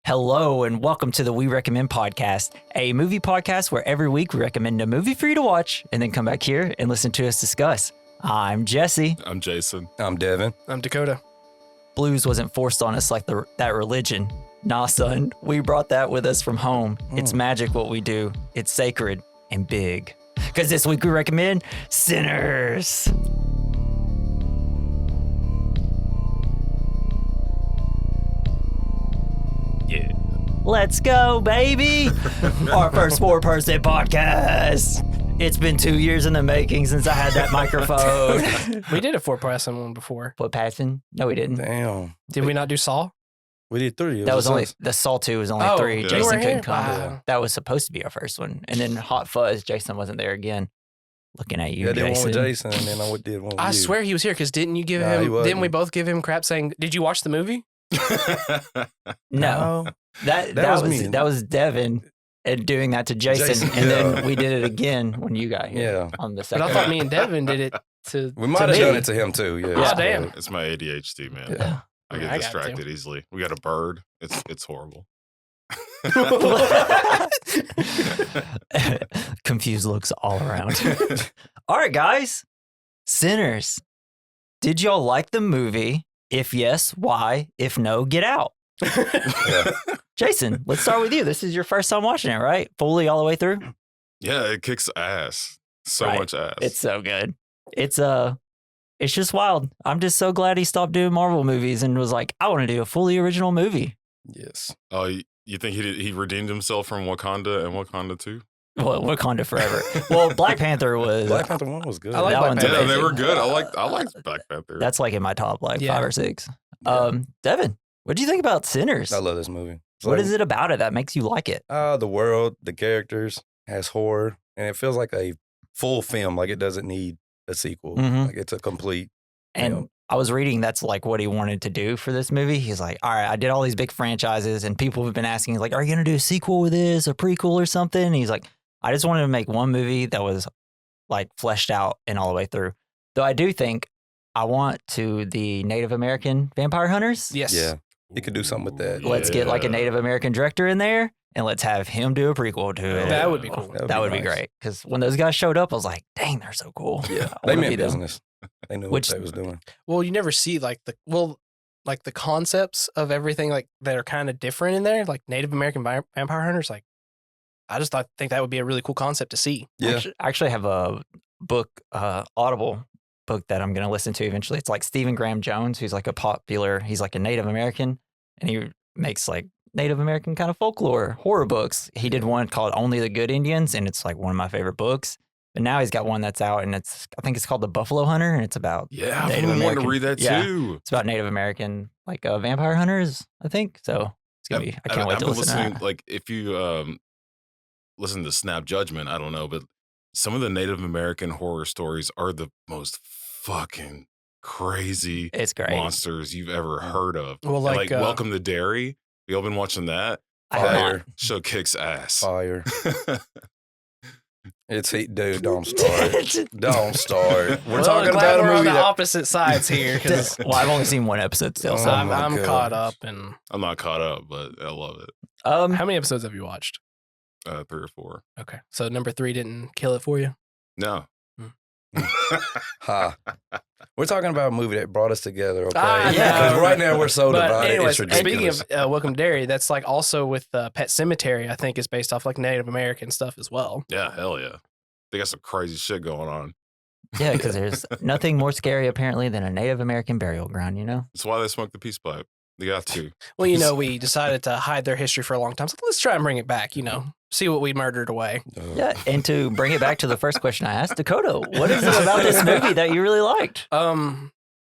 Hello and welcome to the We Recommend podcast, a movie podcast where every week we recommend a movie for you to watch and then come back here and listen to us discuss. I'm Jesse. I'm Jason. I'm Devin. I'm Dakota. Blues wasn't forced on us like that religion. Nah, son, we brought that with us from home. It's magic what we do. It's sacred and big. Because this week we recommend Sinners. Yeah. Let's go, baby. Our first four-person podcast. It's been 2 years in the making since I had that microphone. We did a four-person one before. What, passing? No, we didn't. Damn. Did we not do Saw? We did 3. That was only, the Saw 2 was only 3. yeah. Jason You were couldn't here? come. Wow. That was supposed to be our first one. And then Hot Fuzz, Jason wasn't there again. Looking at you, Yeah, I did one Jason. with Jason, and then I did one with I you. swear he was here because didn't you give Nah, he him? wasn't. Didn't we both give him crap saying, "Did you watch the movie?" No, that was was me. that was Devin and doing that to Jason, Jason, and yeah. then we did it again when you got here. Yeah. On the But second. I thought me and Devin did it to. We might to have me. done it to him, too. Yeah. Oh, damn. It's my ADHD, man. Yeah. I get I got distracted easily. We got a bird. It's horrible. Confused looks all around. All right, guys. Sinners. Did y'all like the movie? If yes, why? If no, get out. Yeah. Jason, let's start with you. This is your first time watching it, right? Fully all the way through? Yeah, it kicks ass. So Right. much ass. It's so good. It's just wild. I'm just so glad he stopped doing Marvel movies and was like, I want to do a fully original movie. Yes. Oh, you think he redeemed himself from Wakanda and Wakanda 2? Well, Wakanda forever. Well, Black Panther was. Black Panther 1 was good. I like That Black one's Panther. Yeah, they amazing. were good. I liked Black Panther. That's like in my top Yeah. 5 or 6. Yeah. Devin, what do you think about Sinners? I love this movie. It's What like, is it about it that makes you like it? The world, the characters, has horror, and it feels like a full film. Like it doesn't need a sequel. Mhm. Like it's a complete And film. I was reading that's like what he wanted to do for this movie. He's like, all right, I did all these big franchises and people have been asking, he's like, are you going to do a sequel with this, a prequel or something? And he's like, I just wanted to make one movie that was like fleshed out and all the way through. Though I do think I want to the Native American vampire hunters. Yes. Yeah. He could do something with that. Let's get like a Native American director in there and let's have him do a prequel to it. That would be cool. That would be nice. great. Because when those guys showed up, I was like, dang, they're so cool. Yeah. I They wanna meant be them. business. They knew Which- what they was doing. Well, you never see like the concepts of everything like that are kind of different in there, like Native American vampire hunters. Like, I just think that would be a really cool concept to see. Yeah. I actually have a book, Audible book that I'm going to listen to eventually. It's like Stephen Graham Jones, who's like he's like a Native American, and he makes like Native American kind of folklore horror books. He did one called Only the Good Indians, and it's like one of my favorite books. But now he's got one that's out, and I think it's called The Buffalo Hunter, and it's about Yeah, I've Native been wanting American. to read that Yeah. too. It's about Native American like vampire hunters, I think. So it's gonna be. I can't wait I've to been listen to listening, that. like if you listen to Snap Judgment, I don't know, but some of the Native American horror stories are the most fucking crazy It's great. monsters you've ever heard of. Well, And, like, Welcome to Derry. You all been watching that? I have Fire. not. Show kicks ass. Fire. It's heat, dude. Don't start. Don't start. We're Well, talking glad about a we're on movie the that. opposite sides here because Well, I've only seen one episode still. So Oh I'm, my I'm gosh. caught up. And I'm not caught up, but I love it. how many episodes have you watched? 3 or 4. Okay, so number 3 didn't kill it for you. No. Ha. We're talking about a movie that brought us together, okay? Ah, yeah. Because right now we're so But divided. anyways, it's speaking ridiculous. of Welcome to Derry, that's like also with Pet Cemetery. I think is based off like Native American stuff as well. Yeah, hell yeah. They got some crazy shit going on. Yeah, because there's nothing more scary apparently than a Native American burial ground, you know? That's why they smoke the peace pipe. They got to. Well, you know, we decided to hide their history for a long time, so let's try and bring it back. You know, see what we murdered away. Yeah, and to bring it back to the first question I asked, Dakota, what is it about this movie that you really liked?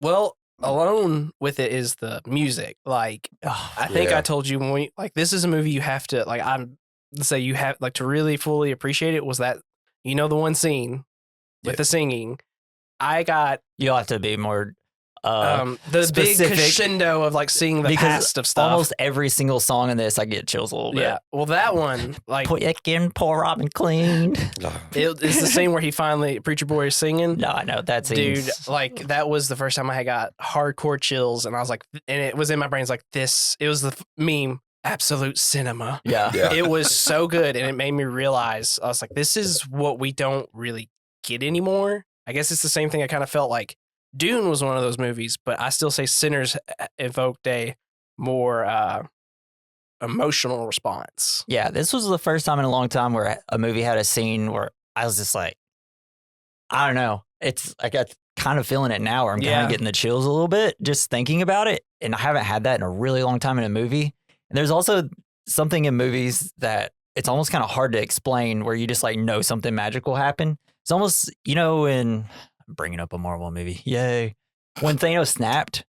Well, alone with it is the music. Like, I think Yeah. I told you when we like this is a movie you have to like. Let's say you have like to really fully appreciate it. Was that the one scene with Yeah. the singing? I got You'll have to be more the big specific, crescendo of like seeing the because past of stuff. almost every single song in this, I get chills a little bit. Yeah. Well, that one, like, Again, poor Robin cleaned. it's the scene where he finally, Preacher Boy is singing. No, I know that Dude, seems. like, that was the first time I had got hardcore chills. And I was like, and it was in my brain, it's like, this, it was the meme absolute cinema. Yeah. Yeah. It was so good, and it made me realize, I was like, this is what we don't really get anymore. I guess it's the same thing I kind of felt like Dune was one of those movies, but I still say Sinners evoked a more emotional response. Yeah, this was the first time in a long time where a movie had a scene where I was just like, I don't know. It's I got kind of feeling it now where I'm kind Yeah. of getting the chills a little bit just thinking about it. And I haven't had that in a really long time in a movie. And there's also something in movies that it's almost kind of hard to explain where you just like know something magical happened. It's almost, you know, in bringing up a Marvel movie, yay. When Thanos snapped,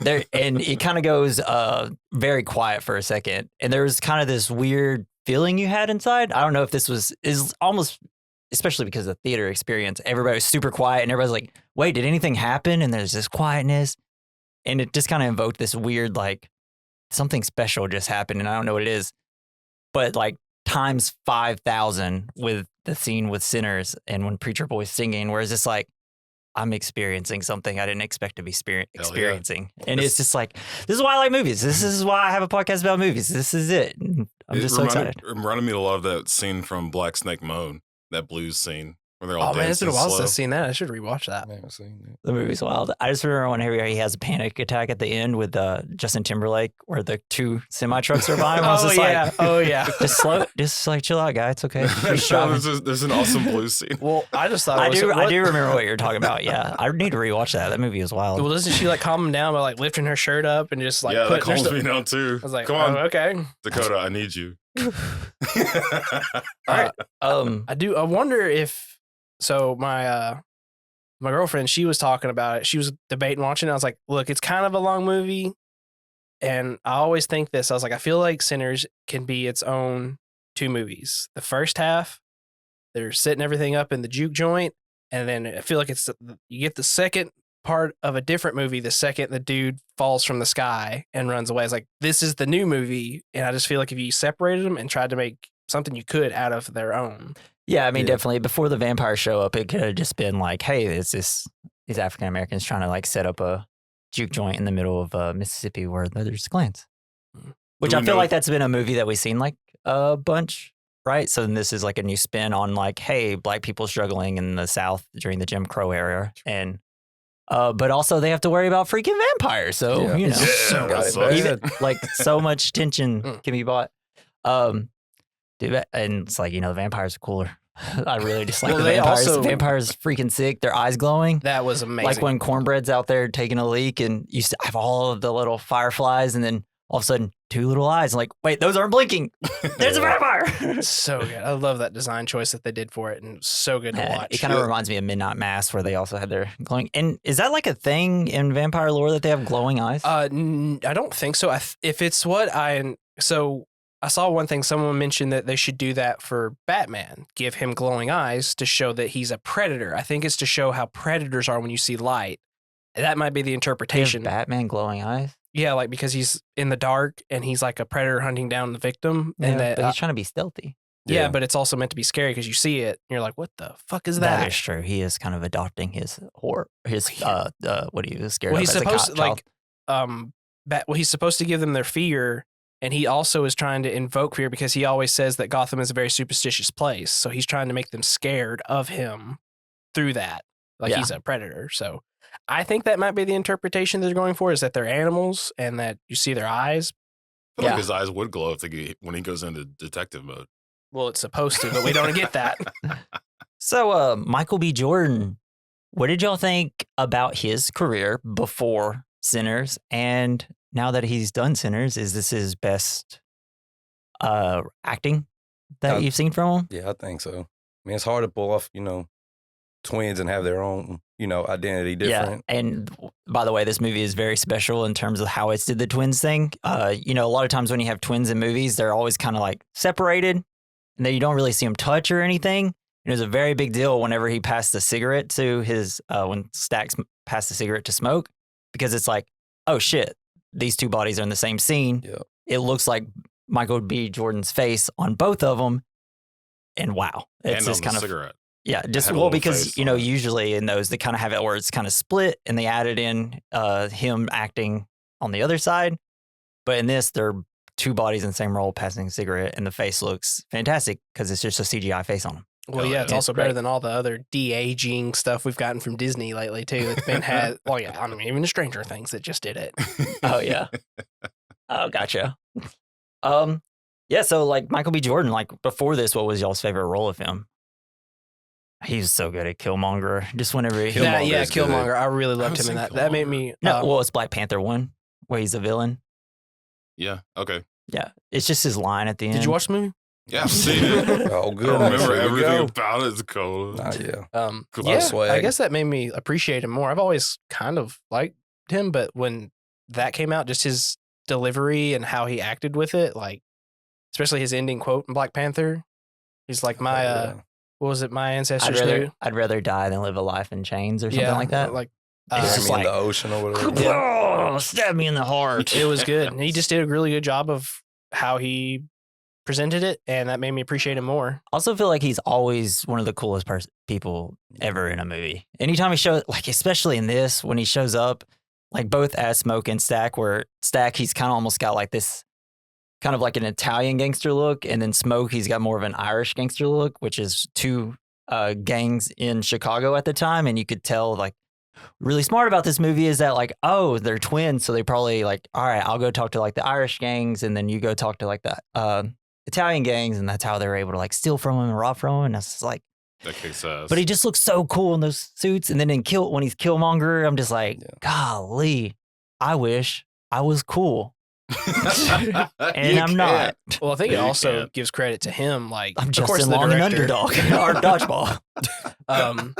there and it kind of goes very quiet for a second. And there was kind of this weird feeling you had inside. I don't know if this is almost, especially because of the theater experience, everybody was super quiet and everybody's like, wait, did anything happen? And there's this quietness. And it just kind of invoked this weird, like, something special just happened and I don't know what it is. But like times 5,000 with the scene with Sinners and when Preacher Boy's singing, where it's just like, I'm experiencing something I didn't expect to be experiencing. And it's just like, this is why I like movies. This is why I have a podcast about movies. This is it. And I'm just so excited. It reminded me a lot of that scene from Black Snake Moan, that blues scene where they're all Oh man, it's been a dancing while since slow. I've seen that. I should rewatch that. I haven't seen that. The movie's wild. I just remember whenever he has a panic attack at the end with Justin Timberlake, where the two semi trucks are by him. I was just like, Oh yeah. just like chill out, guy. It's okay. He's driving. There's an awesome blues scene. Well, I just thought I it was, do remember what you're talking about. Yeah, I need to rewatch that. That movie is wild. Well, doesn't she like calm him down by like lifting her shirt up and just like Yeah, that putting her calms stuff? me down too. I was like, Come on, oh, okay. Dakota, I need you. All right. I wonder if so my girlfriend, she was talking about it. She was debating watching it. I was like, look, it's kind of a long movie. And I always think this. I was like, I feel like Sinners can be its own two movies. The first half, they're setting everything up in the juke joint. And then I feel like you get the second part of a different movie the second the dude falls from the sky and runs away. It's like, this is the new movie. And I just feel like if you separated them and tried to make something you could out of their own. Yeah, I mean, Yeah. definitely before the vampires show up, it could have just been like, hey, it's these African Americans trying to like set up a juke joint in the middle of Mississippi where there's clans. Which Do I we feel know- like that's been a movie that we've seen like a bunch, right? So then this is like a new spin on like, hey, black people struggling in the South during the Jim Crow era. And but also they have to worry about freaking vampires. So, Yeah. you know, Yeah, Got it so- bad. even like so much tension can be bought. Dude, and it's like, you know, the vampires are cooler. I really just like Well, the they vampires. also- Vampires freaking sick. Their eyes glowing. That was amazing. Like when Cornbread's out there taking a leak and you have all of the little fireflies and then all of a sudden two little eyes. I'm like, wait, those aren't blinking. There's a vampire. so good. I love that design choice that they did for it, and it was so good to watch. It kind of reminds me of Midnight Mass where they also had their glowing. And is that like a thing in vampire lore that they have glowing eyes? I don't think so. If it's what I saw one thing. Someone mentioned that they should do that for Batman. Give him glowing eyes to show that he's a predator. I think it's to show how predators are when you see light. That might be the They have interpretation. Batman glowing eyes. Yeah, like because he's in the dark and he's like a predator hunting down the victim. And But that, he's trying to be stealthy. yeah, but it's also meant to be scary because you see it and you're like, what the fuck is That that? is true. He is kind of adopting his horror, his what he was scared Well, of he's as a supposed to child. he's supposed to give them their fear, and he also is trying to invoke fear because he always says that Gotham is a very superstitious place. So he's trying to make them scared of him through that. Like Yeah. he's a predator. So I think that might be the interpretation they're going for, is that they're animals and that you see their eyes. I feel Yeah. like his eyes would glow when he goes into detective mode. Well, it's supposed to, but we don't get that. So, Michael B. Jordan, what did y'all think about his career before Sinners? And now that he's done Sinners, is this his best acting that you've seen from him? Yeah, I think so. I mean, it's hard to pull off, twins and have their own, identity different. Yeah. And by the way, this movie is very special in terms of how it's did the twins thing. A lot of times when you have twins in movies, they're always kind of like separated and then you don't really see them touch or anything. It was a very big deal whenever he passed the cigarette to his, when Stax passed the cigarette to smoke, because it's like, oh shit, these two bodies are in the same scene. Yeah. It looks like Michael B. Jordan's face on both of them. And wow, it's And just on kind the of, cigarette. yeah, just had a well, little because, face on it. usually in those, they kind of have it where it's kind of split and they added in him acting on the other side. But in this, they're two bodies in the same role passing a cigarette, and the face looks fantastic because it's just a CGI face on him. Well, Hell yeah, yeah. it's also It's better great. than all the other de-aging stuff we've gotten from Disney lately too. It's been had. Well, yeah, I mean, even the Stranger Things that just did it. Oh, yeah. Oh, gotcha. Yeah. So like Michael B. Jordan, like before this, what was y'all's favorite role of him? He was so good at Killmonger. Just whenever he, Killmonger Yeah, is good. Killmonger. I really loved haven't him in seen that. That made Killmonger. me. no, well, it's Black Panther 1 where he's a villain. Yeah. Okay. Yeah, it's just his line at the end. Did you watch the movie? Yeah, I've seen it. Oh, I good. don't remember There we everything go. about it. It's cold. Yeah. Cool. Yeah, swag. I guess that made me appreciate him more. I've always kind of liked him, but when that came out, just his delivery and how he acted with it, like especially his ending quote in Black Panther, he's like my Yeah. what was it? My ancestors knew. I'd rather die than live a life in chains or something Yeah, like that. Like It's Throw just me in like- the ocean or whatever. Oh, stab me in the heart. it was good. And he just did a really good job of how he presented it, and that made me appreciate him more. Also feel like he's always one of the coolest people ever in a movie. Anytime he shows, like especially in this, when he shows up, like both as Smoke and Stack, where Stack he's kind of almost got like this, kind of like an Italian gangster look, and then Smoke he's got more of an Irish gangster look, which is two gangs in Chicago at the time, and you could tell like really smart about this movie is that like, oh, they're twins, so they probably like, all right, I'll go talk to like the Irish gangs, and then you go talk to like the Italian gangs, and that's how they were able to like steal from him and rob from him. And that's like, That kicks ass. but he just looks so cool in those suits. And then when he's Killmonger, I'm just like, Yeah. golly, I wish I was cool, and You I'm not. can't. Well, I think it You also can't. gives credit to him. Like, I'm of course, Justin the Long and director, Underdog or Dodgeball.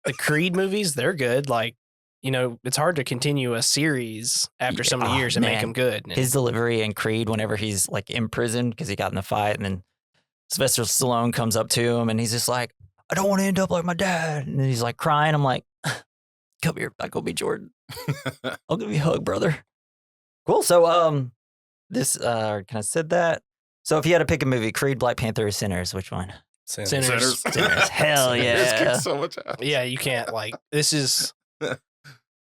The Creed movies, they're good. Like, you know, it's hard to continue a series after so many Yeah, years and make man. them good. And His delivery in Creed, whenever he's like imprisoned because he got in a fight, and then Sylvester Stallone comes up to him and he's just like, I don't want to end up like my dad. And then he's like crying. I'm like, come here, Michael B. Jordan. I'll give you a hug, brother. Cool. So, this kind of said that. So, if you had to pick a movie, Creed, Black Panther, or Sinners, which one? Sinners. Sinners. Hell Sinners yeah. kicks so much ass. Yeah, you can't like this is.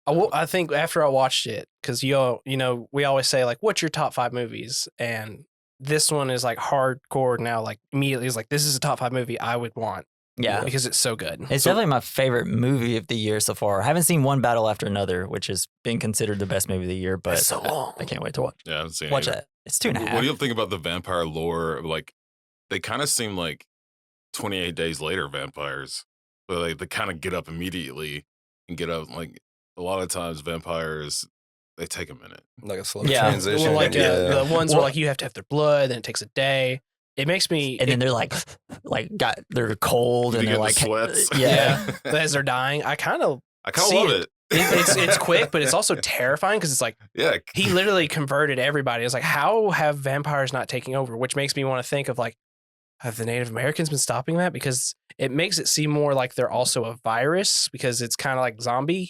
I think after I watched it, because you know, we always say like, "What's your top 5 movies?" And this one is like hardcore now. Like immediately, is like, "This is a top 5 movie I would want." Yeah. because it's so good. It's definitely my favorite movie of the year so far. I haven't seen One Battle After Another, which has been considered the best movie of the year, but It's so long. I can't wait to watch. Yeah, I haven't seen Watch it either. that. It's 2.5. What do you think about the vampire lore? Like, they kind of seem like 28 Days Later vampires, but like they kind of get up immediately and get up. Like a lot of times, vampires they take a minute. Like a slow Yeah. transition. Well, like yeah. the ones Well- where like you have to have their blood, then it takes a day. It makes me And then they're like they're cold You and get they're the like sweats. Yeah. as they're dying. I kind of I kind of See love it. it. it's quick, but it's also terrifying because it's like Yeah, he literally converted everybody. It's like, how have vampires not taking over? Which makes me want to think of like, have the Native Americans been stopping that? Because it makes it seem more like they're also a virus because it's kind of like zombie.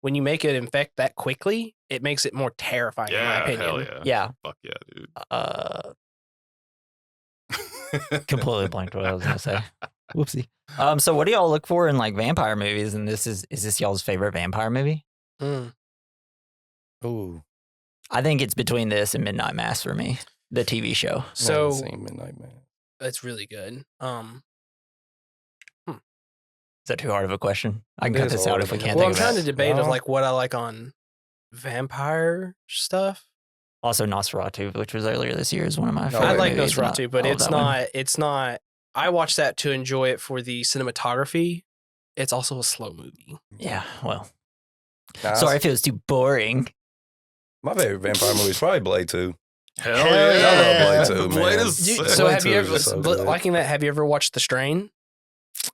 When you make it infect that quickly, it makes it more terrifying, in my yeah, opinion. hell yeah, Yeah. fuck yeah, dude. Completely blanked what I was gonna say. Whoopsie. So what do y'all look for in like vampire movies? And is this y'all's favorite vampire movie? Mm. Ooh. I think it's between this and Midnight Mass for me, the TV show. So Haven't seen Midnight Man. it's really good. Is that too hard of a question? I can It cut is this out hard if we of a can't Well, I'm think of trying it. to debate of No. like what I like on vampire stuff. Also Nosferatu, which was earlier this year, is one of my favorite I like movies, and Nosferatu, but I love it's that one. not. It's not. I watched that to enjoy it for the cinematography. It's also a slow movie. Yeah, well, Nah, sorry if it was too boring. My favorite vampire movie is probably Blade 2. Hell, Hell yeah, yeah. I love Blade 2, Blade man. is Dude, sick. so Blade have 2 you is ever so good. liking that? Have you ever watched The Strain?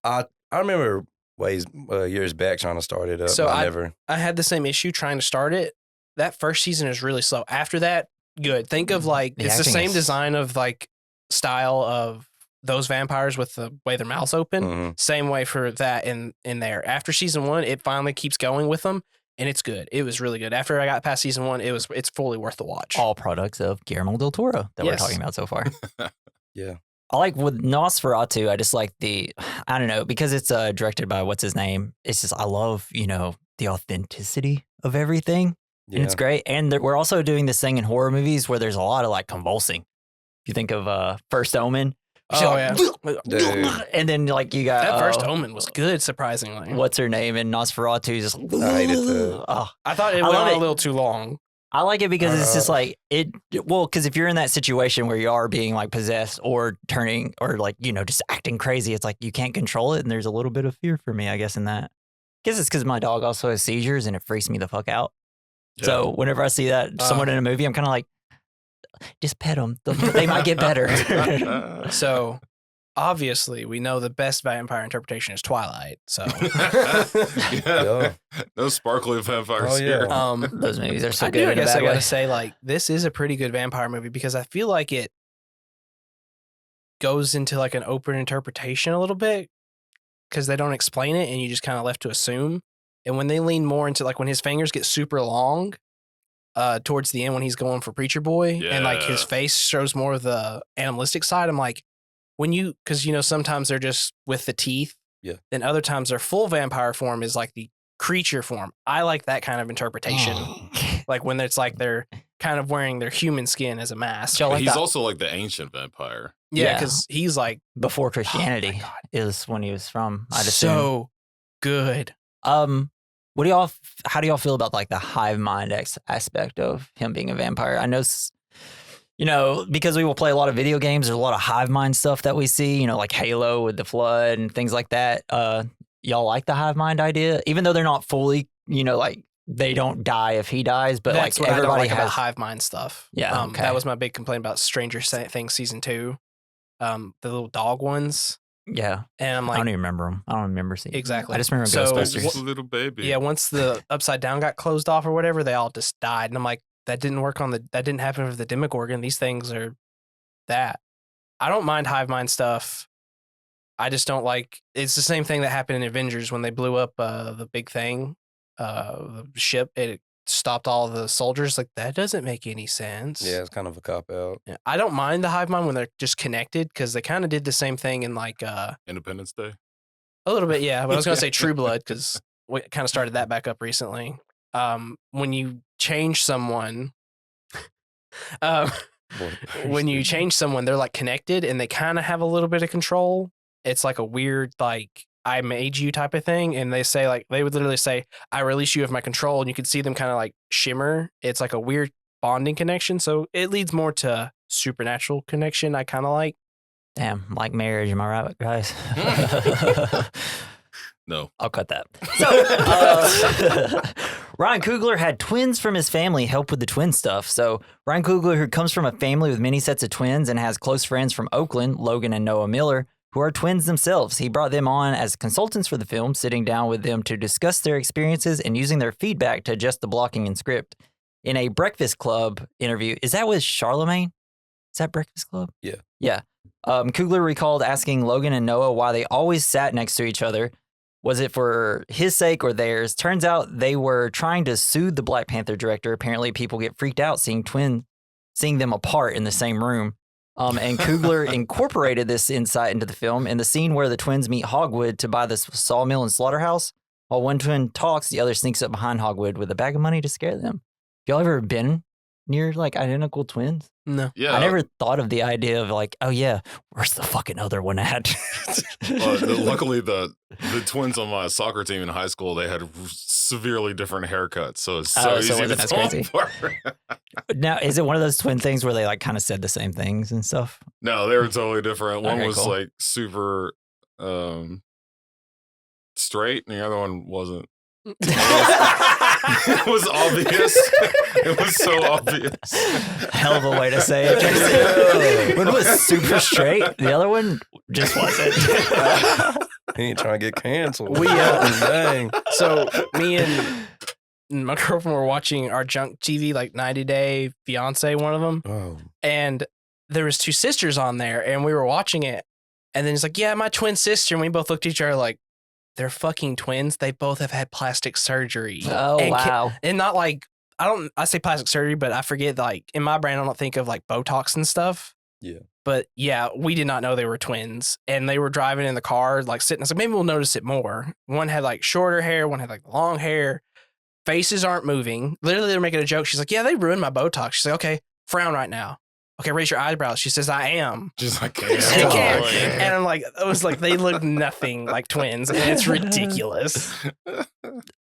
I remember years back trying to start it up. So but I I- never. I had the same issue trying to start it. That first season is really slow. After that, good. Think of like The it's the acting same is- design of like style of those vampires with the way their mouths open. Mhm. Same way for that in there. After season 1, it finally keeps going with them, and it's good. It was really good. After I got past season 1, it's fully worth the watch. All products of Guillermo del Toro that we're Yes. talking about so far. Yeah. I like with Nosferatu, I just like I don't know, because it's directed by what's his name. It's just, I love, the authenticity of everything. And it's great. And we're also doing this thing in horror movies where there's a lot of like convulsing. If you think of First Omen. Oh, yeah. And then like you got That First Omen was good, surprisingly. what's her name? And Nosferatu just I hate it too. Oh, I thought it went on a little too long. I like it because it's just like because if you're in that situation where you are being like possessed or turning or like, just acting crazy, it's like you can't control it. And there's a little bit of fear for me, I guess, in that. I guess it's because my dog also has seizures and it freaks me the fuck out. Yeah. So whenever I see that someone in a movie, I'm kind of like, just pet them. They might get better. So obviously we know the best vampire interpretation is Twilight. So no sparkly vampires here. Those movies are so good. I guess I gotta say, like, this is a pretty good vampire movie because I feel like it goes into like an open interpretation a little bit because they don't explain it and you just kind of left to assume. And when they lean more into like when his fingers get super long towards the end when he's going for Preacher Boy and like his face shows more of the animalistic side, I'm like, because sometimes they're just with the teeth, then other times their full vampire form is like the creature form. I like that kind of interpretation. Like when it's like they're kind of wearing their human skin as a mask. But he's also like the ancient vampire. Yeah, because he's like before Christianity is when he was from. I'd assume. So good. How do y'all feel about like the hive mind aspect of him being a vampire? I know, because we will play a lot of video games, there's a lot of hive mind stuff that we see, like Halo with the flood and things like that. Y'all like the hive mind idea, even though they're not fully, like they don't die if he dies, but that's like what everybody I don't like has about hive mind stuff. Yeah, that was my big complaint about Stranger Things season 2. The little dog ones. Yeah, and I'm like, I don't even remember them. I don't remember seeing exactly. I just remember Ghostbusters. A little baby. Yeah, once the Upside Down got closed off or whatever, they all just died, and I'm like, that didn't happen for the Demogorgon. These things are that. I don't mind hive mind stuff. I just don't like. It's the same thing that happened in Avengers when they blew up the big thing, the ship. It stopped all the soldiers. Like, that doesn't make any sense. Yeah, it's kind of a cop out. Yeah, I don't mind the hive mind when they're just connected because they kind of did the same thing in like Independence Day. A little bit, yeah. But I was gonna say True Blood because we kind of started that back up recently. When you change someone, when you change someone, they're like connected and they kind of have a little bit of control. It's like a weird like I made you type of thing, and they say like they would literally say I release you of my control, and you could see them kind of like shimmer. It's like a weird bonding connection, so it leads more to supernatural connection. I kind of like. Damn, like marriage, am I right, guys? No. I'll cut that. So, Ryan Coogler had twins from his family help with the twin stuff. So Ryan Coogler, who comes from a family with many sets of twins and has close friends from Oakland, Logan and Noah Miller, who are twins themselves. He brought them on as consultants for the film, sitting down with them to discuss their experiences and using their feedback to adjust the blocking and script. In a Breakfast Club interview, is that with Charlemagne? Is that Breakfast Club? Yeah. Yeah. Coogler recalled asking Logan and Noah why they always sat next to each other. Was it for his sake or theirs? Turns out they were trying to soothe the Black Panther director. Apparently, people get freaked out seeing them apart in the same room. And Coogler incorporated this insight into the film in the scene where the twins meet Hogwood to buy the sawmill and slaughterhouse. While one twin talks, the other sneaks up behind Hogwood with a bag of money to scare them. Y'all ever been near like identical twins? No. Yeah. I never thought of the idea of like, oh yeah, where's the fucking other one at? Luckily, the twins on my soccer team in high school, they had severely different haircuts, so it's so easy wasn't to as tell crazy. apart. Now, is it one of those twin things where they like kind of said the same things and stuff? No, they were totally different. One Okay, was cool. like super straight, and the other one wasn't. It was obvious. It was so obvious. Hell of a way to say it, Jason. One was super straight. The other one just wasn't. He ain't trying to get canceled. Dang. So me and my girlfriend were watching our junk TV, like 90 Day Fiance, one of them. Oh. And there was 2 sisters on there, and we were watching it. And then he's like, yeah, my twin sister. And we both looked at each other like, they're fucking twins. They both have had plastic surgery. Oh, and wow. And not like, I say plastic surgery, but I forget, like, in my brain, I don't think of like Botox and stuff. Yeah. But yeah, we did not know they were twins. And they were driving in the car, like sitting. I was like, maybe we'll notice it more. One had like shorter hair, one had like long hair. faces aren't moving. Literally, they're making a joke. She's like, yeah, they ruined my Botox. She's like, okay, frown right now. Okay, raise your eyebrows. She says, I am. Just like, She can't. And I'm like, it was like, they look nothing like twins. And it's ridiculous.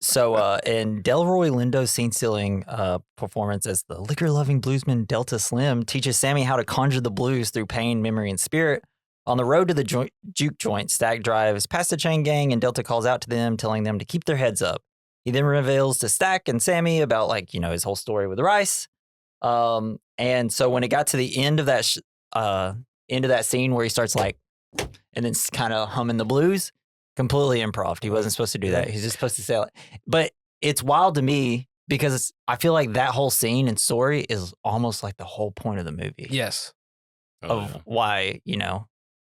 So in Delroy Lindo's scene-stealing performance as the liquor-loving bluesman Delta Slim teaches Sammy how to conjure the blues through pain, memory, and spirit. On the road to the juke joint, Stack drives past the chain gang and Delta calls out to them, telling them to keep their heads up. He then reveals to Stack and Sammy about, like, his whole story with Rice. And so when it got to the end of that scene where he starts like, and then kind of humming the blues, completely improv. He wasn't supposed to do that. He's just supposed to say it. But it's wild to me because I feel like that whole scene and story is almost like the whole point of the movie. Yes. Of why,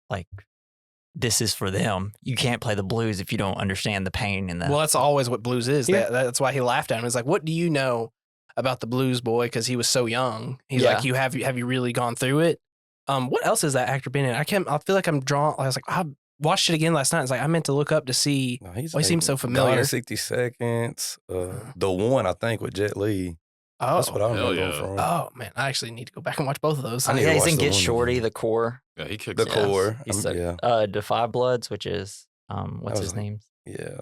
like this is for them. You can't play the blues if you don't understand the pain and the. Well, that's always what blues is. Yeah. That's why he laughed at him. He's like, what do you know about the blues, boy? Because he was so young. He's like, have you really gone through it? What else has that actor been in? I feel like I'm drawn. I was like, I watched it again last night. It's like I meant to look up to see. No, he seems so familiar. Gone in 60 Seconds. The one, I think, with Jet Li. Oh, that's what I remember from. Oh man, I actually need to go back and watch both of those. He's in Get Shorty, The Core. Yeah, he kicks the Core. He's Defy Bloods, which is what's his name? Yeah.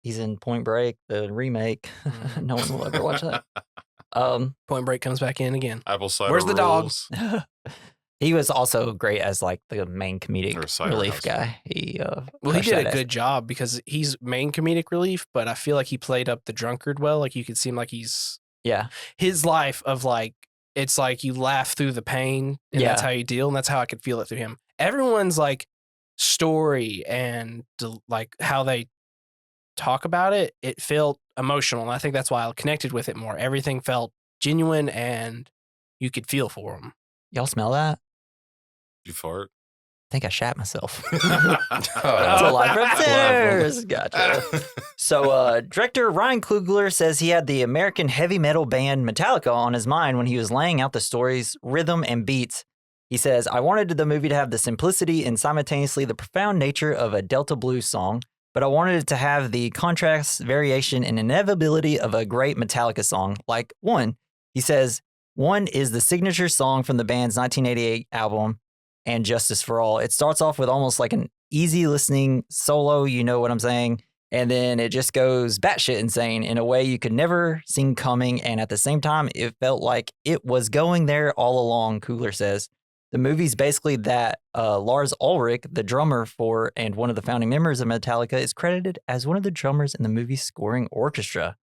He's in Point Break, the remake. No one will ever watch that. Point Break comes back in again. Apple cider. Where's the dog? He was also great as like the main comedic relief guy. He did a good job because he's main comedic relief, but I feel like he played up the drunkard well. Like you could seem like he's his life of like it's like you laugh through the pain and that's how you deal, and that's how I could feel it through him. Everyone's like story and like how they talk about it, it felt emotional, and I think that's why I connected with it more. Everything felt genuine and you could feel for him. Y'all smell that? You fart? I think I shat myself. That's a lot from Sinners. Gotcha. So director Ryan Coogler says he had the American heavy metal band Metallica on his mind when he was laying out the story's rhythm and beats. He says, I wanted the movie to have the simplicity and simultaneously the profound nature of a Delta blues song, but I wanted it to have the contrast, variation, and inevitability of a great Metallica song, like One. He says, One is the signature song from the band's 1988 album, and Justice for All. It starts off with almost like an easy listening solo, you know what I'm saying? And then it just goes batshit insane in a way you could never see coming. And at the same time, it felt like it was going there all along, Coogler says. The movie's basically that Lars Ulrich, the drummer for and one of the founding members of Metallica, is credited as one of the drummers in the movie's scoring orchestra.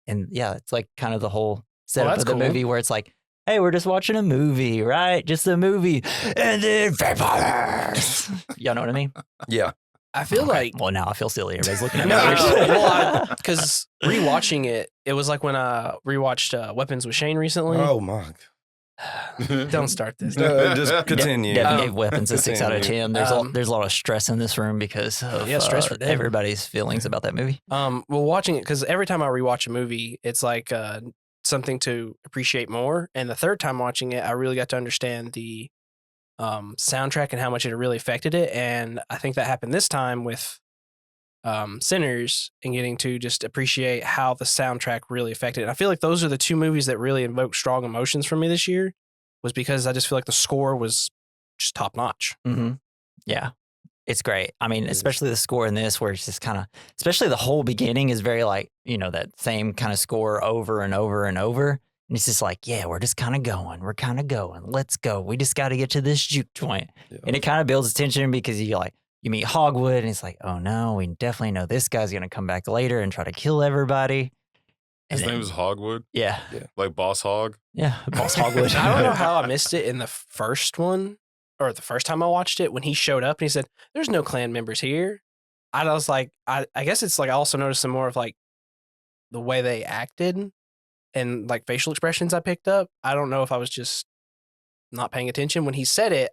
And yeah, it's like kind of the whole setup of the movie where it's like, hey, we're just watching a movie, right? Just a movie. And then vampires. Y'all know what I mean? Yeah. I feel like... Well, now I feel silly. Everybody's looking at me. Well, because rewatching it, it was like when I rewatched Weapons with Shane recently. Oh, my God. Don't start this. No, just continue. Devin gave Weapons a 6 out of 10. There's a lot of stress in this room because of stress for Devin. Everybody's feelings about that movie. Well, watching it, because every time I rewatch a movie, it's like something to appreciate more. And the third time watching it, I really got to understand the soundtrack and how much it really affected it. And I think that happened this time with Sinners and getting to just appreciate how the soundtrack really affected it. I feel like those are the two movies that really invoked strong emotions for me this year, was because I just feel like the score was just top notch. Mm-hmm. Yeah, it's great. I mean, especially the score in this, where it's just kind of, especially the whole beginning is very like, that same kind of score over and over and over. And it's just like, yeah, we're just kind of going. We're kind of going. Let's go. We just got to get to this juke joint. Yeah. And it kind of builds tension because you meet Hogwood, and it's like, oh no, we definitely know this guy's going to come back later and try to kill everybody. His name is Hogwood? Yeah. Like Boss Hog? Yeah, Boss Hogwood. I don't know how I missed it in the first one, or the first time I watched it, when he showed up and he said, there's no clan members here. I was like, I guess it's like I also noticed some more of like the way they acted and like facial expressions I picked up. I don't know if I was just not paying attention. When he said it,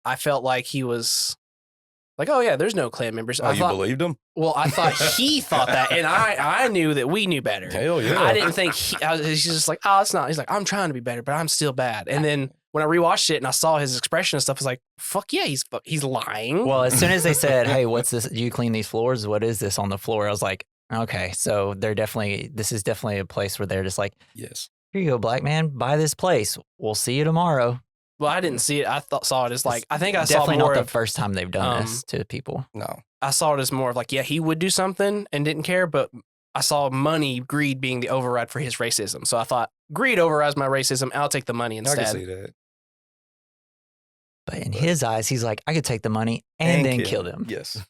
I felt like he was... like, oh yeah, there's no clan members. Oh, you believed him? Well, I thought he thought that, and I knew that we knew better. Hell yeah. I didn't think he's just like, oh, it's not. He's like, I'm trying to be better, but I'm still bad. And then when I rewatched it and I saw his expression and stuff, I was like, fuck yeah, he's lying. Well, as soon as they said, hey, what's this? Do you clean these floors? What is this on the floor? I was like, Okay, so this is definitely a place where they're just like, Yes. here you go, black man, buy this place. We'll see you tomorrow. Well, I didn't see it. I saw it as like, I think I saw Definitely more not the of, first time they've done this to people. No. I saw it as more of like, yeah, he would do something and didn't care, but I saw greed being the override for his racism. So I thought, greed overrides my racism. I'll take the money I instead. can see that. But in his eyes, he's like, I could take the money and then kill them. Yes.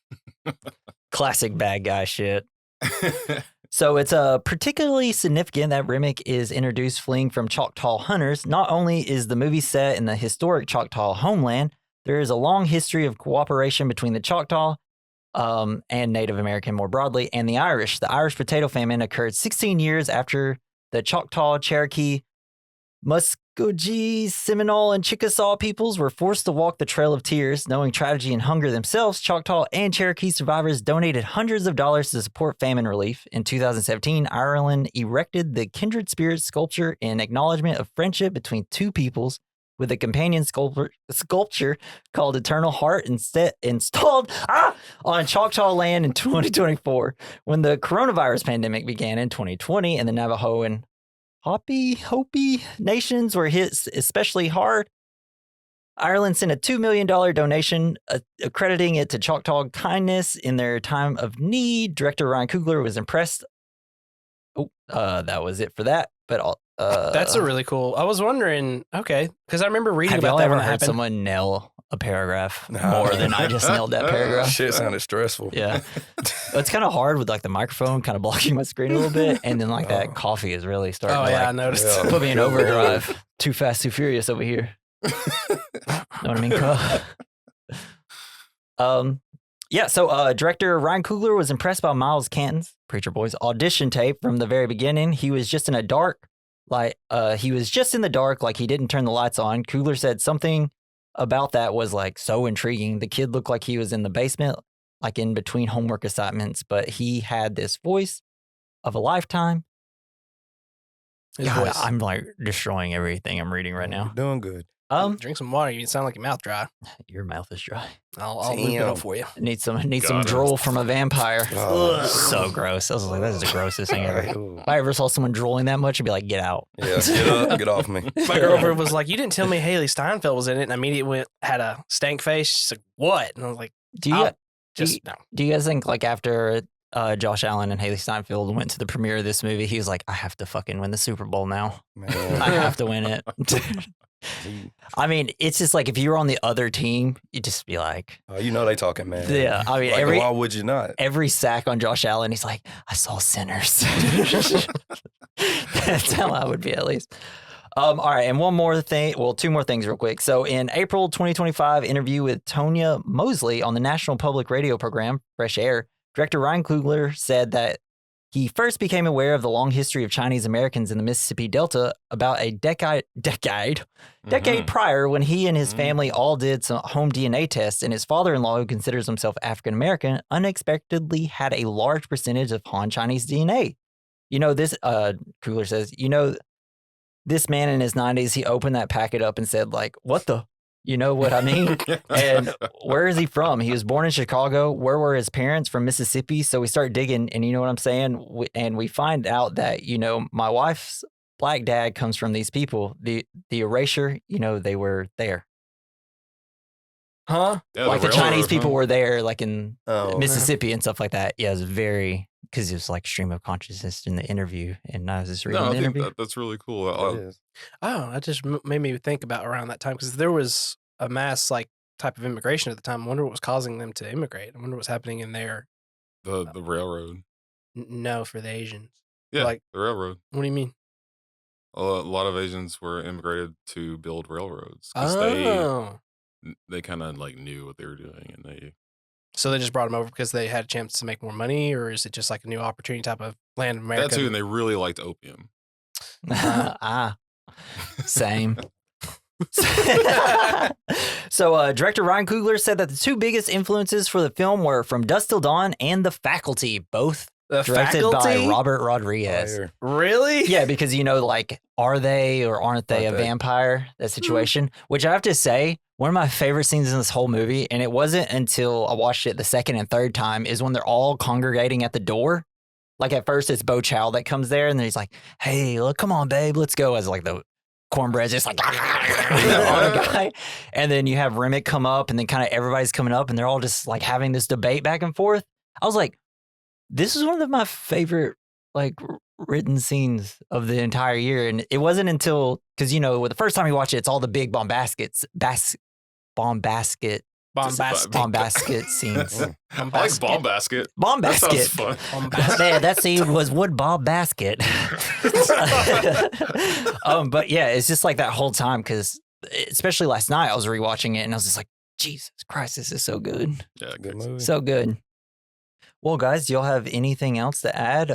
Classic bad guy shit. So it's particularly significant that Remick is introduced fleeing from Choctaw hunters. Not only is the movie set in the historic Choctaw homeland, there is a long history of cooperation between the Choctaw and Native American more broadly, and the Irish. The Irish potato famine occurred 16 years after the Choctaw, Cherokee, Muskogee, Seminole, and Chickasaw peoples were forced to walk the Trail of Tears. Knowing tragedy and hunger themselves, Choctaw and Cherokee survivors donated hundreds of dollars to support famine relief. In 2017, Ireland erected the Kindred Spirits sculpture in acknowledgement of friendship between two peoples, with a companion sculpture called Eternal Heart installed on Choctaw land in 2024. When the coronavirus pandemic began in 2020 and the Navajo and Hopi nations were hit especially hard, Ireland sent a $2 million donation accrediting it to Choctaw kindness in their time of need. Director Ryan Coogler was impressed. That was it for that. But That's a really cool. I was wondering, okay, because I remember reading have about y'all that ever when it heard happened. someone nail a paragraph more than I just nailed that paragraph? Shit sounded stressful. Yeah. It's kind of hard with like the microphone kind of blocking my screen a little bit. And then like that coffee is really starting Oh to yeah, I like noticed. Yeah. put me in overdrive. Too fast, too furious over here. Know what I mean, Carl? Yeah, so director Ryan Coogler was impressed by Miles Canton's Preacher Boy's audition tape from the very beginning. He was just in the dark, like he didn't turn the lights on. Coogler said something about that was like so intriguing. The kid looked like he was in the basement, like in between homework assignments, but he had this voice of a lifetime. His God, voice. I'm like destroying everything I'm reading right now. You're doing good. Drink some water. You sound like your mouth dry. Your mouth is dry. I'll loop it up for you. Need some Got it. drool from a vampire. Oh. So gross. I was like, that is the grossest thing ever. Ooh. If I ever saw someone drooling that much, I'd be like, get out. Yeah, get up, get off me. My girlfriend was like, "You didn't tell me Haley Steinfeld was in it," and I immediately had a stank face. She's like, "What?" And I was like, Do you I'll "Just no." do you guys think like after Josh Allen and Haley Steinfeld went to the premiere of this movie, he was like, I have to fucking win the Super Bowl now. I Man. have to win it. I mean, it's just like if you were on the other team, you'd just be like, Oh, you know they talking, man. yeah. I mean, Like, why would you not? every sack on Josh Allen, he's like, I saw sinners. That's how I would be at least. All right, and one more thing. Well, two more things real quick. So in April 2025, interview with Tonya Mosley on the National Public Radio program, Fresh Air, director Ryan Coogler said that he first became aware of the long history of Chinese Americans in the Mississippi Delta about a decade prior when he and his family all did some home DNA tests, and his father-in-law, who considers himself African American, unexpectedly had a large percentage of Han Chinese DNA. You know, this, Coogler says, you know, this man in his 90s, he opened that packet up and said, like, what the? You know what I mean? And where is he from? He was born in Chicago. Where were his parents? From Mississippi. So we start digging, and you know what I'm saying? And we find out that, you know, my wife's black dad comes from these people. The erasure, you know, they were there. Huh? Yeah, Like the railroad, Chinese people huh? were there, like in Oh, Mississippi and stuff like that. Yeah, it was very, because it was like stream of consciousness in the interview. And I was just reading No, I the think interview. that's really cool. it is. Oh, that just made me think about around that time because there was a mass like type of immigration at the time. I wonder what was causing them to immigrate. I wonder what's happening in there. the railroad. No, for the Asians. Yeah, Like- the railroad. What do you mean? A lot of Asians were immigrated to build railroads because Oh, they kind of like knew what they were doing, and they so they just brought them over because they had a chance to make more money, or is it just like a new opportunity type of land in America? that too, and they really liked opium. Same. So director Ryan Coogler said that the two biggest influences for the film were From Dusk Till Dawn and The Faculty, both The directed by Faculty? Robert Rodriguez. Fire. Really? Yeah, because you know, like, are they or aren't they Aren't a they? vampire? That situation, which I have to say, one of my favorite scenes in this whole movie, and it wasn't until I watched it the second and third time, is when they're all congregating at the door. Like at first it's Bo Chow that comes there, and then he's like, "Hey, look, come on, babe, let's go." As like the cornbread's just like on a guy, and then you have Remick come up, and then kind of everybody's coming up, and they're all just like having this debate back and forth. I was like, this is one of my favorite like written scenes of the entire year, and it wasn't until because the first time you watch it, it's all the big bombastic scenes. I like Bomb Basket. Bomb That sounds basket. fun. Man, that scene was wood Bob Basket. But yeah, it's just like that whole time because especially last night I was rewatching it and I was just like, Jesus Christ, this is so good. Yeah, Good movie. So good. Well, guys, do y'all have anything else to add?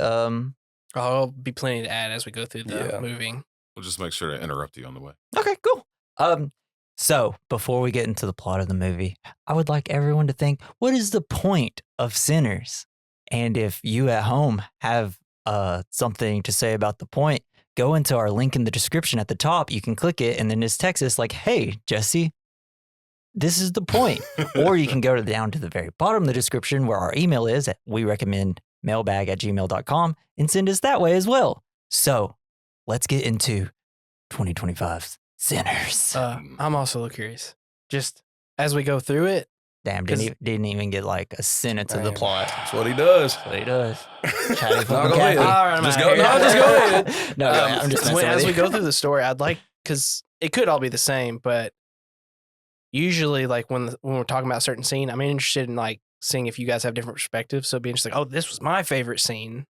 I'll be plenty to add as we go through the movie. We'll just make sure to interrupt you on the way. Okay, cool. So before we get into the plot of the movie, I would like everyone to think, what is the point of Sinners? And if you at home have something to say about the point, go into our link in the description at the top. You can click it and then just text us like, hey, Jesse, this is the point. Or you can go down to the very bottom of the description where our email is at werecommendmailbag@gmail.com and send us that way as well. So let's get into 2025's Sinners. I'm also curious. Just as we go through it. Damn, didn't even get like a sentence of the plot. That's what he does. That's what he does. Chatty No, fucking go ahead. Cathy. All right, Just I'm go. out No, here. just go ahead. No, I'm just messing as with we you. go through the story, I'd like because it could all be the same, but usually, like when we're talking about a certain scene, I'm interested in like seeing if you guys have different perspectives. So it'd be interesting. Like, oh, this was my favorite scene,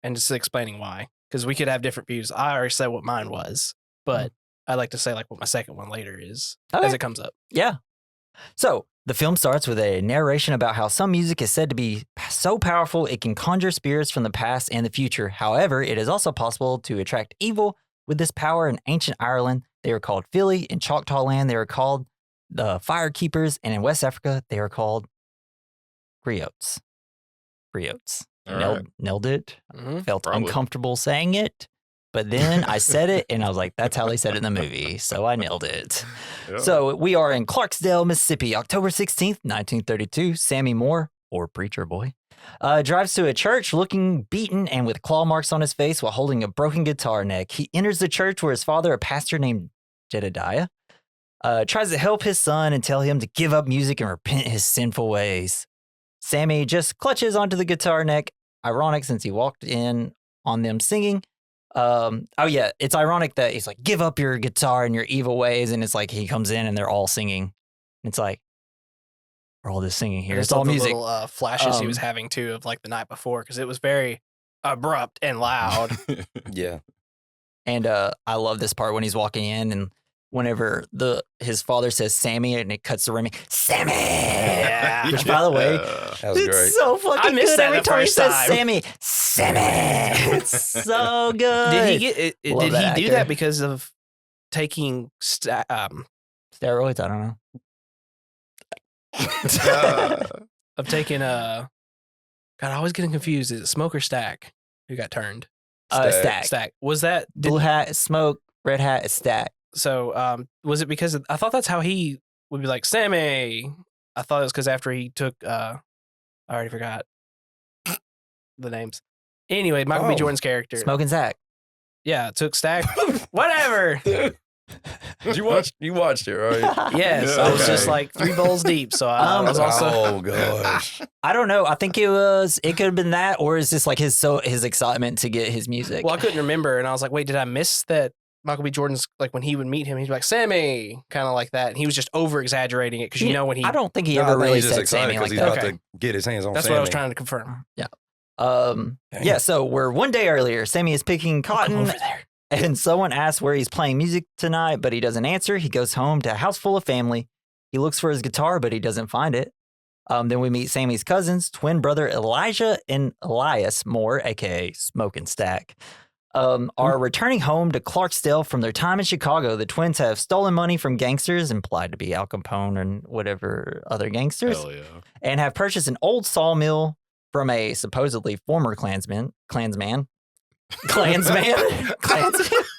and just explaining why, because we could have different views. I already said what mine was, but I'd like to say like what my second one later is as it comes up. Yeah. So the film starts with a narration about how some music is said to be so powerful it can conjure spirits from the past and the future. However, it is also possible to attract evil with this power. In ancient Ireland, they were called Fili. In Choctaw land, they were called the Fire Keepers. And in West Africa, they were called griots. Griots. All Nailed it. Mhm. Felt Probably. uncomfortable saying it. But then I said it and I was like, that's how they said it in the movie. So I nailed it. Yeah. So we are in Clarksdale, Mississippi, October 16th, 1932. Sammy Moore, or Preacher Boy, drives to a church looking beaten and with claw marks on his face while holding a broken guitar neck. He enters the church where his father, a pastor named Jedediah, tries to help his son and tell him to give up music and repent his sinful ways. Sammy just clutches onto the guitar neck. Ironic since he walked in on them singing. It's ironic that he's like, give up your guitar and your evil ways. And it's like he comes in and they're all singing. It's like, we're all just singing here. I It's just all love the music. little flashes he was Um, having too of like the night before because it was very abrupt and loud. Yeah. And I love this part when he's walking in and whenever his father says Sammy and it cuts to Remy, Sammy! Yeah. Which, by the way, That was it's great. so fucking I missed good that every the time he first says time. Sammy. Sammy! It's so good. Did he get it? Love Did that he do actor. that because of taking Steroids? I don't know. of taking God, I always getting confused. Is it Smoke or Stack who got turned? Stack. Stack. Was that Blue hat, smoke, red hat, stack. so? Was it because I thought that's how he would be like Sammy? I thought it was because after he took I already forgot the names. Anyway, Michael B. Oh. Jordan's character. Smoking Zach. Yeah, took Stack. Whatever. Did you watch? You watched it, right? Yes, Yeah, I was just okay. like 3 bowls deep. So I was also. Oh gosh. I don't know. I think it could have been that, or is this like his excitement to get his music? Well, I couldn't remember, and I was like, "Wait, did I miss that?" Michael B. Jordan's like when he would meet him, he'd be like Sammy, kind of like that, and he was just over exaggerating it because you know when he. I don't think he No, I ever think really he's just said excited Sammy like he's that. about Okay. to get his hands on. That's Sammy. what I was trying to confirm. Dang. Yeah, so we're one day earlier. Sammy is picking Come cotton, over there. and someone asks where he's playing music tonight, but he doesn't answer. He goes home to a house full of family. He looks for his guitar, but he doesn't find it. Then we meet Sammy's cousins, twin brother Elijah and Elias Moore, aka Smoke and Stack, are returning home to Clarksdale from their time in Chicago. The twins have stolen money from gangsters, implied to be Al Capone and whatever other gangsters, Hell yeah. and have purchased an old sawmill from a supposedly former Klansman.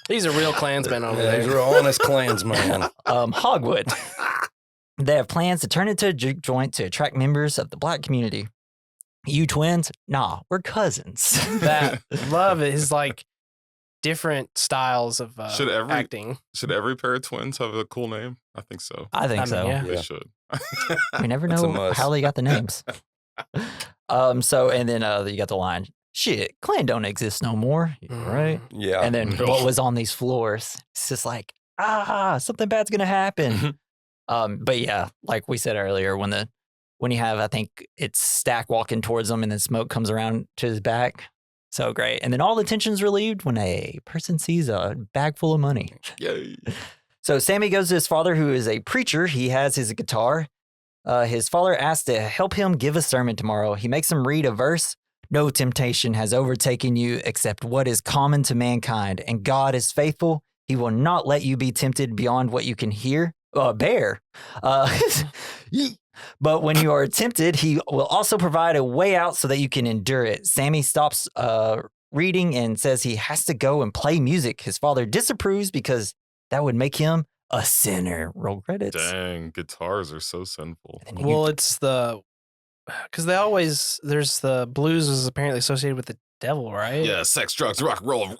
He's a real Klansman over Yeah, he's a there. real honest Klansman. Hogwood. They have plans to turn it into a juke joint to attract members of the black community. You twins? Nah, we're cousins. That love it is like different styles of acting. Should every pair of twins have a cool name? I think so. I think I mean, so. yeah. They Yeah. should. We never That's a know must. how they got the names. So and then you got the line, shit, Clan don't exist no more, right? Yeah. And then No. what was on these floors? It's just like, something bad's gonna happen. But yeah, like we said earlier, when you have, I think it's Stack walking towards them and then smoke comes around to his back. So great. And then all the tension's relieved when a person sees a bag full of money. Yay. So Sammy goes to his father, who is a preacher. He has his guitar. His father asks to help him give a sermon tomorrow. He makes him read a verse. No temptation has overtaken you except what is common to mankind, and God is faithful. He will not let you be tempted beyond what you can bear. But when you are tempted, he will also provide a way out so that you can endure it. Sammy stops reading and says he has to go and play music. His father disapproves because that would make him a sinner. Roll credits. Dang, guitars are so sinful. And then Well, it's because there's the blues is apparently associated with the devil, right? Yeah, sex, drugs, rock, and roll.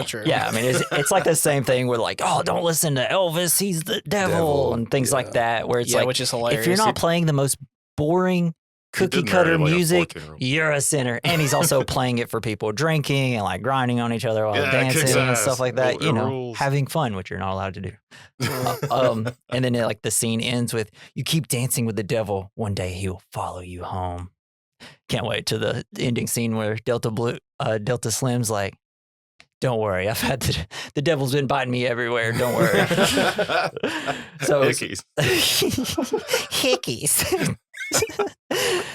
True. yeah, I mean, it's like the same thing where like, oh, don't listen to Elvis. He's the devil and things like that, where it's yeah, like, which is hilarious. if you're not playing the most boring cookie did cutter marry, like, a music, 14-year-old. you're a sinner. And he's also playing it for people drinking and like grinding on each other while Yeah, dancing kicks and ass. stuff like that. It rules. Having fun, which you're not allowed to do. And then like the scene ends with, you keep dancing with the devil. One day he will follow you home. Can't wait to the ending scene where Delta Slim's like, don't worry, I've had the devil's been biting me everywhere. Don't worry. So Hickeys. Hickeys.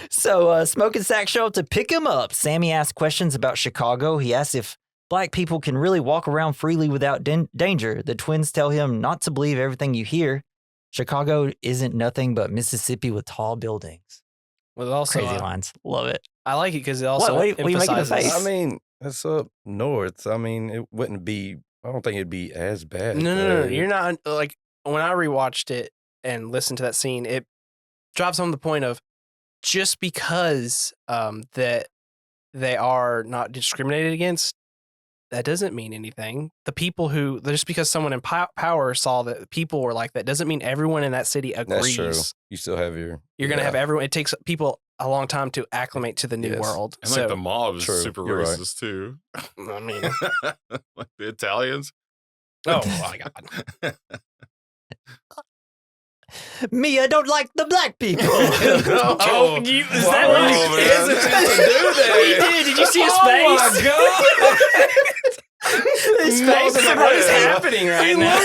So Smoke and Sack show up to pick him up. Sammy asks questions about Chicago. He asks if black people can really walk around freely without danger. The twins tell him not to believe everything you hear. Chicago isn't nothing but Mississippi with tall buildings. Well, also Crazy lines. Love it. I like it because it also What are you making a emphasizes. face? I mean, that's up north. I mean, it wouldn't be. I don't think it'd be as bad. No. You're not like when I rewatched it and listened to that scene. It drops home the point of just because that they are not discriminated against, that doesn't mean anything. The people who just because someone in power saw that people were like that doesn't mean everyone in that city agrees. That's true. You still have your. You're gonna have everyone. It takes people a long time to acclimate to the new Yes. world. And So like the mob is True, super you're right. racist too. I mean, Like the Italians. oh my god. Mia don't like the black people. Oh, is wow, that what man. he is? He did. Did you see his face? Oh my god! His face is like, what is happening right now?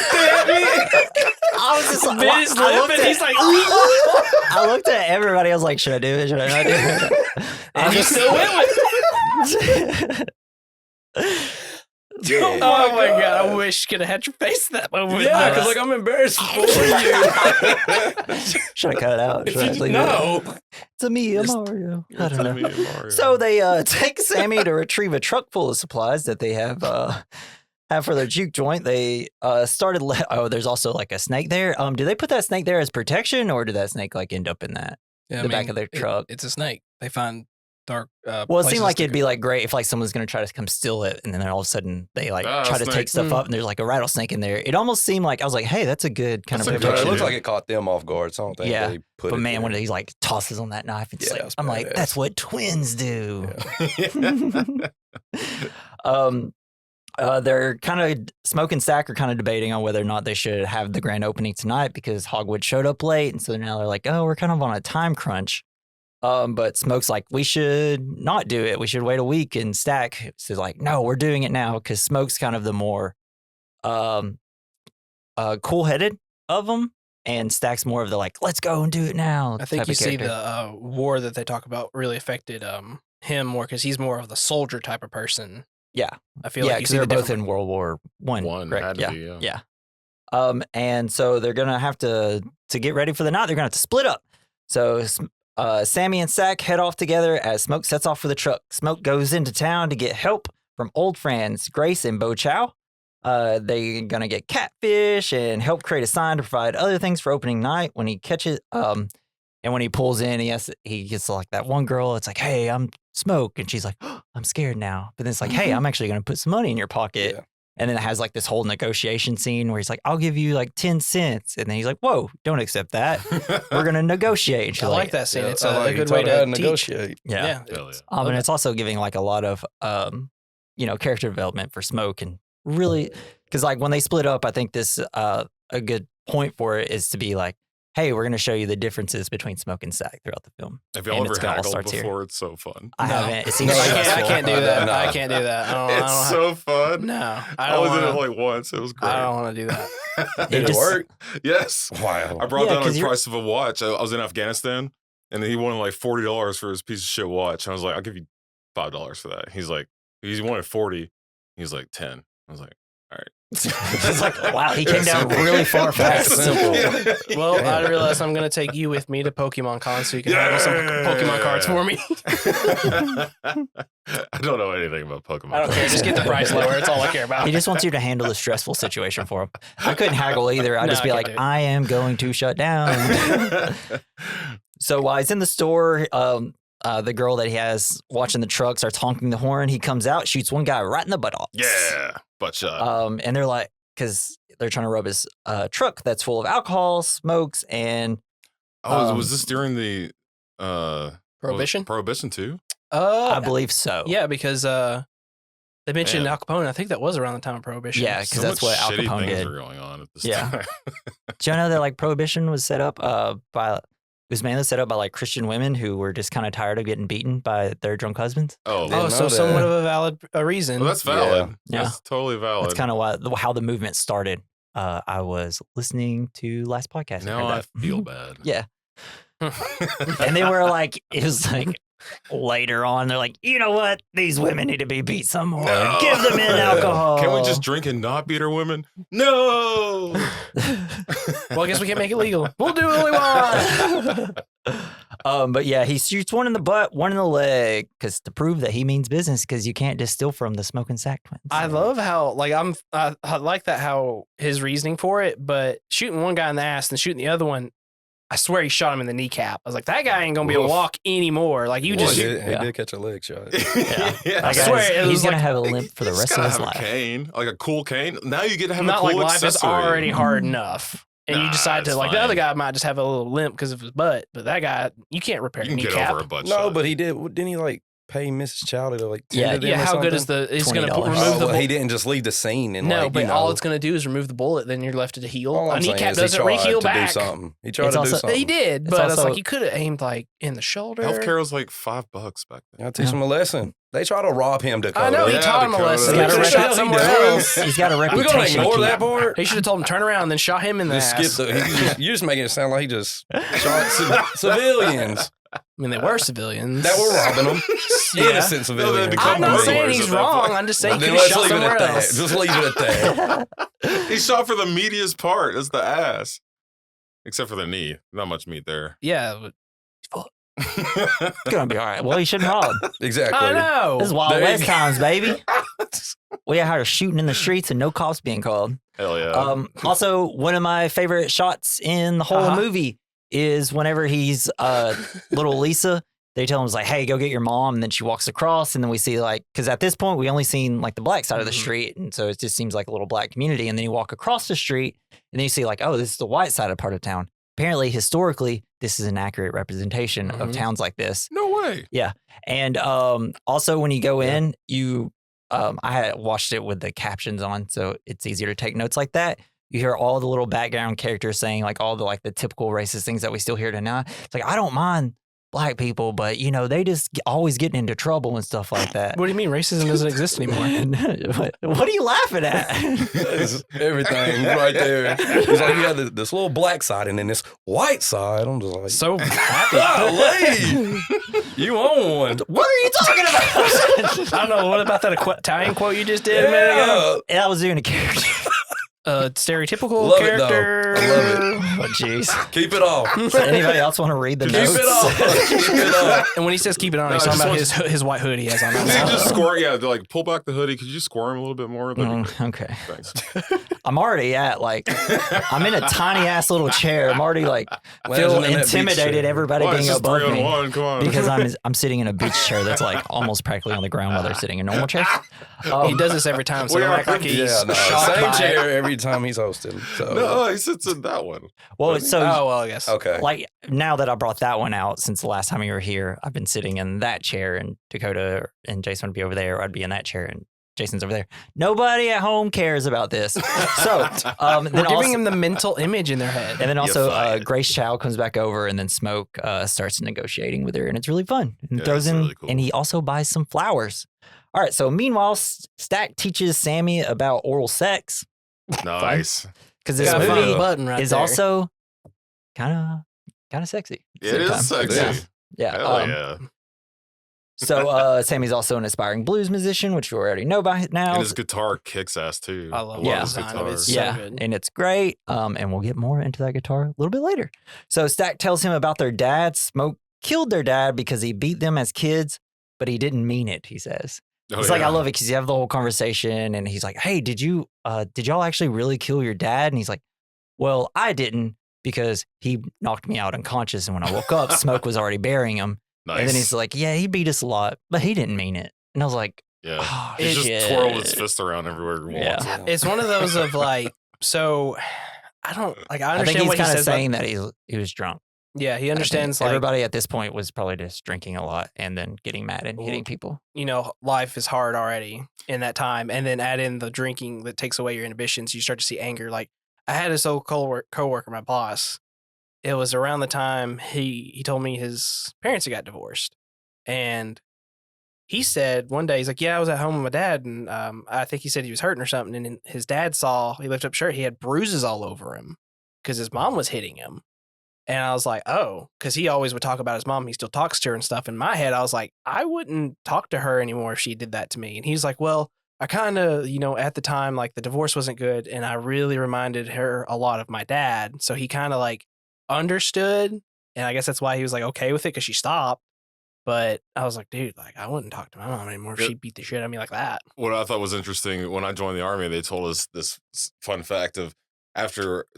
I was just like, Bit his lip and he's like, I looked at everybody. I was like, should I do it? Should I not do it? and you still went with it. Oh my god! I wish you could have had your face that moment. Yeah, because like I'm embarrassed for you. Should I cut it out? Should I leave No. it? It's a me, a Mario. I don't know. Me and Mario. So they take Sammy to retrieve a truck full of supplies that they have for their juke joint. They started. There's also like a snake there. Do they put that snake there as protection, or did that snake like end up in that? Yeah, The back of their truck. It's a snake. They find dark. Well, it seemed like it'd be like great if like someone's gonna try to come steal it, and then all of a sudden they like try to snake. take stuff up, and there's like a rattlesnake in there. It almost seemed like I was like, hey, that's a good kind That's of a good It protection. looks like it caught them off guard. So I don't think Yeah, they put But it man, there. when he like tosses on that knife, it's Yeah, like that's I'm like, badass. that's what twins do. Yeah. They're kind of Smoke and Stack are kind of debating on whether or not they should have the grand opening tonight because Hogwood showed up late, and so now they're like, oh, we're kind of on a time crunch. But Smoke's like, we should not do it. We should wait a week. And Stack is like, no, we're doing it now because Smoke's kind of the more cool-headed of them, and Stack's more of the like, let's go and do it now. I think type you of see character. the war that they talk about really affected him more because he's more of the soldier type of person. Yeah. I feel Yeah, like you because see they're the both different- in World War One. One correct? had to Yeah. be, yeah. Yeah. And so they're gonna have to get ready for the night. They're gonna have to split up. So Sammy and Sack head off together as Smoke sets off for the truck. Smoke goes into town to get help from old friends Grace and Bo Chow. They're gonna get catfish and help create a sign to provide other things for opening night. When he catches, and And when he pulls in, he gets like that one girl. It's like, hey, I'm smoke. And she's like, oh, I'm scared now. But then it's like, hey, I'm actually going to put some money in your pocket. Yeah. And then it has like this whole negotiation scene where he's like, I'll give you like 10 cents. And then he's like, whoa, don't accept that. We're going to negotiate. And she's I like that scene. Yeah, It's I a like good he way taught her how to teach. negotiate. Yeah. Hell yeah. And it's also giving like a lot of, character development for Smoke. And really, because like when they split up, I think this, a good point for it is to be like, hey, we're going to show you the differences between Smoke and Sack throughout the film. Have y'all And ever it's gonna all haggled start here. before? It's so fun. I haven't. It seems No, I stressful. can't do that. No. I can't do that. I don't It's so fun. No, I I don't was in it wanna- like once. It was great. I don't want to do that. Did it just- work? Yes. Wow. I brought Yeah, down 'cause the you're- price of a watch. I was in Afghanistan, and he wanted like $40 for his piece of shit watch. I was like, I'll give you $5 for that. He wanted 40. He was like 10. I was like, all right. It's like, wow, he came down really far That's fast. simple. Well, Damn. I realize I'm going to take you with me to Pokemon Con so you can handle some Pokemon cards for me. I don't know anything about Pokemon. I don't care. Just get the price lower. It's all I care about. He just wants you to handle the stressful situation for him. I couldn't haggle either. I'd No, just be I like, can't do it. I am going to shut down. So while he's in the store, the girl that he has watching the truck starts honking the horn. He comes out, shoots one guy right in the buttocks. Yeah, butt shot. And they're like, because they're trying to rub his truck that's full of alcohol, smokes, and Was this during the Prohibition? Prohibition too? I believe so. Yeah, because they mentioned Man. Al Capone. I think that was around the time of Prohibition. Yeah, 'cause So that's much what Al shitty Capone things did. are going on at this Yeah. time. Do you know that like Prohibition was set up by? It was mainly set up by like Christian women who were just kind of tired of getting beaten by their drunk husbands. Oh, Didn't Oh, know so that. somewhat of a valid reason. well, that's valid. Yeah. That's totally valid. That's kind of how the movement started. I was listening to last podcast. and Now heard I that. feel bad. Yeah. And they were like, it was like later on, they're like, you know what? These women need to be beat some more. No. Give them in alcohol. Can we just drink and not beat our women? No. Well, I guess we can't make it legal. We'll do what we want. But yeah, he shoots one in the butt, one in the leg, because to prove that he means business, because you can't just steal from the Smoking Sack twins. I love how I like that how his reasoning for it, but shooting one guy in the ass and shooting the other one, I swear he shot him in the kneecap. I was like, that guy ain't gonna be able to Oof. walk anymore. Like you Well, just he yeah. did catch a leg shot. Yeah. Yeah. That swear guy's- it he's was gonna like- have a limp for the You just rest of gotta his have life. a cane, like a cool cane. Now you get to have not a cool like life is accessory. already hard enough. And you Nah, decide to it's like the fine. other guy might just have a little limp because of his butt, but that guy you can't repair You a can get kneecap. over a butt No, shot. but he did. Didn't he like pay Mrs. Chowder to like Yeah, tend to them Yeah, or how something? good is the? He's going to $20. remove Oh, the. well, he didn't just leave the scene and No, like, but you know, all it's going to do is remove the bullet. Then you're left to heal. all A I'm saying kneecap is he doesn't tried re-heal to back. do something. He tried It's to also- do something. He did, It's but I was also- like, you could have aimed like in the shoulder. Healthcare was like $5 back then. I teach him a lesson. They try to rob him, Dakota. I know he Yeah, taught him a Dakota. lesson. He He got should a have shot reputation. somewhere He does. else. He's got a we reputation. gonna to ignore keep. that part? He should have told him turn around and then shot him in the Just ass. skip the. You just making it sound like he just shot civilians I mean, they were civilians that were robbing them. Yeah. Innocent civilians. become I'm not burglars saying at he's that wrong. point. I'm just saying Then he could have let's shot leave it somewhere at that. else. Just leave it at that. He shot for the meatiest part. That's the ass. Except for the knee. Not much meat there. Yeah, but It's gonna be all right. Well, he shouldn't rob. Exactly. I know. This is Wild There you West go. times, baby. We out here shooting in the streets and no cops being called. Hell yeah. Also, one of my favorite shots in the whole Uh-huh. movie is whenever he's little Lisa. They tell him, it's like, hey, go get your mom. And then she walks across. And then we see like, because at this point, we only seen like the black side of the Mhm. street. And so it just seems like a little black community. And then you walk across the street and then you see like, oh, this is the white side of part of town. Apparently, historically, this is an accurate representation of Mhm. towns like this. no way. And also, when you go in, I had watched it with the captions on, so it's easier to take notes like that. You hear all the little background characters saying like all the like the typical racist things that we still hear tonight. It's like, I don't mind black people, but you know, they just always getting into trouble and stuff like that. What do you mean racism doesn't exist anymore? What are you laughing at? That's everything right there. It's like you got this little black side and then this white side. I'm just like, So happy. golly, you own one. What are you talking about? I don't know. What about that Italian quote you just did a minute ago? Yeah. I was doing a character. Stereotypical Love it, though. character. I love Oh, jeez. Keep it all. Does anybody else want to read the Keep notes? it all. Keep it all. And when he says keep it on, No, he's I talking about just his white hoodie he has on. Could you just squirm? Yeah, like pull back the hoodie. Could you squirm a little bit more? That'd be great. Okay. Thanks. I'm already at like I'm in a tiny ass little chair. I'm already like feel Imagine in that beach intimidated. chair. Everybody Well, it's being just above 3 on me 1. Come on. because I'm sitting in a beach chair that's like almost practically on the ground while they're sitting in normal chairs. He does this every time, so We don't are- act like he's Yeah, no, shocked same by it. chair every time he's hosting. So No, he sits in that one. Well, so Oh well, I guess. okay. like now that I brought that one out since the last time you were here, I've been sitting in that chair and Dakota and Jason would be over there. I'd be in that chair and Jason's over there. Nobody at home cares about this. So We're then giving also, him the mental image in their head. and then also fired. Grace Chow comes back over and then Smoke starts negotiating with her and it's really fun. And Yeah, throws it's in really cool. and he also buys some flowers. All right. So meanwhile, Stack teaches Sammy about oral sex Nice. because this Got a fun movie button right is there. also kind of sexy. at the It same is time. sexy. Yeah. Hell yeah. So Sammy's also an aspiring blues musician, which we already know by now. And his guitar kicks ass too. I love Yeah. the design of it. It's so Yeah, good. and it's great. And we'll get more into that guitar a little bit later. So Stack tells him about their dad. Smoke killed their dad because he beat them as kids, but he didn't mean it, he says. Oh, It's like, I yeah. love it because you have the whole conversation and he's like, hey, did y'all actually really kill your dad? And he's like, well, I didn't because he knocked me out unconscious. And when I woke up, Smoke was already burying him. Nice. And then he's like, yeah, he beat us a lot, but he didn't mean it. And I was like, yeah. oh, He just shit. twirled his fist around everywhere he Yeah. wants. It's one of those of like, so I don't like. I I think understand he's what he kind of says. About, saying that he was drunk. yeah, he I think understands. Like, everybody at this point was probably just drinking a lot and then getting mad and hitting people. life is hard already in that time, and then add in the drinking that takes away your inhibitions. You start to see anger. Like I had this old coworker, my boss. It was around the time he told me his parents had got divorced, and he said one day he's like, "Yeah, I was at home with my dad, and I think he said he was hurting or something." And then his dad saw he lifted up his shirt, he had bruises all over him because his mom was hitting him. And I was like, oh, because he always would talk about his mom. He still talks to her and stuff. In my head, I was like, I wouldn't talk to her anymore if she did that to me. And he's like, well, I kind of, at the time, like the divorce wasn't good. And I really reminded her a lot of my dad. So he kind of like understood. And I guess that's why he was like okay with it because she stopped. But I was like, dude, like I wouldn't talk to my mom anymore if she beat the shit out of me like that. What I thought was interesting when I joined the army, they told us this fun fact of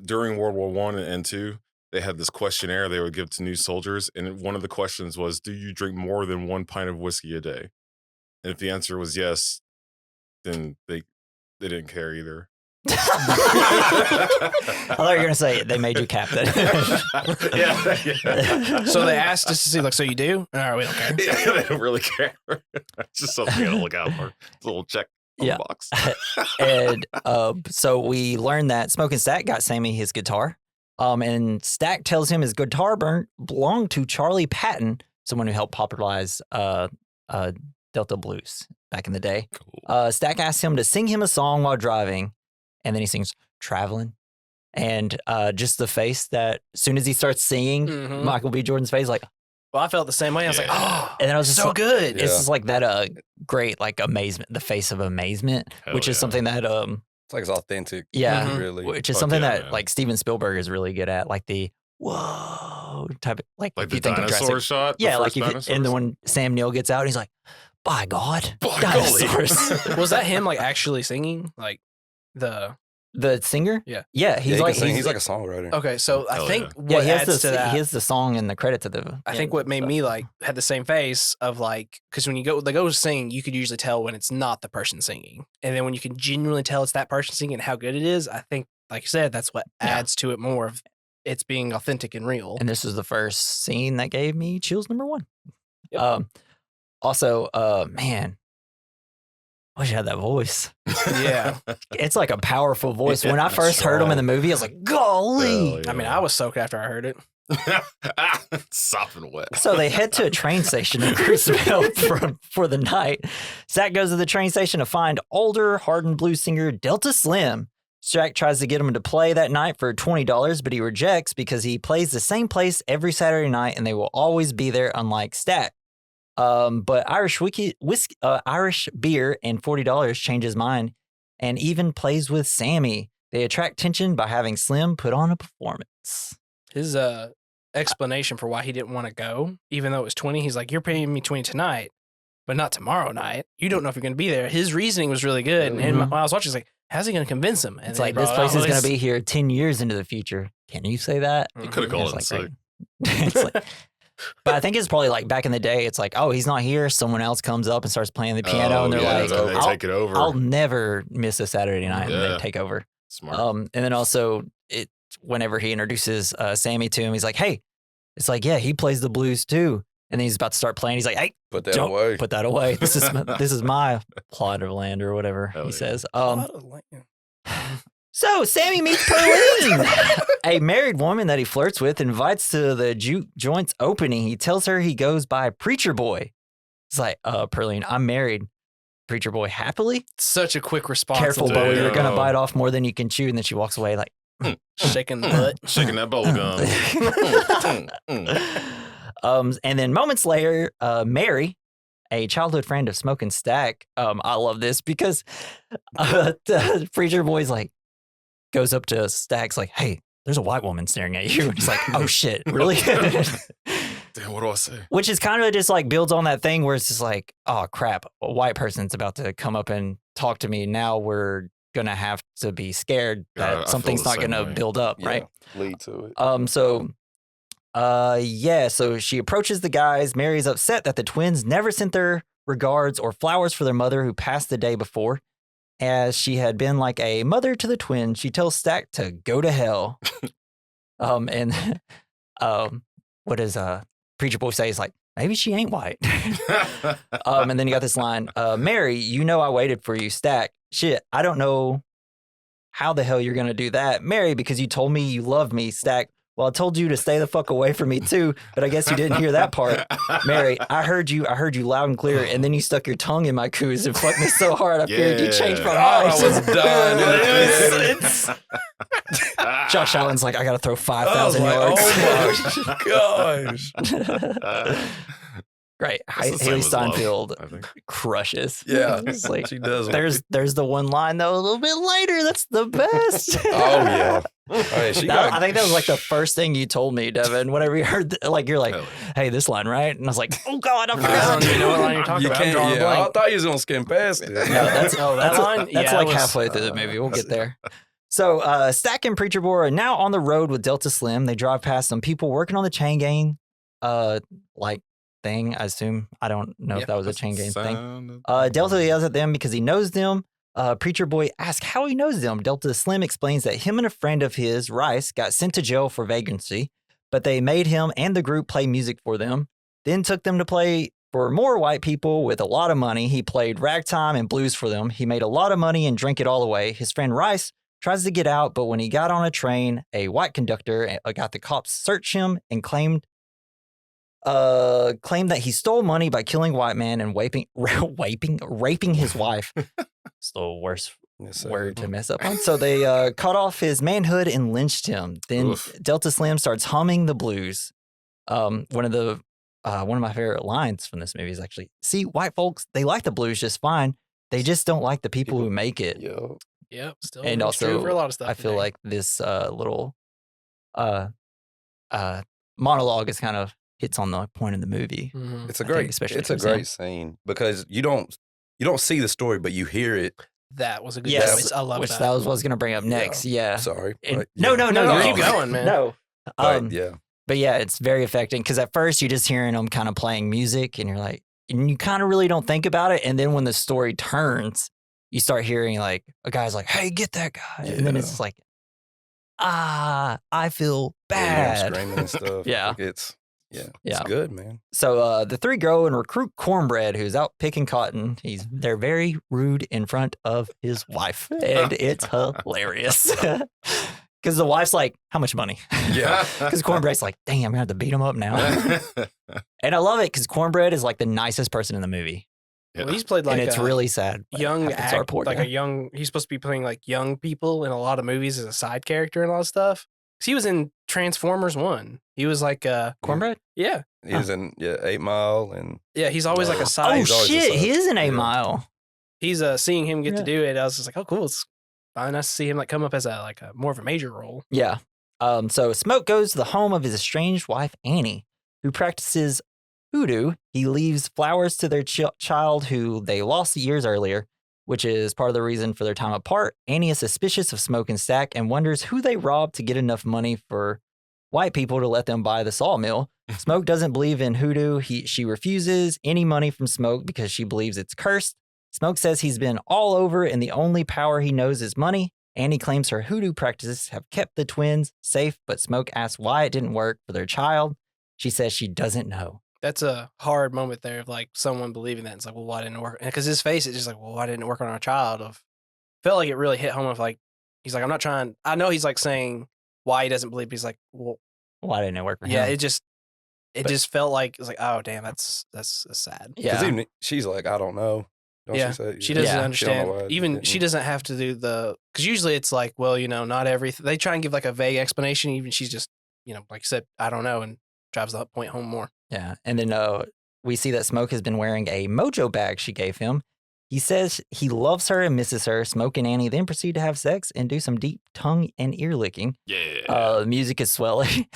during World War I and II, they had this questionnaire they would give to new soldiers, and one of the questions was, "Do you drink more than 1 pint of whiskey a day?" And if the answer was yes, then they didn't care either. I thought you were going to say they made you cap that. yeah. So they asked us to see, like, so you do? All right, we don't care. Yeah, they don't really care. It's just something you gotta look out for. It's a little check on Yeah. the box. And so we learned that Smoke and Stack got Sammy his guitar. And Stack tells him his guitar belonged to Charlie Patton, someone who helped popularize Delta blues back in the day. Cool. Stack asks him to sing him a song while driving, and then he sings "Traveling." And just the face that, as soon as he starts singing, Mhm. Michael B. Jordan's face, like, Well, I felt the same way. I was like, Yeah. oh, and then I was just so like, good. It's Yeah. just like that great like amazement, the face of amazement, Hell which is yeah. something that It's like it's authentic. yeah, Mhm. Really. which is Fuck something yeah, that man. like Steven Spielberg is really good at, like the whoa type of like Like if the you think of dinosaur Jurassic, shot? The yeah, like first if you, dinosaurs? and then when Sam Neill gets out, he's like, by God, By dinosaurs. Was that him like actually singing? Like the The singer, Yeah. yeah, he's he like can sing. He's like a songwriter. okay. So I Hell think yeah. what yeah, he adds has to the that. he has the song and the credits at the. I think end what and made stuff. me like had the same face of like because when they go sing, you could usually tell when it's not the person singing, and then when you can genuinely tell it's that person singing and how good it is, I think, like you said, that's what Yeah. adds to it more of it's being authentic and real. And this was the first scene that gave me chills number 1. Yep. Also, man, I wish I had that voice. Yeah. It's like a powerful voice. When I Yeah, first heard him in the strong. movie, I was like, golly. Hell I mean, I was soaked after I heard it. sopping wet. So they head to a train station in Cruiseville for the night. Zach goes to the train station to find older, hardened blues singer Delta Slim. Jack tries to get him to play that night for $20, but he rejects because he plays the same place every Saturday night and they will always be there, unlike Stack. But Irish Irish beer and $40 change his mind and even plays with Sammy. They attract tension by having Slim put on a performance. His explanation for why he didn't want to go, even though it was 20, he's like, you're paying me 20 tonight, but not tomorrow night. You don't know if you're going to be there. His reasoning was really good. And when I was watching, he's like, how's he going to convince him? And It's then like he this brought place out is going his- to be here 10 years into the future. Can you say that? He could have Mhm. called It's it like, sick. It's like, but I think it's probably like back in the day. It's like, oh, he's not here. Someone else comes up and starts playing the piano, and they're yeah, like, then they I'll, take it over. I'll never miss a Saturday night, and Yeah. they take over. Smart. And then also, whenever he introduces Sammy to him, he's like, hey, it's like, yeah, he plays the blues too. And then he's about to start playing. He's like, hey, Put that don't away. put that away. This is my plot of land or whatever Hell he yeah. says. Lot of land. So Sammy meets Perline, a married woman that he flirts with, invites to the juke joint's opening. He tells her he goes by Preacher Boy. It's like, Perline, I'm married. Preacher Boy, happily? Such a quick response. Careful, of Bo, it. you're going to Damn. bite off more than you can chew. And then she walks away like, Shaking the butt. Shaking that bubble gum. And then moments later, Mary, a childhood friend of Smoke and Stack, I love this because the Preacher Boy's like, goes up to Stack's like, hey, there's a white woman staring at you. And he's like, oh shit, really? Damn, what do I say? Which is kind of just like builds on that thing where it's just like, oh crap, a white person's about to come up and talk to me. Now we're gonna have to be scared Yeah, I that feel something's the not same gonna way. build up, Yeah, right? lead to it. So she approaches the guys. Mary's upset that the twins never sent their regards or flowers for their mother who passed the day before. As she had been like a mother to the twins, she tells Stack to go to hell. And what does Preacher Boy say? He's like, maybe she ain't white. And then you got this line, Mary, you know I waited for you. Stack, shit, I don't know how the hell you're gonna do that. Mary, because you told me you loved me. Stack, well, I told you to stay the fuck away from me too, but I guess you didn't hear that part. Mary, I heard you loud and clear, and then you stuck your tongue in my coos and fucked me so hard I feared you changed my Yeah. mind. I was done. It's- Josh Allen's like, I gotta throw I was 5,000 like, yards. oh my gosh. Great. That's the same Haley as love, Steinfeld I think. crushes. Yeah, It's like, she does. there's the one line though a little bit later. That's the best. Oh yeah. Oh, yeah, she got, I think that was like the first thing you told me, Devin. Whenever you heard, like, you're like, Hell "Hey, this line, right?" And I was like, "Oh God, I I forgot." don't even know what line you're talking You about. I'm can't. drawing a Yeah, I blank. thought you was gonna skim past it. No, that's that line? That's Yeah, like it was- halfway through the movie. We'll get there. So Stack and Preacher Boy are now on the road with Delta Slim. They drive past some people working on the chain gang, like thing. I assume. I don't know if that was a chain gang thing. Delta yells at them because he knows them. Preacher Boy asks how he knows them. Delta Slim explains that him and a friend of his, Rice, got sent to jail for vagrancy, but they made him and the group play music for them, then took them to play for more white people with a lot of money. He played ragtime and blues for them. He made a lot of money and drank it all away. His friend Rice tries to get out, but when he got on a train, a white conductor got the cops search him and claimed that he stole money by killing white man and raping his wife. It's the worst Yes, sir. word to mess up on. So they cut off his manhood and lynched him. Then Oof. Delta Slim starts humming the blues. One of my favorite lines from this movie is actually, see, white folks, they like the blues just fine. They just don't like the people who make it. Yo. Yep. Still And rings true also, for a lot of stuff. I feel today. like this little monologue is kind of hits on the point of the movie. Mhm. It's a I think great, especially it's a towards the end. great scene because you don't see the story, but you hear it. That was a good Yes, choice. I love which that. that was what I was going to bring up next. Yeah. Sorry. And- but no, yeah. no, no, No, you're keep going, man. No. But, yeah. But yeah, it's very affecting because at first you're just hearing them kind of playing music and you're like, and you kind of really don't think about it. And then when the story turns, you start hearing like a guy's like, hey, get that guy. And then it's Yeah. like, I feel Yeah, you hear 'em bad. screaming and stuff. Yeah. Like it's Yeah. it's good, man. So the three go and recruit Cornbread, who's out picking cotton. They're very rude in front of his wife, and it's hilarious. Because the wife's like, "How much money?" Yeah. Because Cornbread's like, "Dang, I'm gonna have to beat him up now." And I love it because Cornbread is like the nicest person in the movie, Well, he's played like and it's a really sad. but young happens to our act, poor like guy. a young. He's supposed to be playing like young people in a lot of movies as a side character and all that stuff. 'Cause he was in Transformers 1. He was like, Cornbread. yeah, He's in 8 Mile and yeah. He's always like a Oh, side. Oh he's always a shit, side. he is an 8 Yeah. Mile. He's seeing him get Yeah. to do it. I was just like, oh, cool. It's finally nice to see him like come up as a more of a major role. Yeah. So Smoke goes to the home of his estranged wife Annie, who practices voodoo. He leaves flowers to their child who they lost years earlier. which is part of the reason for their time apart. Annie is suspicious of Smoke and Stack and wonders who they robbed to get enough money for white people to let them buy the sawmill. Smoke doesn't believe in hoodoo. She refuses any money from Smoke because she believes it's cursed. Smoke says he's been all over and the only power he knows is money. Annie claims her hoodoo practices have kept the twins safe, but Smoke asks why it didn't work for their child. She says she doesn't know. That's a hard moment there of like someone believing that. It's like, well, why didn't it work? Because his face is just like, well, why didn't it work on our child? Felt like it really hit home of like, he's like, I'm not trying. I know he's like saying why he doesn't believe. But he's like, well, Why didn't it work for him? yeah, it just felt like it's like, oh damn, that's sad. Because Yeah. even she's like, I don't know. Don't Yeah, she say? she doesn't She don't know understand. why it Even didn't. she doesn't have to do because usually it's like, well, not everything. They try and give like a vague explanation. Even she's just, like I said, I don't know, and drives the point home more. Yeah. And then we see that Smoke has been wearing a mojo bag she gave him. He says he loves her and misses her. Smoke and Annie then proceed to have sex and do some deep tongue and ear licking. Yeah. Music is swelling.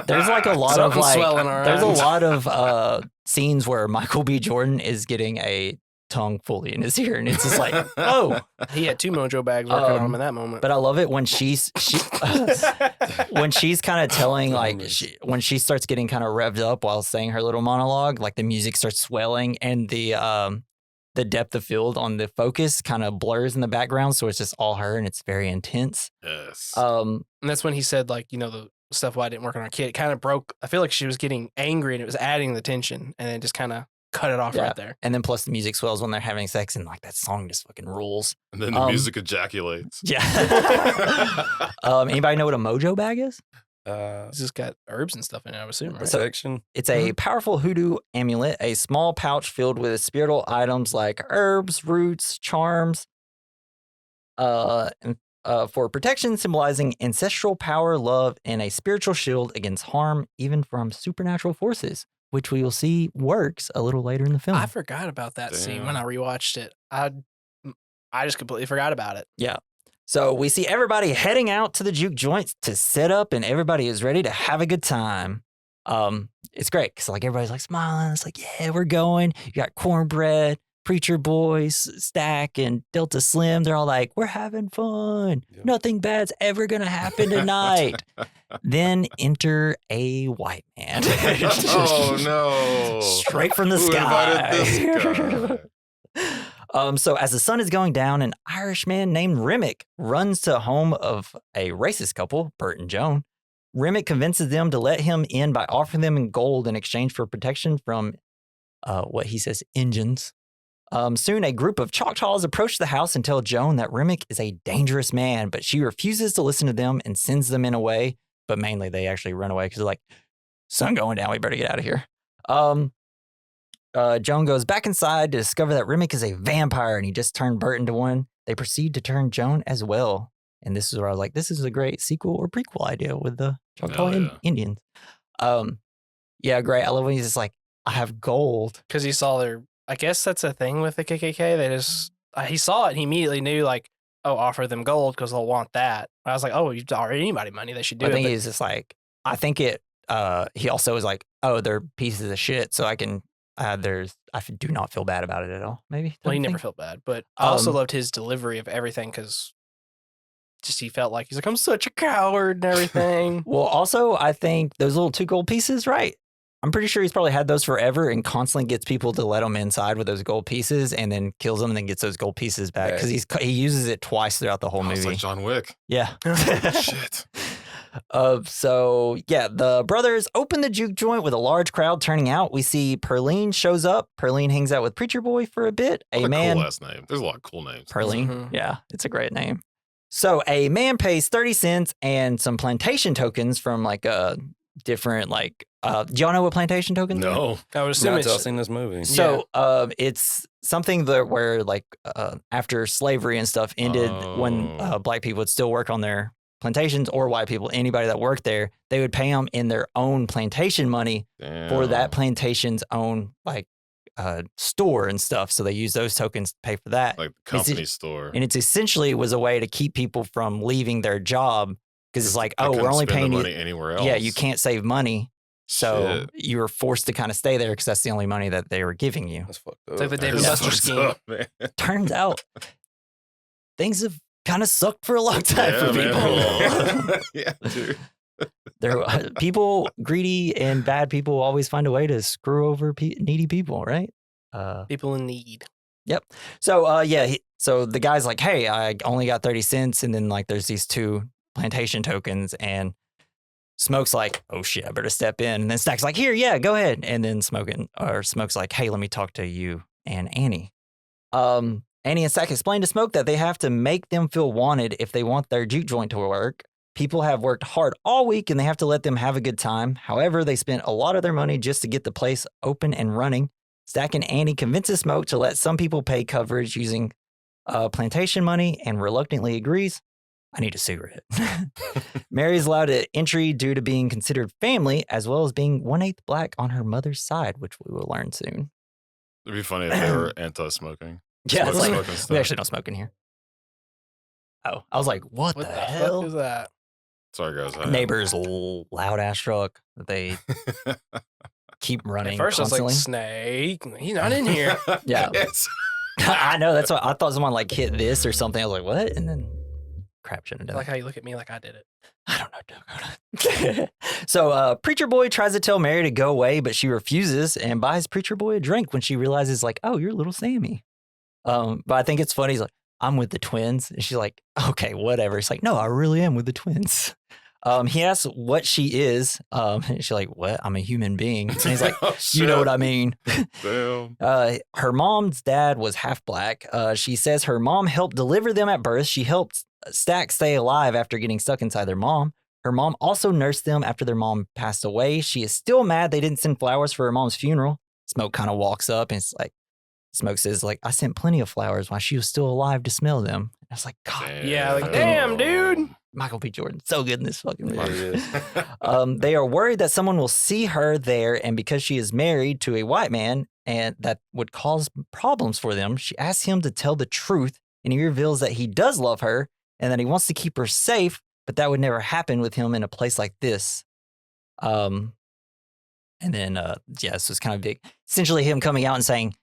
There's like a lot of Something's like, swelling around. there's a lot of scenes where Michael B. Jordan is getting a tongue fully in his ear, and it's just like, oh. He had 2 mojo bags working on him in that moment. But I love it when when she's kind of telling, like, when she starts getting kind of revved up while saying her little monologue, like the music starts swelling and the depth of field on the focus kind of blurs in the background, so it's just all her and it's very intense. Yes. And that's when he said, like, the stuff why it didn't work on our kid. It kind of broke. I feel like she was getting angry and it was adding the tension, and it just kind of cut it off right there. And then plus the music swells when they're having sex, and like that song just fucking rules. And then the music ejaculates. Yeah. Anybody know what a mojo bag is? It's just got herbs and stuff in it, I would assume, right? Protection. It's a powerful hoodoo amulet, a small pouch filled with spiritual items like herbs, roots, charms, for protection, symbolizing ancestral power, love, and a spiritual shield against harm, even from supernatural forces, which we will see works a little later in the film. I forgot about that scene when I rewatched it. I just completely forgot about it. Yeah. So we see everybody heading out to the juke joints to set up, and everybody is ready to have a good time. It's great because like everybody's like smiling. It's like, yeah, we're going. You got Cornbread, Preacher Boys, Stack, and Delta Slim. They're all like, we're having fun. Yep. Nothing bad's ever gonna happen tonight. Then enter a white man. Oh no! Straight from the Who sky. invited this guy? So as the sun is going down, an Irishman named Remick runs to the home of a racist couple, Bert and Joan. Remick convinces them to let him in by offering them gold in exchange for protection from what he says, Injuns. Soon, a group of Choctaws approach the house and tell Joan that Remick is a dangerous man, but she refuses to listen to them and sends them in away. But mainly, they actually run away because they're like, sun going down, we better get out of here. Joan goes back inside to discover that Remick is a vampire and he just turned Bert into one. They proceed to turn Joan as well. And this is where I was like, this is a great sequel or prequel idea with the Choctaw Indians. Yeah, great. I love when he's just like, I have gold. Because he saw I guess that's a thing with the KKK. They just, he saw it and he immediately knew, like, oh, offer them gold because they'll want that. I was like, oh, you've already anybody money. They should do it. I think he's just like, I think he also is like, oh, they're pieces of shit. So I can, I do not feel bad about it at all. Maybe. Well, he never felt bad. But I also loved his delivery of everything because just he felt like, he's like, I'm such a coward and everything. Well, also, I think those little 2 gold pieces, right? I'm pretty sure he's probably had those forever and constantly gets people to let him inside with those gold pieces and then kills them and then gets those gold pieces back because he uses it twice throughout the whole movie. It's like John Wick. Yeah. Shit. So yeah, the brothers open the juke joint with a large crowd turning out. We see Perline shows up. Perline hangs out with Preacher Boy for a bit. What a cool last name. There's a lot of cool names. Perline. Mhm. Yeah, it's a great name. So a man pays 30 cents and some plantation tokens from like a different like do y'all know what plantation tokens are? No. I would assume Not till I've it's seen this movie. So it's something that where like after slavery and stuff ended, when black people would still work on their plantations, or white people, anybody that worked there, they would pay them in their own plantation money for that plantation's own like store and stuff. So they use those tokens to pay for that. Like the company store. And it's essentially was a way to keep people from leaving their job because it's like, They oh, we're couldn't only spend the paying you money anywhere else. Yeah, you can't save money. So Shit. you were forced to kind of stay there because that's the only money that they were giving you. That's fucked up. It's like the Dave and That's Buster fucked scheme. up, man. Turns out things have kind of sucked for a long time for people. Man. Yeah, dude. People, greedy and bad people always find a way to screw over needy people, right? People in need. So so the guy's like, hey, I only got 30 cents. And then like there's these 2 plantation tokens and Smoke's like, oh shit, I better step in. And then Stack's like, here, yeah, go ahead. And then Smoke's like, hey, let me talk to you and Annie. Annie and Stack explain to Smoke that they have to make them feel wanted if they want their juke joint to work. People have worked hard all week and they have to let them have a good time. However, they spent a lot of their money just to get the place open and running. Stack and Annie convinces Smoke to let some people pay coverage using plantation money and reluctantly agrees. I need a cigarette. Mary is allowed entry due to being considered family as well as being 1/8 black on her mother's side, which we will learn soon. It'd be funny if they were anti-smoking. Yeah, it's like, Smoking stuff. we actually don't smoke in here. Oh, I was like, what the What the hell? fuck is that? Sorry, guys. Neighbor's loud ass truck that they keep running At first, I was constantly. like, Snake, he's not in here. Yeah. Yes. I know, that's what I thought someone like hit this or something. I was like, what? And then crap shouldn't have I done like how you look at me like I did it. I don't know, Dakota. So Preacher Boy tries to tell Mary to go away, but she refuses and buys Preacher Boy a drink when she realizes like, oh, you're little Sammy. But I think it's funny. He's like, I'm with the twins. And she's like, okay, whatever. He's like, no, I really am with the twins. He asks what she is. And she's like, what? I'm a human being. And he's like, Oh, you know shit. what I mean? Damn. Her mom's dad was half black. She says her mom helped deliver them at birth. She helped Stack stay alive after getting stuck inside their mom. Her mom also nursed them after their mom passed away. She is still mad they didn't send flowers for her mom's funeral. Smoke kind of walks up and it's like, Smoke says, like, I sent plenty of flowers while she was still alive to smell them. I was like, God, Yeah, like, damn, dude. Michael B. Jordan, so good in this fucking Yeah, movie. he is. They are worried that someone will see her there, and because she is married to a white man, and that would cause problems for them, she asks him to tell the truth, and he reveals that he does love her and that he wants to keep her safe, but that would never happen with him in a place like this. And then, so it's kind of big. Essentially, him coming out and saying,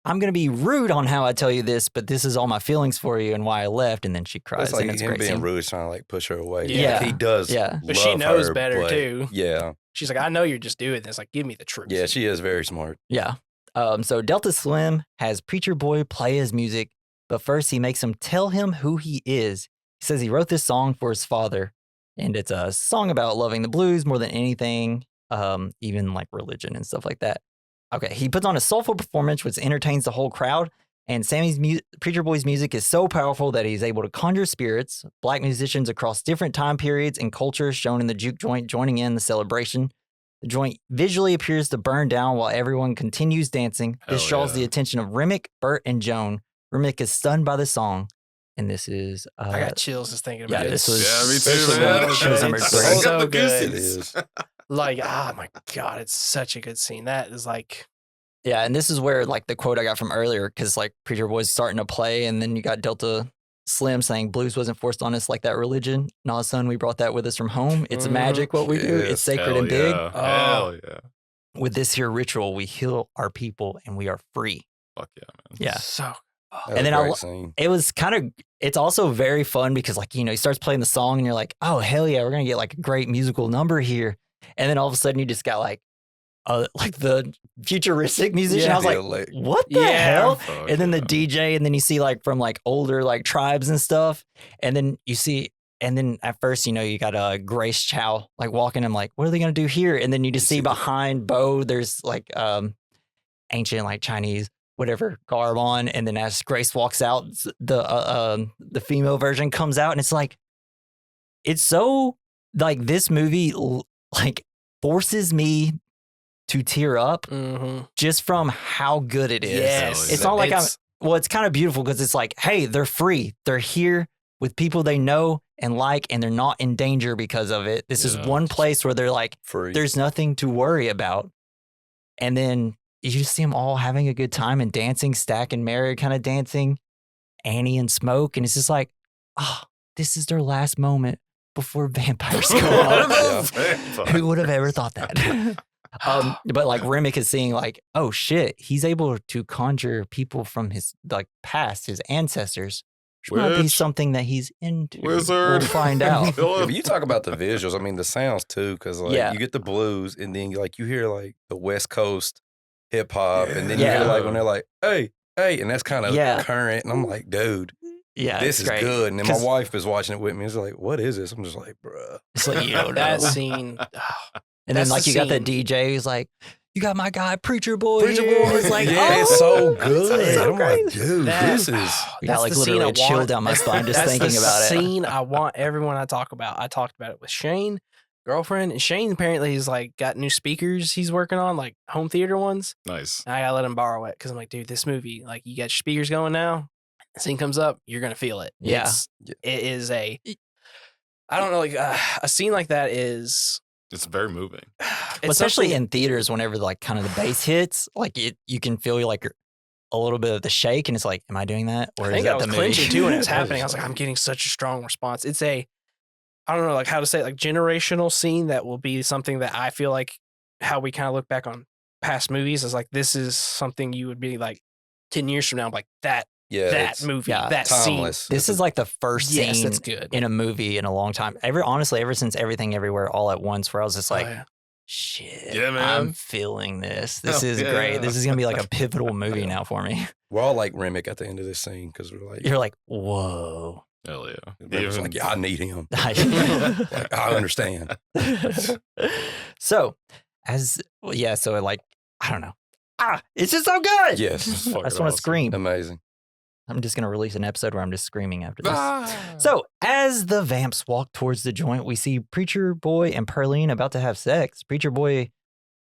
I'm going to be rude on how I tell you this, but this is all my feelings for you and why I left. And then she cries. It's like and it's him great being scene. rude, trying to like push her away. Yeah. Like, he does. Yeah. But she love knows her, better, but too. Yeah. She's like, I know you're just doing this. Like, give me the truth. Yeah, she is very smart. Yeah. So Delta Slim has Preacher Boy play his music, but first he makes him tell him who he is. He says he wrote this song for his father, and it's a song about loving the blues more than anything, even like religion and stuff like that. Okay, he puts on a soulful performance which entertains the whole crowd, and Preacher Boy's music is so powerful that he's able to conjure spirits, black musicians across different time periods and cultures shown in the juke joint joining in the celebration. The joint visually appears to burn down while everyone continues dancing. This Hell draws yeah. the attention of Remick, Bert, and Joan. Remick is stunned by the song, and this is... I got chills just thinking about yeah, it. this was... Yeah, me this too, was man. one of shows number It's three. I got so the good. It goosies. is. Like, oh my God, it's such a good scene. That is like, Yeah, and this is where like the quote I got from earlier, because like Preacher Boy's starting to play, and then you got Delta Slim saying blues wasn't forced on us like that religion. Nah, son, we brought that with us from home. It's Mhm. magic what we do. Yes, It's sacred Hell and big. yeah. Oh. Hell yeah. With this here ritual, we heal our people and we are free. Fuck yeah, man. Yeah. so. That And was then a I great lo- scene. It was kind of, it's also very fun because like, he starts playing the song and you're like, oh, hell yeah, we're going to get like a great musical number here. And then all of a sudden you just got like the futuristic musician. Yeah. I was like, Yeah, like- what the Yeah. hell? Fuck And then the yeah. DJ, and then you see like from like older like tribes and stuff. And then you see, and then at first, you got Grace Chow like walking. I'm like, what are they going to do here? And then you just You see see the- behind Bo, there's like ancient like Chinese whatever garb on, and then as Grace walks out, the female version comes out, and it's like, it's so like this movie like forces me to tear up Mm-hmm. just from how good it is. Yes. It's not like it's kind of beautiful because it's like, hey, they're free, they're here with people they know and like, and they're not in danger because of it. This is Yeah. one place where they're like, Free. there's nothing to worry about. And then you just see them all having a good time and dancing. Stack and Mary kind of dancing, Annie and Smoke. And it's just like, this is their last moment before vampires go on. Vampire. Who would have ever thought that? But like Remick is seeing like, oh shit, he's able to conjure people from his like past, his ancestors. Which might be Witch. something that he's into. Wizard. We'll find out. Kill Yeah, him. but you talk about the visuals. I mean, the sounds too, because like Yeah. you get the blues, and then like you hear like the West Coast hip hop, and then you Yeah. hear like when they're like, "Hey, hey," and that's kind of Yeah. current. And I'm like, dude, Yeah, this it's is great. good. And then my 'Cause wife is watching it with me. It's like, what is this? I'm just like, bruh. It's like, you don't That know. scene. And then that's like the you got the scene. DJ who's like, you got my guy Preacher Boy. Preacher here." Boy. It's like, yeah, oh, it's so it's good. so I'm like, great. dude, this is. Yeah, that's like the scene literally I a chill want. down my spine just That's thinking the about it. scene I want everyone I talk about. I talked about it with Shane, girlfriend, and Shane apparently is like got new speakers he's working on, like home theater ones. Nice. And I gotta let him borrow it because I'm like, dude, this movie, like, you got your speakers going now. The scene comes up, you're gonna feel it. Yeah. It is a. I don't know, like a scene like that is. It's very moving. It's Especially something- in theaters, whenever like kind of the bass hits, like you can feel like a little bit of the shake, and it's like, am I doing that, or I is think that I was the movie? clenching too when it was That happening. is I was like, funny. I'm getting such a strong response. It's a, I don't know, like how to say it, like generational scene that will be something that I feel like how we kind of look back on past movies is like, this is something you would be like 10 years from now, like that Yeah, that it's movie, yeah, that timeless. This is like the first scene. Yes, scene that's good. in a movie in a long time. Honestly, ever since Everything Everywhere All at Once, where I was just like, Oh, yeah. shit, Yeah, man. I'm feeling this. This Oh, is yeah. great. This is gonna be like a pivotal movie now for me. We're all like Remick at the end of this scene because we're like, You're like, whoa. Hell yeah. Remick's like, yeah, I need him. Like, I understand. so, so like, I don't know. It's just so good. Yes, I just want to scream. amazing. I'm just gonna release an episode where I'm just screaming after this. Ah. So, as the vamps walk towards the joint, we see Preacher Boy and Pearline about to have sex. Preacher Boy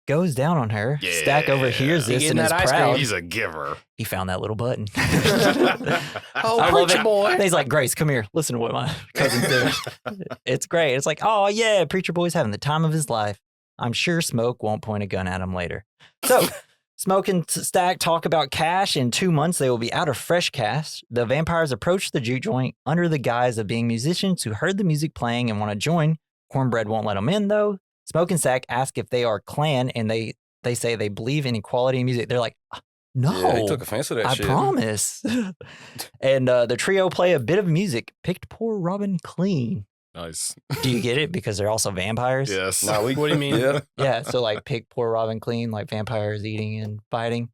goes down on her. Stack Yeah. overhears He this getting and is that ice cream. proud. He's a giver. He found that little button. Oh, I love Preacher it. Boy. And he's like, Grace, come here. Listen to what my cousin's doing. It's great. It's like, oh, yeah, Preacher Boy's having the time of his life. I'm sure Smoke won't point a gun at him later. So, Smoke and Stack talk about cash. In 2 months, they will be out of fresh cash. The vampires approach the juke joint under the guise of being musicians who heard the music playing and want to join. Cornbread won't let them in, though. Smoke and Stack ask if they are clan, and they say they believe in equality in music. They're like, no, Yeah, he took offense to that I shit. promise. And the trio play a bit of music. Picked poor Robin clean. Nice. Do you get it? Because they're also vampires? Yes. Nah, What do you mean? Yeah, Yeah, so like pick poor Robin clean, like vampires eating and fighting.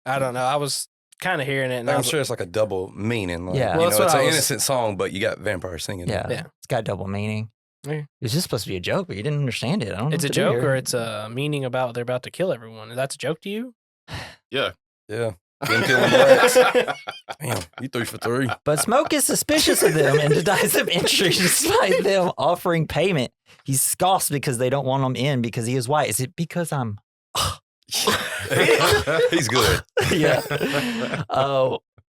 I don't know. I was kind of hearing it. And I I'm was sure it's like a double meaning. Like, Yeah. you Well, that's know, what it's I an was- innocent song, but you got vampires singing. Yeah. it. Yeah. It's got double meaning. Yeah. It was just supposed to be a joke, but you didn't understand it. I don't know. it's a what to do joke here. or it's a meaning about they're about to kill everyone. That's a joke to you? Yeah. Yeah. Them killing blacks. Damn, you 3 for 3. But Smoke is suspicious of them and denies them entry despite them offering payment. He scoffs because they don't want him in because he is white. Is it because I'm He's good. yeah.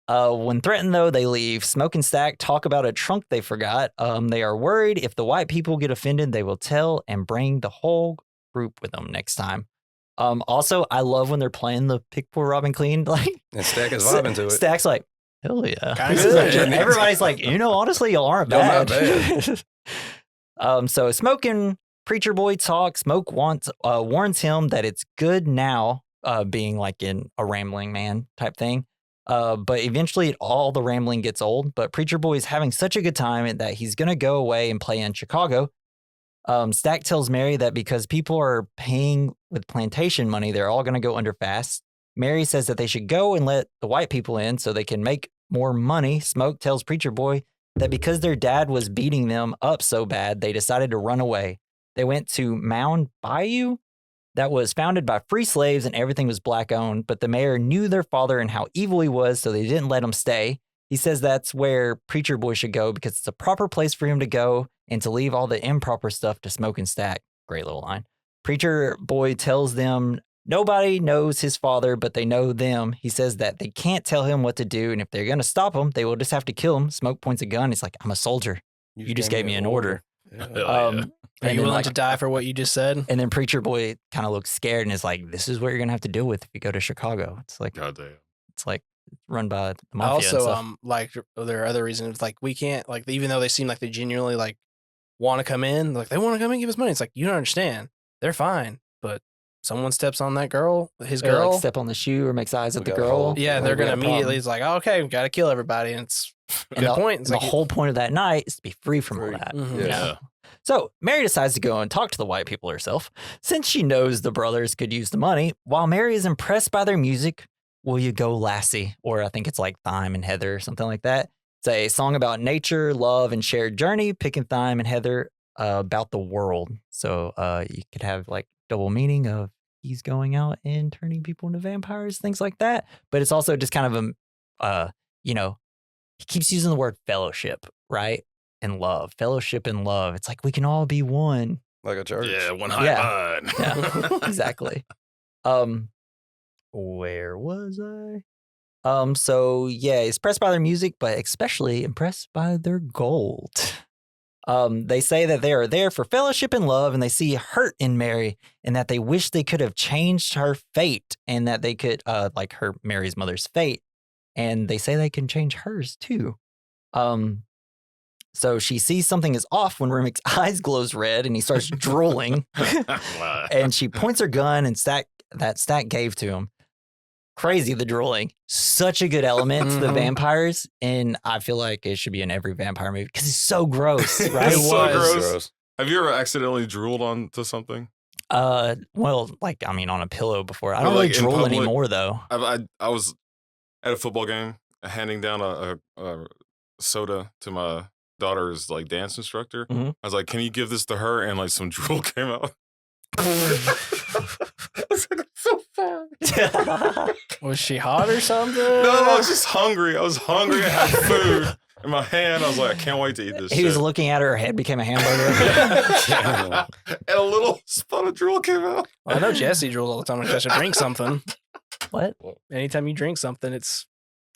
When threatened, though, they leave. Smoke and Stack talk about a trunk they forgot. They are worried if the white people get offended, they will tell and bring the whole group with them next time. Also, I love when they're playing the Pick Poor Robin Clean. Like, And Stack is vibing to it. Stack's like, hell yeah. Kinda This is good. actually- everybody's like, honestly, y'all aren't Y'all not bad. So Smoke and Preacher Boy talk. Smoke warns him that it's good now, being like in a rambling man type thing. But eventually all the rambling gets old. But Preacher Boy is having such a good time that he's going to go away and play in Chicago. Stack tells Mary that because people are paying with plantation money, they're all going to go under fast. Mary says that they should go and let the white people in so they can make more money. Smoke tells Preacher Boy that because their dad was beating them up so bad, they decided to run away. They went to Mound Bayou that was founded by free slaves and everything was black owned, but the mayor knew their father and how evil he was, so they didn't let him stay. He says that's where Preacher Boy should go because it's a proper place for him to go and to leave all the improper stuff to Smoke and Stack. Great little line. Preacher Boy tells them nobody knows his father, but they know them. He says that they can't tell him what to do, and if they're going to stop him, they will just have to kill him. Smoke points a gun. He's like, I'm a soldier. You just gave me an order. Yeah. Hell yeah. Are and you then, willing like- to die for what you just said? And then Preacher Boy kind of looks scared and is like, this is what you're going to have to deal with if you go to Chicago. It's like Goddamn. run by the mafia and Also, stuff. like there are other reasons like we can't like even though they seem like they genuinely like want to come in. Like, they want to come in, give us money. It's like, you don't understand. They're fine, but someone steps on that girl, his Or, girl. like, step on the shoe or makes eyes at We the got girl. hope. Yeah, Like, they're we gonna got a problem. immediately. It's like, oh, okay, we got to kill everybody. And it's And good the- point. It's the like, whole point of that night is to be free from all Free. that. Mhm. you Yeah. know? So Mary decides to go and talk to the white people herself, since she knows the brothers could use the money. While Mary is impressed by their music, "Will You Go Lassie?" or I think it's like Thyme and Heather or something like that. It's a song about nature, love, and shared journey. Picking Thyme and Heather about the world. So you could have like double meaning of he's going out and turning people into vampires, things like that. But it's also just kind of you know, he keeps using the word fellowship, right? And love, fellowship and love. It's like we can all be one. Like a church. Yeah, one high Yeah. line. Yeah, exactly. Where was I? So yeah, he's impressed by their music, but especially impressed by their gold. They say that they are there for fellowship and love, and they see hurt in Mary, and that they wish they could have changed her fate, and that they could, like her Mary's mother's fate, and they say they can change hers too. So she sees something is off when Remic's eyes glows red, and he starts drooling, Wow. and she points her gun, and Stack gave to him. Crazy, the drooling. Such a good element to the Mhm. vampires, and I feel like it should be in every vampire movie because it's so gross, right? It's so was. gross. Have you ever accidentally drooled onto something? Well, like I mean, on a pillow before. I Or, don't really like, in drool public? anymore though. I was at a football game handing down a soda to my daughter's like dance instructor. Mhm. I was like, "Can you give this to her?" And like some drool came out. I was like, "I'm so sorry." Was she hot or something? No, I was just hungry. I was hungry. I had food in my hand. I was like, I can't wait to eat this. He was shit. looking at her, her head became a hamburger. And a little spot of drool came out. I know Jesse drools all the time when I drink something. What? Anytime you drink something, it's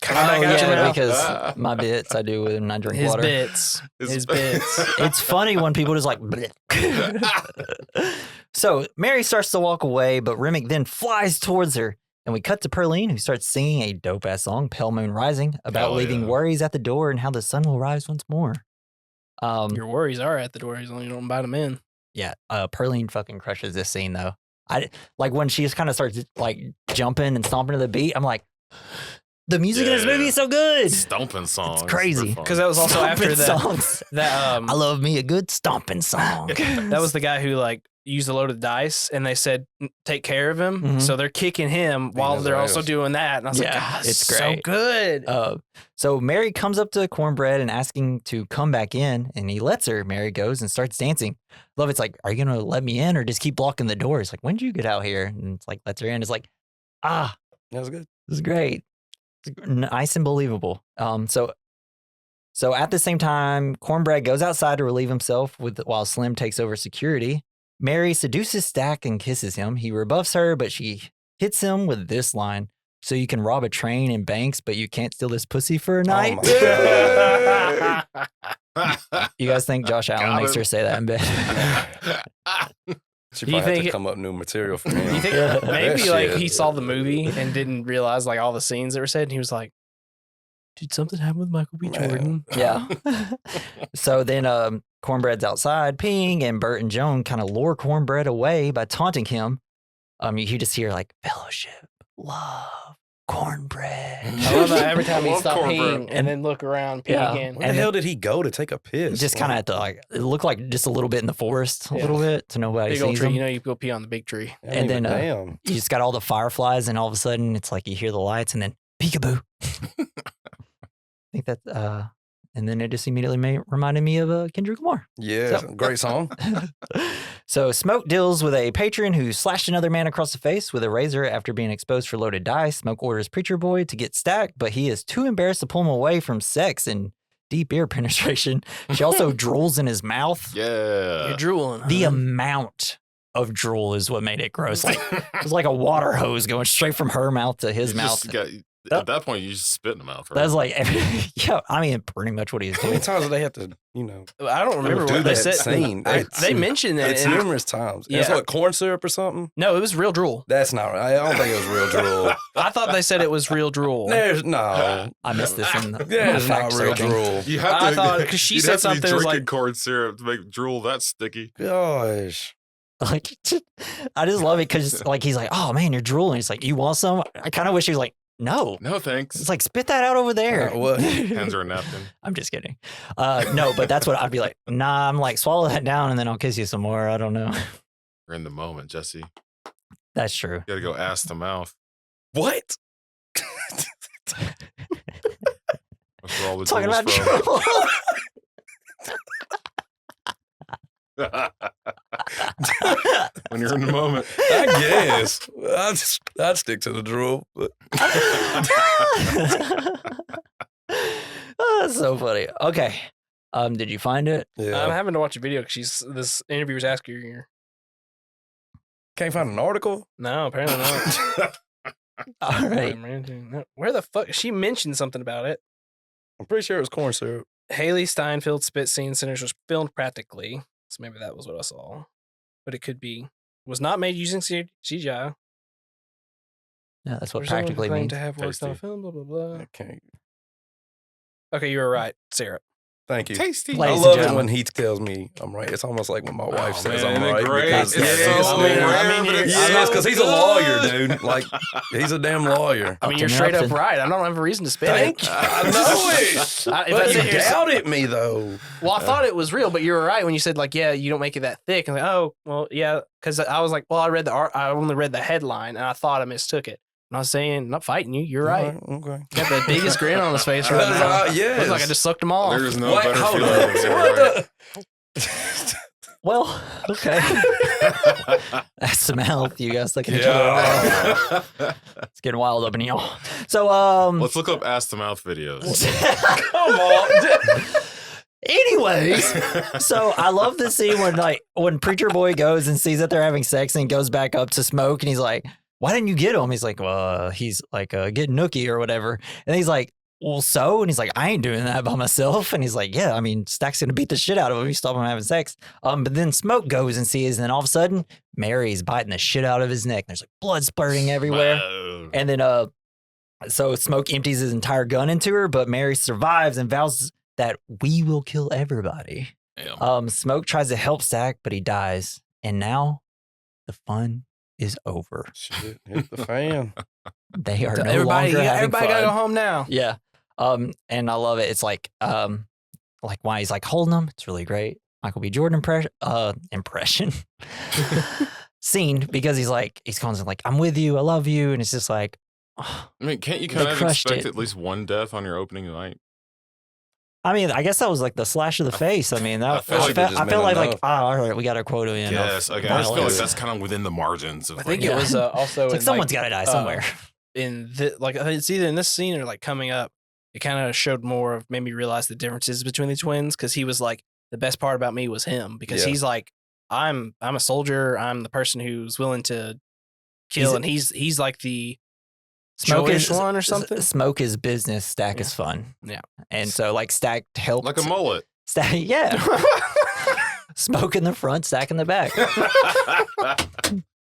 Oh coming back out your yeah, mouth. because my bits I do when I drink His water. bits. His bits. It's funny when people just like. bleh. So Mary starts to walk away, but Remick then flies towards her, and we cut to Perline, who starts singing a dope ass song, "Pale Moon Rising," about Hell leaving yeah. worries at the door and how the sun will rise once more. Your worries are at the door as long as you don't bite them in. Yeah, Perline fucking crushes this scene though. I like when she just kind of starts like jumping and stomping to the beat. I'm like, the music in this Yeah. movie is so good. Stomping songs. crazy. They're fun. Because that was also after Stomping that. songs. That I love me a good stomping song. that was the guy who like used a load of dice, and they said take care of him. Mhm. So they're kicking him while his they're also ass. doing that. And I was like, Yeah, God, it's it's so great. good. So Mary comes up to Cornbread and asking to come back in, and he lets her. Mary goes and starts dancing. Love, it's like, are you gonna let me in or just keep blocking the door? It's like, when did you get out here? And it's like, lets her in. It's like, That was good. this is great. It's nice and believable. So at the same time, Cornbread goes outside to relieve himself while Slim takes over security. Mary seduces Stack and kisses him. He rebuffs her, but she hits him with this line: "So you can rob a train in Banks, but you can't steal this pussy for a night." my You guys think Josh Allen Got makes him. her say that in bed? She Do you probably had think to it- come up new material for him. You think Yeah. maybe That like shit. he saw the movie and didn't realize like all the scenes that were said, and he was like, "Did something happen with Michael B. Man. Jordan?" Yeah. So then Cornbread's outside peeing, and Bert and Joan kind of lure Cornbread away by taunting him. You just hear like fellowship, love, Cornbread. I love that every time I he love stopped cornbread. peeing and then look around, pee Yeah. again. Where the And hell did he go to take a piss? Just kind of at the like, it looked like just a little bit in the forest, a Yeah. little bit to nobody Big old sees tree, him. you know, you go pee on the big tree. and then, damn. You just got all the fireflies, and all of a sudden it's like you hear the lights, and then peekaboo. I think that, and then it just immediately reminded me of Kendrick Lamar. Yeah, So- great song. So Smoke deals with a patron who slashed another man across the face with a razor after being exposed for loaded dice. Smoke orders Preacher Boy to get Stacked, but he is too embarrassed to pull him away from sex and deep ear penetration. She also drools in his mouth. Yeah. You're drooling. The huh? amount of drool is what made it gross. Like it was like a water hose going straight from her mouth to his You mouth. just got At that point, you just spit in the mouth. Right? That's like, yeah, I mean, pretty much what he's How many doing. times do they have to, I don't remember do what they that said. scene? They mentioned it. It's and- numerous times. Yeah. It's Yeah. like corn syrup or something. no, it was real drool. That's not right. I don't think it was real drool. I thought they said it was real drool. There's no. I missed this in the There's fact not real checking. drool. You have to. I thought- 'cause she you'd said have to be something was drinking like- corn syrup to make drool that sticky. Gosh. Like, I just love it because, like, he's like, "Oh man, you're drooling." He's like, "You want some?" I kind of wish he was like, "No." No thanks. It's like, spit that out over there. What? Hands are a napkin. I'm just kidding. No, but that's what I'd be like. Nah, I'm like, swallow that down and then I'll kiss you some more. I don't know. You're in the moment, Jesse. That's true. You gotta go ass to mouth. What? That's where all the Talking about drool's drool. from. When you're in the moment. I guess. I'd stick to the drool. But Oh, that's so funny. Okay. Did you find it? yeah. I'm having to watch a video because this interviewer's asking her. Can't find an article. No, apparently not. All right. No, where the fuck? She mentioned something about it. I'm pretty sure it was corn syrup. Haley Steinfeld's spit scene centers was filmed practically, so maybe that was what I saw. But it could be was not made using CGI. Yeah, that's what Or someone practically claimed means. to have worked on Tasty. film. Blah blah blah. Okay. Okay, you were right, Sarah. Thank you. Tasty. I Ladies and love it gentlemen. when he tells me I'm right. It's almost like when my wife Oh, says man, I'm isn't it right. great? Because It's yes, so man. rare, but it's Yes, so because he's a good. lawyer, dude. Like, he's a damn lawyer. I mean, Up you're to straight up nothing. right. I don't have a reason to spit Thank it. you. I know it. If But I sit you here- doubted me, though. Well, I thought it was real, but you were right when you said like, yeah, you don't make it that thick. And like, oh, well, yeah, because I was like, well, I only read the headline, and I thought I mistook it. And I was saying, I'm not fighting you. You're right. Okay. Got the biggest grin on his face right That's now. yes. Looks like I just sucked them off. There's no What? better Hold feeling on. than saying What right. the- Well, okay. That's the mouth. You guys looking at each other. Yeah. It's getting wild up in y'all. So, Let's look up ass to mouth videos. Come on. anyways, so I love the scene when Preacher Boy goes and sees that they're having sex and goes back up to Smoke and he's like, "Why didn't you get him?" He's like, "Well, he's like getting nookie or whatever." And he's like, "Well, so?" And he's like, "I ain't doing that by myself." And he's like, "Yeah, I mean, Stack's gonna beat the shit out of him if you stop him having sex." But then Smoke goes and sees, and then all of a sudden, Mary's biting the shit out of his neck. There's like blood splurting everywhere. Wow. And then so Smoke empties his entire gun into her, but Mary survives and vows that we will kill everybody. Damn. Smoke tries to help Stack, but he dies. And now the fun is over. Shit, hit the fan. They are So no everybody longer having everybody fun. gotta go home now. Yeah. And I love it. It's like why he's like holding them. It's really great. Michael B. Jordan impression scene because he's constantly like, "I'm with you, I love you," and it's just like, oh. I mean, can't you They kind of crushed expect it. at least one death on your opening night? I mean, I guess that was like the slash of the face. I mean, I that feel I like felt, it I just felt been like enough. all right, we got our quota in. Yes. of Okay. I just feel like violence. that's kind of within the margins of. I think Yeah. it was also It's like in, someone's got to die somewhere. in the, like I think it's either in this scene or like coming up. It kind of showed more of made me realize the differences between the twins because he was like the best part about me was him because Yeah. he's like I'm a soldier. I'm the person who's willing to kill, and he's like the joyous one or something. Smoke is business. Stack is fun. Yeah. And so like Stack helped. Like a mullet. Stack, yeah. Smoke in the front, Stack in the back.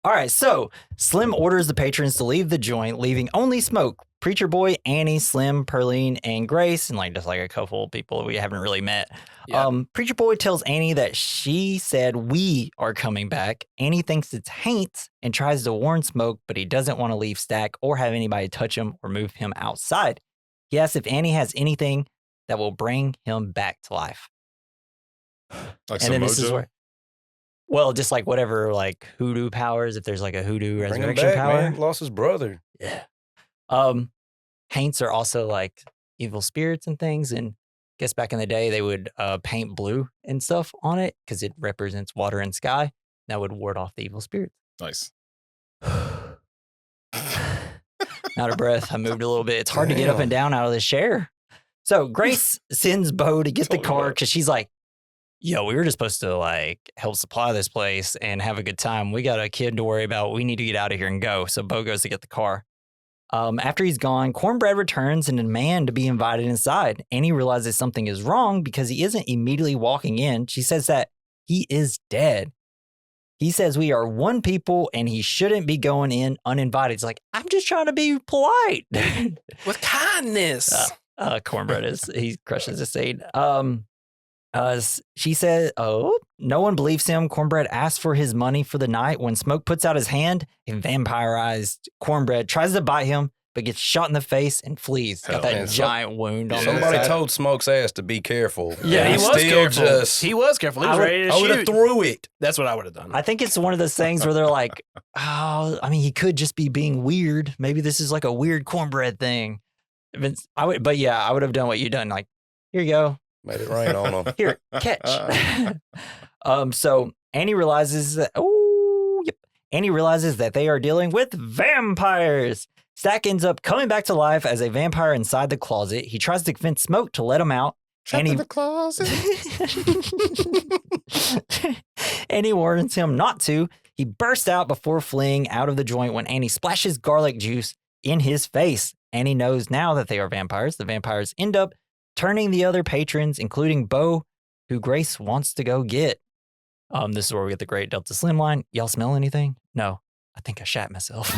All right, so Slim orders the patrons to leave the joint, leaving only Smoke, Preacher Boy, Annie, Slim, Perline, and Grace, and like just like a couple of people we haven't really met. Yeah. Preacher Boy tells Annie that she said we are coming back. Annie thinks it's Haint and tries to warn Smoke, but he doesn't want to leave Stack or have anybody touch him or move him outside. He asks if Annie has anything that will bring him back to life. Like And some then this is mojo? where, well, just like whatever, like hoodoo powers, if there's like a hoodoo Bring him resurrection back, power. man. Lost his brother. Yeah. Haints are also like evil spirits and things. And I guess back in the day, they would paint blue and stuff on it because it represents water and sky. That would ward off the evil spirits. Nice. Out of breath. I moved a little bit. It's hard to get up and down out of this chair. So Grace sends Bo to get the Totally car right. because she's like, yo, we were just supposed to like help supply this place and have a good time. We got a kid to worry about. We need to get out of here and go. So Bo goes to get the car. After he's gone, Cornbread returns and demands to be invited inside. Annie realizes something is wrong because he isn't immediately walking in. She says that he is dead. He says we are one people and he shouldn't be going in uninvited. He's like, I'm just trying to be polite. With kindness. Cornbread he crushes the scene. She said, oh, no one believes him. Cornbread asks for his money for the night. When Smoke puts out his hand, a vampirized Cornbread tries to bite him, but gets shot in the face and flees. Got that man. giant wound on his Somebody side. told Smoke's ass to be careful. Yeah, And he was still careful. Just, He was careful. He was ready to I would have shoot. threw it. That's what I would have done. I think it's one of those things where they're like, oh, I mean, he could just be being weird. Maybe this is like a weird Cornbread thing. I would have done what you done. Like, here you go. Made it rain on him. Here, catch. So Annie realizes that Annie realizes that they are dealing with vampires. Stack ends up coming back to life as a vampire inside the closet. He tries to convince Smoke to let him out. Trapped in the closet. Annie warns him not to. He bursts out before fleeing out of the joint when Annie splashes garlic juice in his face. Annie knows now that they are vampires. The vampires end up turning the other patrons, including Bo, who Grace wants to go get. This is where we get the great Delta Slim line. Y'all smell anything? No. I think I shat myself.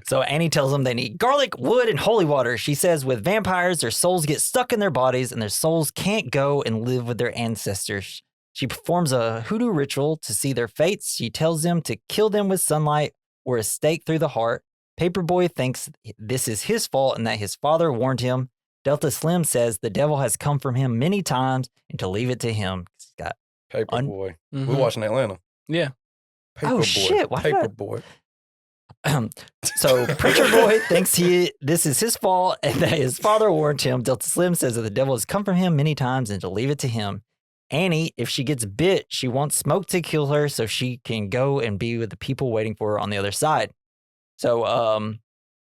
So Annie tells them they need garlic, wood, and holy water. She says with vampires, their souls get stuck in their bodies and their souls can't go and live with their ancestors. She performs a hoodoo ritual to see their fates. She tells them to kill them with sunlight or a stake through the heart. Paperboy thinks this is his fault and that his father warned him. Delta Slim says the devil has come from him many times and to leave it to him. He's got Paperboy. Mhm. We're watching Atlanta. Yeah. Paperboy. shit, why did I- Paperboy. So Preacher Boy thinks this is his fault and that his father warned him. Delta Slim says that the devil has come from him many times and to leave it to him. Annie, if she gets bit, she wants Smoke to kill her so she can go and be with the people waiting for her on the other side. So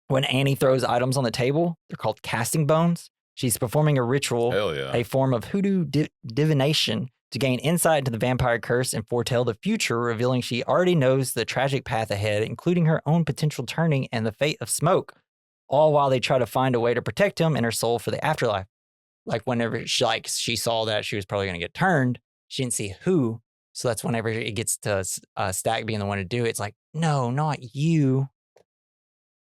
when Annie throws items on the table, they're called casting bones. She's performing a ritual, Hell yeah. a form of hoodoo divination to gain insight into the vampire curse and foretell the future, revealing she already knows the tragic path ahead, including her own potential turning and the fate of Smoke, all while they try to find a way to protect him and her soul for the afterlife. Like whenever she saw that she was probably going to get turned, she didn't see who. So that's whenever it gets to Stack being the one to do it, it's like, no, not you.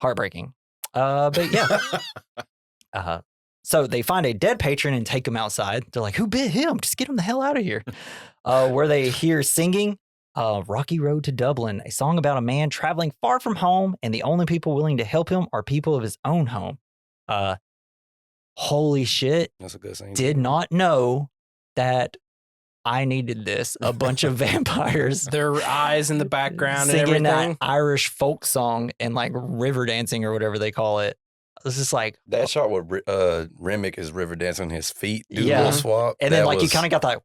Heartbreaking. But yeah. So they find a dead patron and take him outside. They're like, who bit him? Just get him the hell out of here. Where they hear singing Rocky Road to Dublin, a song about a man traveling far from home, and the only people willing to help him are people of his own home. Holy shit. That's a good scene. Did not know that I needed this. A bunch of vampires Their eyes in the background and singing everything. that Irish folk song and like river dancing or whatever they call it. It's just like, That shot where Remick is river dancing his feet, do Yeah. a little swap. and then that like you was- kind of got that,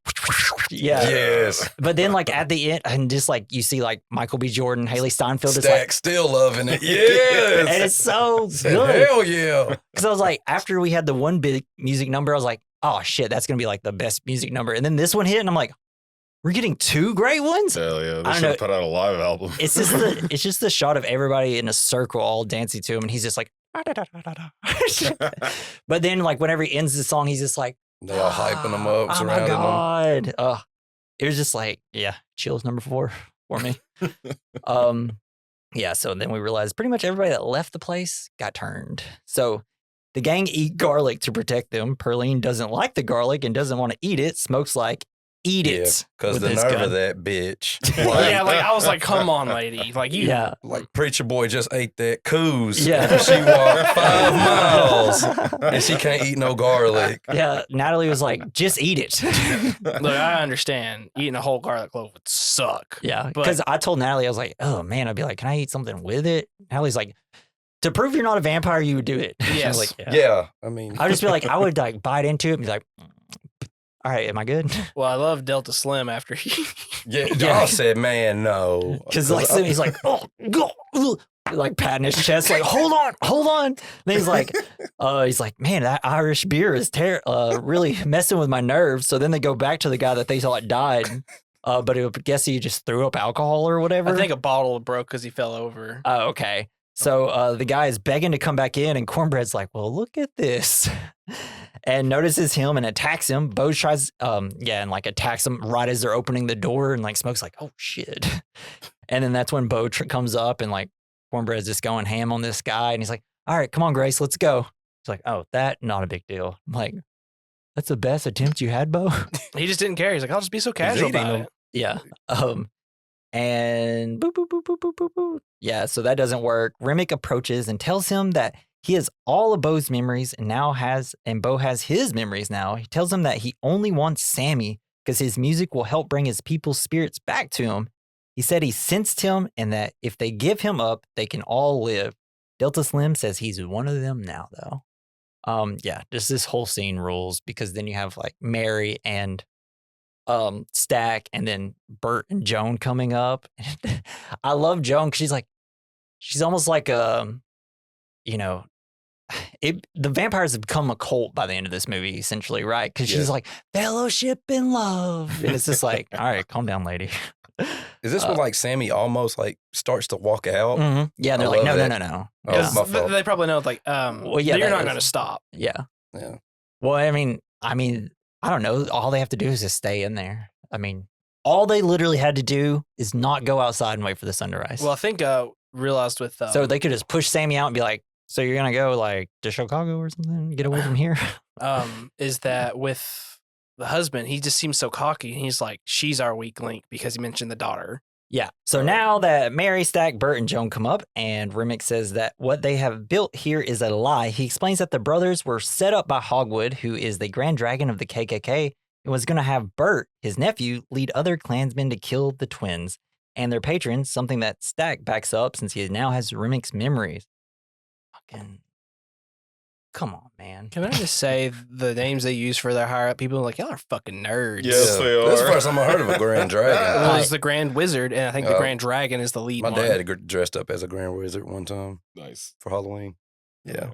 yeah. Yes. But then like at the end, and just like you see like Michael B. Jordan, Haley Steinfeld, just Stack like, still loving it. Yes. and it's so Said, good. hell yeah. Because I was like, after we had the one big music number, I was like, oh shit, that's gonna be like the best music number. And then this one hit, and I'm like, we're getting two great ones. Hell yeah. They I don't should know. have put out a live album. It's just the shot of everybody in a circle all dancing to him, and he's just like, but then like whenever he ends the song, he's just like, They all hyping them up, oh my surrounding them. god, it was just like, yeah, chills number 4 for me. Yeah. So then we realized pretty much everybody that left the place got turned. So the gang eat garlic to protect them. Perline doesn't like the garlic and doesn't want to eat it. Smoke's like, eat Yeah, it. because with the his nerve gun. of that bitch. Yeah, like I was like, come on, lady. Like you. Yeah. Like Preacher Boy just ate that coos. Yeah. She walked 5 miles and she can't eat no garlic. Yeah. Natalie was like, just eat it. Look, I understand eating a whole garlic clove would suck. Yeah, But- because I told Natalie, I was like, oh man, I'd be like, can I eat something with it? Natalie's like, to prove you're not a vampire, you would do it. I Yes. was like, Yeah. I mean, I would just be like, I would like bite into it and be like, all right, am I good? Well, I love Delta Slim after he. yeah, Yeah. I said, man, no. Because like he's like, oh, go, like patting his chest, like, hold on. Then he's like, man, that Irish beer is really messing with my nerves. So then they go back to the guy that they thought died. But I guess he just threw up alcohol or whatever. I think a bottle broke because he fell over. Oh, okay. So the guy is begging to come back in, and Cornbread's like, well, look at this. And notices him and attacks him. Bo tries, and like attacks him right as they're opening the door, and like Smoke's like, oh shit. And then that's when Bo comes up, and like Cornbread's just going ham on this guy, and he's like, all right, come on, Grace, let's go. He's like, oh, that, not a big deal. I'm like, that's the best attempt you had, Bo. He just didn't care. He's like, I'll just be so casual eating about them. it. Yeah. And boop, boop, boop, boop, boop, boop, boop. Yeah, so that doesn't work. Remick approaches and tells him that he has all of Bo's memories and Bo has his memories now. He tells him that he only wants Sammy because his music will help bring his people's spirits back to him. He said he sensed him and that if they give him up, they can all live. Delta Slim says he's one of them now, though. Yeah, just this whole scene rules because then you have like Mary and Stack and then Bert and Joan coming up. I love Joan because she's almost like the vampires have become a cult by the end of this movie, essentially, right? Because she's like fellowship in love, and it's just like, all right, calm down, lady. Is this when like Sammy almost like starts to walk out? Mm-hmm. Yeah, and they're I like, love no, it. no, no, no. Oh, Yeah. my fault. They probably know, like, Well, yeah, you're that not is- going to stop. Yeah. Yeah. Well, I mean, I don't know. All they have to do is just stay in there. I mean, all they literally had to do is not go outside and wait for the sun to rise. Well, I think realized with so they could just push Sammy out and be like, so you're going to go like to Chicago or something? Get away from here? is that with the husband, he just seems so cocky. And he's like, she's our weak link because he mentioned the daughter. Yeah. So now that Mary, Stack, Bert, and Joan come up, and Remick says that what they have built here is a lie. He explains that the brothers were set up by Hogwood, who is the Grand Dragon of the KKK, and was going to have Bert, his nephew, lead other Klansmen to kill the twins and their patrons, something that Stack backs up since he now has Remick's memories. Fucking, come on, man. Can I just say the names they use for their higher up people? Like, y'all are fucking nerds. Yes, they This is the are. first time I heard of a Grand Dragon. It was the Grand Wizard, and I think the Oh. Grand Dragon is the lead My one. dad dressed up as a Grand Wizard one time Nice. for Halloween. Yeah.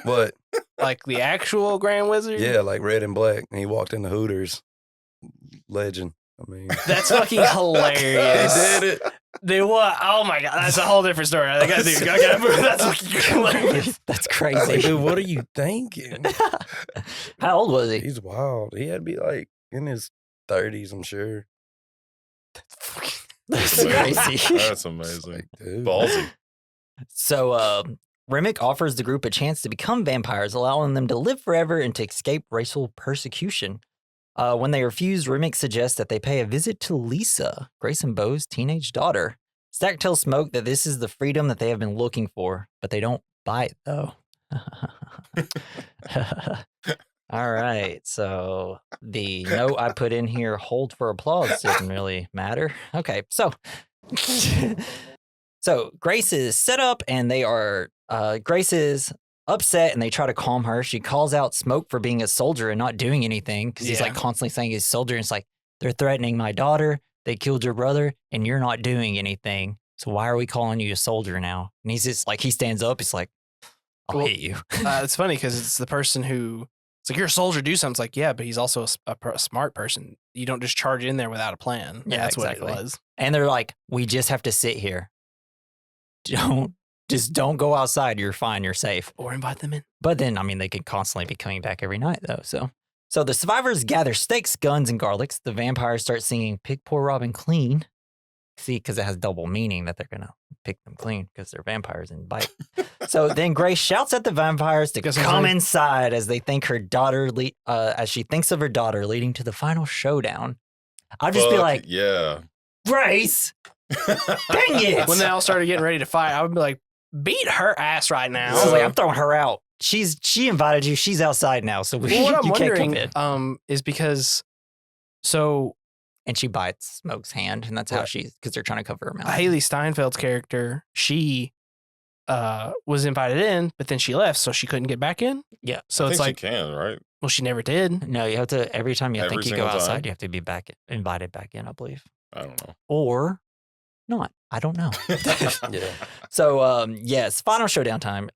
But Like the actual Grand Wizard? yeah, like red and black. And he walked into Hooters. Legend. I mean, That's fucking hilarious. he did it. Dude, what? Oh my God. That's a whole different story. I gotta move. That's fucking hilarious. That's I was like, crazy. dude, what are you thinking? How old was he? He's wild. He had to be like in his 30s, I'm sure. That's crazy. That's amazing. Like, dude. Ballsy. So, Remick offers the group a chance to become vampires, allowing them to live forever and to escape racial persecution. When they refuse, Remick suggests that they pay a visit to Lisa, Grace and Bo's teenage daughter. Stack tells Smoke that this is the freedom that they have been looking for, but they don't buy it, though. All right, so the note I put in here, hold for applause, doesn't really matter. Okay, so Grace is set up and they are, Grace is upset and they try to calm her. She calls out Smoke for being a soldier and not doing anything because he's like constantly saying he's a soldier. And it's like, they're threatening my daughter, they killed your brother, and you're not doing anything. So why are we calling you a soldier now? And he's just like, he stands up, he's like, I'll hit you. It's funny because it's the person who, it's like, you're a soldier, do something. It's like, yeah, but he's also a smart person. You don't just charge in there without a plan. Yeah, That's exactly. what it was. And they're like, we just have to sit here. Don't go outside. You're fine. You're safe. Or invite them in. But then, I mean, they could constantly be coming back every night, though. So the survivors gather sticks, guns, and garlics. The vampires start singing "Pick Poor Robin Clean." See, because it has double meaning that they're gonna pick them clean because they're vampires and bite. So then Grace shouts at the vampires to come inside as they think her daughter, as she thinks of her daughter, leading to the final showdown. I'll just be like, yeah. Grace, dang it! When they all started getting ready to fight, I would be like, beat her ass right now. I was like, I'm throwing her out. She invited you. She's outside now, so Well, what I'm you can't come wondering in. is because, so And she bites Smoke's hand, and that's how because they're trying to cover her mouth. Haley Steinfeld's character, she was invited in, but then she left, so she couldn't get back in. Yeah. So I it's think like, she can, right? well, she never did. No, you have to, every time you Every think you go single outside, time? you have to be invited back in, I believe. I don't know. Or not. I don't know. Yeah. So, yes, final showdown time.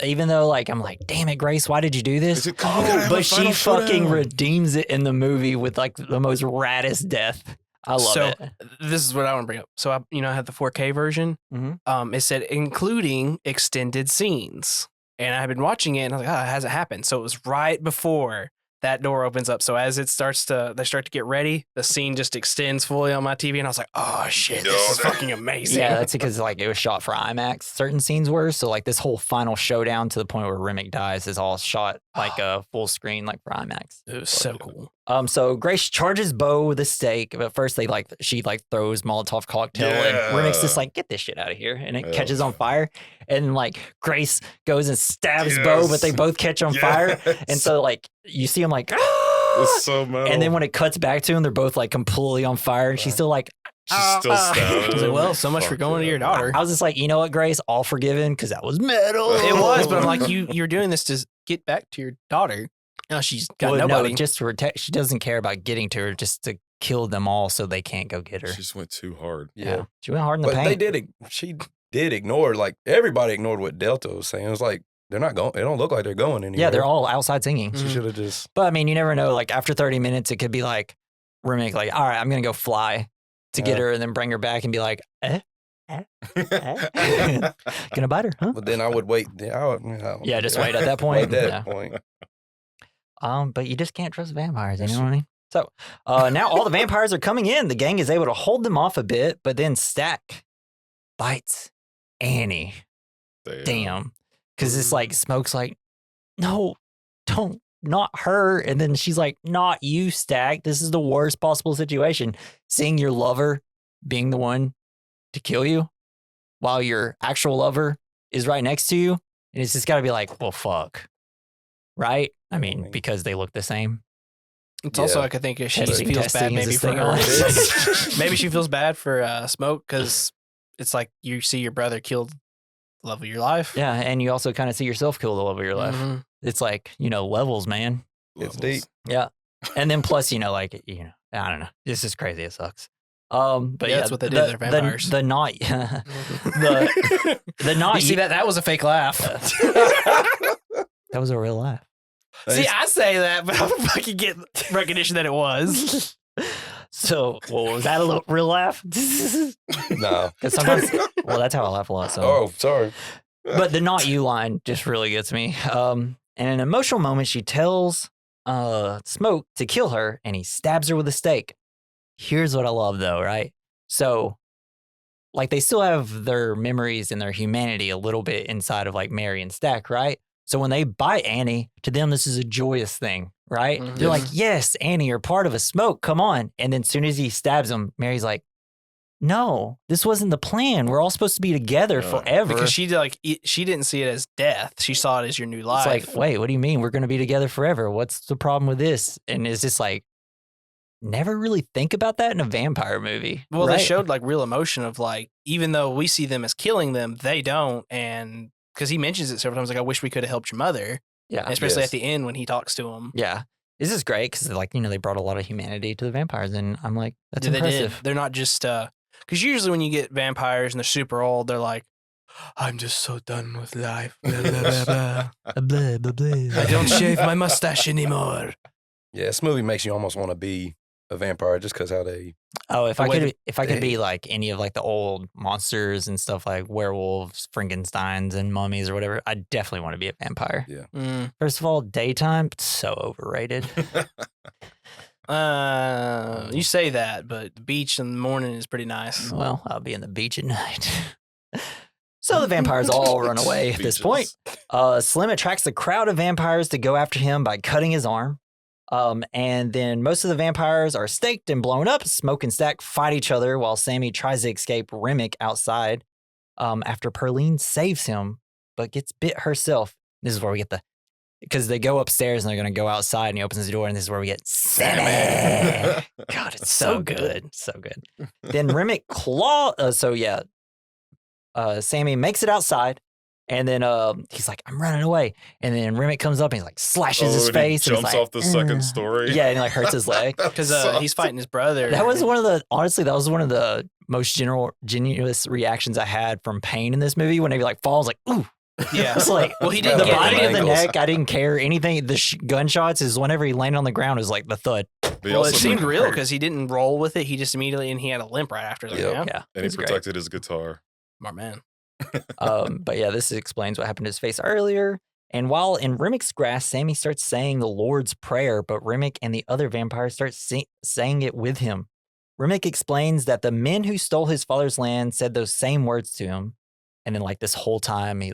Even though, like, I'm like, damn it, Grace, why did you do this? Is it- oh, we gotta have a But she final fucking showdown. redeems it in the movie with, like, the most raddest death. I love So it. this is what I want to bring up. So I had the 4K version. Mhm. It said including extended scenes, and I've been watching it, and I was like, oh, it hasn't happened. So it was right before that door opens up. So as they start to get ready, the scene just extends fully on my TV, and I was like, oh shit, this is fucking amazing. Yeah, that's because like it was shot for IMAX. Certain scenes were so like this whole final showdown to the point where Remick dies is all shot like a full screen like for IMAX. It was so cool. So Grace charges Bo with a stake, but first she throws Molotov cocktail and Remick's just like, get this shit out of here, and it catches on fire, and like Grace goes and stabs Bo, but they both catch on fire, and so like you see him like, It's so metal. and then when it cuts back to him, they're both like completely on fire, and she's still like, She's still I stabbing was like, him. well, so much for Fuck going to yeah. your daughter. I was just like, you know what, Grace, all forgiven because that was metal. It was, but I'm like, you're doing this to get back to your daughter. Now she's got Well, nobody. no, just to protect. She doesn't care about getting to her, just to kill them all so they can't go get her. She just went too hard. Yeah. She went hard in the But paint. she did ignore, like, everybody ignored what Delta was saying. It was like, they're not going, it don't look like they're going anywhere. Yeah, they're all outside singing. She should have just, But I mean, you never know. Like after 30 minutes, it could be like Remick, like, all right, I'm gonna go fly to get her and then bring her back and be like, gonna bite her, huh? but then I would wait. Yeah, just wait at that point. Wait at Yeah. that point. But you just can't trust vampires, you know what I mean? So now all the vampires are coming in. The gang is able to hold them off a bit, but then Stack bites Annie. Damn. Because it's like Smoke's like, no, don't, not her. And then she's like, not you, Stack. This is the worst possible situation. Seeing your lover being the one to kill you while your actual lover is right next to you. And it's just got to be like, well, fuck. Right? I mean, because they look the same. It's also Yeah. like I think she Testing, feels bad testing is maybe a for thing her. around. Maybe she feels bad for Smoke because it's like you see your brother killed the love of your life. Yeah. And you also kind of see yourself kill the love of your life. Mhm. It's like, levels, man. It's deep. Yeah. And then plus, I don't know. This is crazy. It sucks. But Yeah, yeah, that's what they do to their vampires. The not, the not. You see that? That was a fake laugh. That was a real laugh. See, I say that, but I don't fucking get recognition that it was. So, well, was that a little real laugh? No. Because sometimes, well, that's how I laugh a lot. So, Oh, sorry. but the not you line just really gets me. And in an emotional moment, she tells Smoke to kill her, and he stabs her with a stake. Here's what I love, though, right? So, like, they still have their memories and their humanity a little bit inside of like Mary and Stack, right? So when they bite Annie, to them this is a joyous thing, right? Mhm. They're like, "Yes, Annie, you're part of a Smoke. Come on!" And then as soon as he stabs him, Mary's like, "No, this wasn't the plan. We're all supposed to be together forever." Because she didn't see it as death. She saw it as your new life. It's like, wait, what do you mean we're going to be together forever? What's the problem with this? And it's just like, never really think about that in a vampire movie. well, right? they showed like real emotion of like, even though we see them as killing them, they don't. And because he mentions it several times, like, I wish we could have helped your mother. Yeah. And especially Yes. at the end when he talks to him. Yeah. This is great because, like, they brought a lot of humanity to the vampires. And I'm like, that's They did. impressive. They're not just, because usually when you get vampires and they're super old, they're like, I'm just so done with life. Blah, blah, blah, blah. Blah, blah, blah. I don't shave my mustache anymore. Yeah, this movie makes you almost want to be a vampire just because how they. Oh, if The I way could be like any of like the old monsters and stuff like werewolves, Frankensteins, and mummies or whatever, I definitely want to be a vampire. Yeah. Mm. First of all, daytime, so overrated. You say that, but the beach in the morning is pretty nice. Well, I'll be in the beach at night. So the vampires all run away at this point. Slim attracts a crowd of vampires to go after him by cutting his arm. And then most of the vampires are staked and blown up. Smoke and Stack fight each other while Sammy tries to escape Remick outside after Perline saves him, but gets bit herself. This is where we get because they go upstairs and they're going to go outside and he opens the door and this is where we get Sammy. God, it's so good. So good. Then Remick Sammy makes it outside. And then he's like, I'm running away. And then Remick comes up and he's like, slashes his and face. he and jumps he's like, off the second story. Yeah, and he like hurts his leg. Because he's fighting his brother. That was one of the most genuine reactions I had from pain in this movie. Whenever he like falls, like, ooh, Yeah. It's like, Well, he the didn't get body any of the angles. neck, I didn't care. Anything, the gunshots is whenever he landed on the ground, is like the thud. But he Well, it also seemed real hurt, because he didn't roll with it. He just immediately, and he had a limp right after that. Yep. Yeah. Yeah. and it he was great. protected his guitar. My man. But yeah, this explains what happened to his face earlier. And while in Remick's grasp, Sammy starts saying the Lord's Prayer, but Remick and the other vampires start saying it with him. Remick explains that the men who stole his father's land said those same words to him. And then like this whole time, he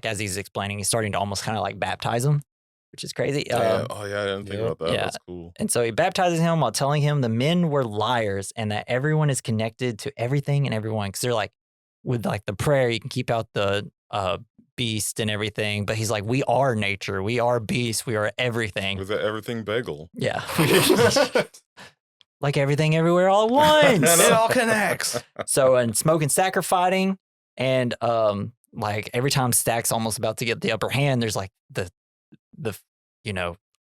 as he's explaining, he's starting to almost kind of like baptize him, which is crazy. Yeah. I didn't think yeah. about that. Yeah. That's cool. And so he baptizes him while telling him the men were liars and that everyone is connected to everything and everyone. Because they're like, with like the prayer, you can keep out the beast and everything. But he's like, we are nature. We are beast. We are everything. With the everything bagel. Yeah. Like everything everywhere all at once. It all connects. So, and Smoke and Stack are fighting. And like every time Stack's almost about to get the upper hand, there's like the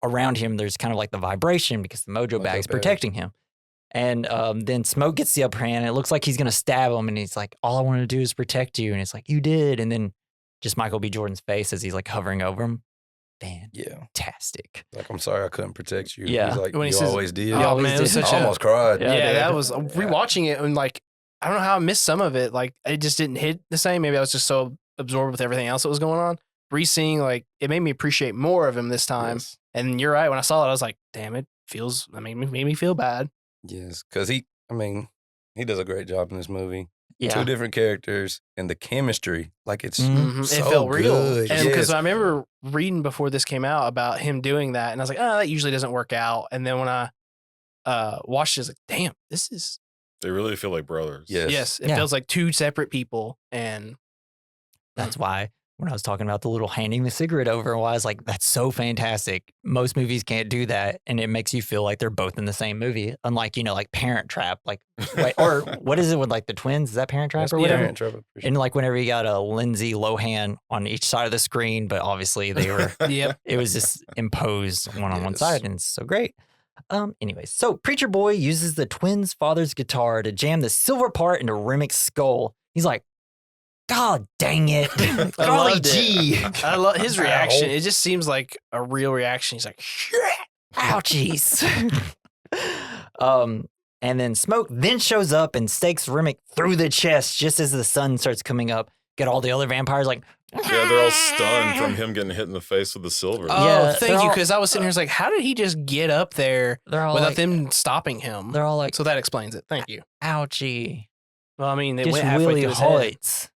around him, there's kind of like the vibration because the mojo bag's bag. protecting him. And then Smoke gets the upper hand. And it looks like he's going to stab him. And he's like, all I wanted to do is protect you. And it's like, you did. And then just Michael B. Jordan's face as he's like hovering over him. Yeah. Fantastic. Like, I'm sorry I couldn't protect you. Yeah. He's like, When he you says- always did. Oh, always man, it was did. such I a. almost cried. Yeah, Yeah, dude. that was rewatching it and like I don't know how I missed some of it. Like it just didn't hit the same. Maybe I was just so absorbed with everything else that was going on. Re-seeing like it made me appreciate more of him this time. Yes. And you're right. When I saw it, I was like, damn it, made me feel bad. Yes. Because he does a great job in this movie. Yeah. Two different characters and the chemistry. Like, it's Mhm. It so felt real. good. And because Yes. I remember reading before this came out about him doing that, and I was like, oh, that usually doesn't work out. And then when I watched it, I was like, damn, this is They really feel like brothers. Yes. it Yeah. feels like two separate people. And That's why when I was talking about the little handing the cigarette over, why I was like, that's so fantastic. Most movies can't do that. And it makes you feel like they're both in the same movie. Unlike, like Parent Trap, like, or what is it with like the twins? Is that Parent Trap That's or whatever? Parent Trap, I'm pretty And like whenever you got a Lindsay Lohan on each side of the screen, but obviously they were, yep. it was just imposed one on one Yes. side, and it's so great. Anyways, so Preacher Boy uses the twins' father's guitar to jam the silver part into Remick's skull. He's like, God dang it. I Golly loved it. gee. I love his Ow. reaction. It just seems like a real reaction. He's like, shit. Ouchies. And then Smoke then shows up and stakes Remick through the chest just as the sun starts coming up. Get all the other vampires like, Yeah, they're all stunned from him getting hit in the face with the silver. Oh, Yeah, thank they're you. all- Because I was sitting here, like, how did he just get up there they're all without like, them stopping him? they're all like, So that explains it. Thank you. ouchie. Well, I mean, it Just went halfway Willie through his head. Hoyts.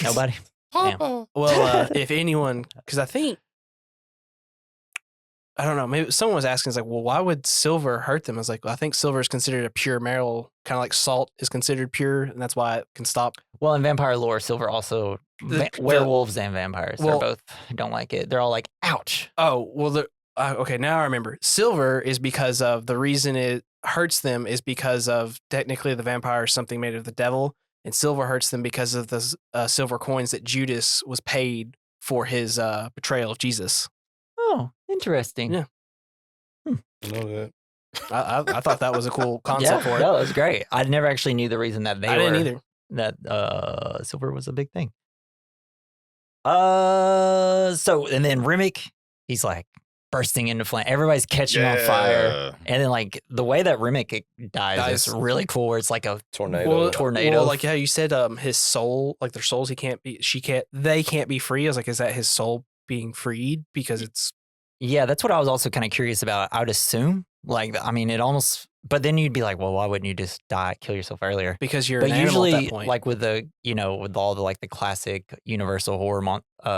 Nobody? Damn. Well, if anyone, because I think, I don't know, maybe someone was asking, it's like, well, why would silver hurt them? I was like, well, I think silver is considered a pure mineral, kind of like salt is considered pure, and that's why it can stop. Well, in vampire lore, silver also The- werewolves and vampires. Well- They're both don't like it. They're all like, ouch. Oh, well, okay, now I remember. Silver is because of the reason it hurts them is because of technically the vampire is something made of the devil, and silver hurts them because of the silver coins that Judas was paid for his betrayal of Jesus. Oh, interesting. Yeah. You know that. I thought that was a cool concept for it. No, that was great. I never actually knew the reason that they I were. didn't either. That silver was a big thing. So and then Remick, he's like bursting into flame. Everybody's catching on fire. And then like the way that Remick dies is really cool where it's like a Tornado. tornado. Well, like how you said, his soul, like their souls, they can't be free. I was like, is that his soul being freed? Because it's yeah, that's what I was also kind of curious about. I would assume like, I mean, it almost, but then you'd be like, well, why wouldn't you just kill yourself earlier? because you're But an animal at usually, that point. like with the, with all the like the classic Universal horror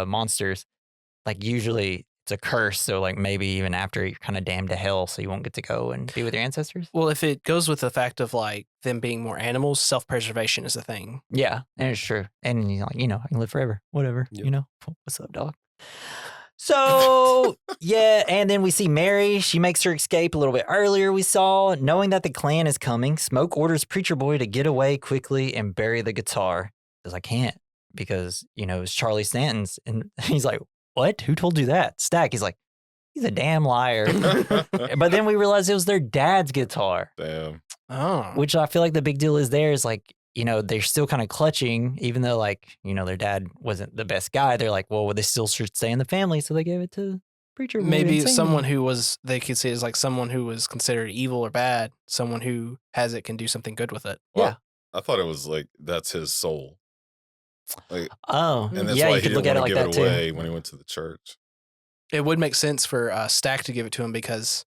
monsters, like usually it's a curse. So like maybe even after you're kind of damned to hell, so you won't get to go and be with your ancestors. well, if it goes with the fact of like them being more animals, self-preservation is a thing. Yeah, and it's true. And you're like, I can live forever, whatever. Yep. What's up, dog? So yeah, and then we see Mary. She makes her escape a little bit earlier. We saw, knowing that the clan is coming, Smoke orders Preacher Boy to get away quickly and bury the guitar. Because I can't, because it's Charlie Stanton's, and he's like, "What? Who told you that?" Stack. He's like, "He's a damn liar." But then we realized it was their dad's guitar, Damn. Oh, which I feel like the big deal is there is like they're still kind of clutching, even though like, their dad wasn't the best guy. They're like, well, they still should stay in the family. So they gave it to preacher boy. Maybe someone who was, they could say is like someone who was considered evil or bad. Someone who has it can do something good with it. Yeah. I thought it was like, that's his soul. Like, Oh, and that's yeah, why you he could look didn't at it want like to give that it too. away when he went to the church. It would make sense for Stack to give it to him because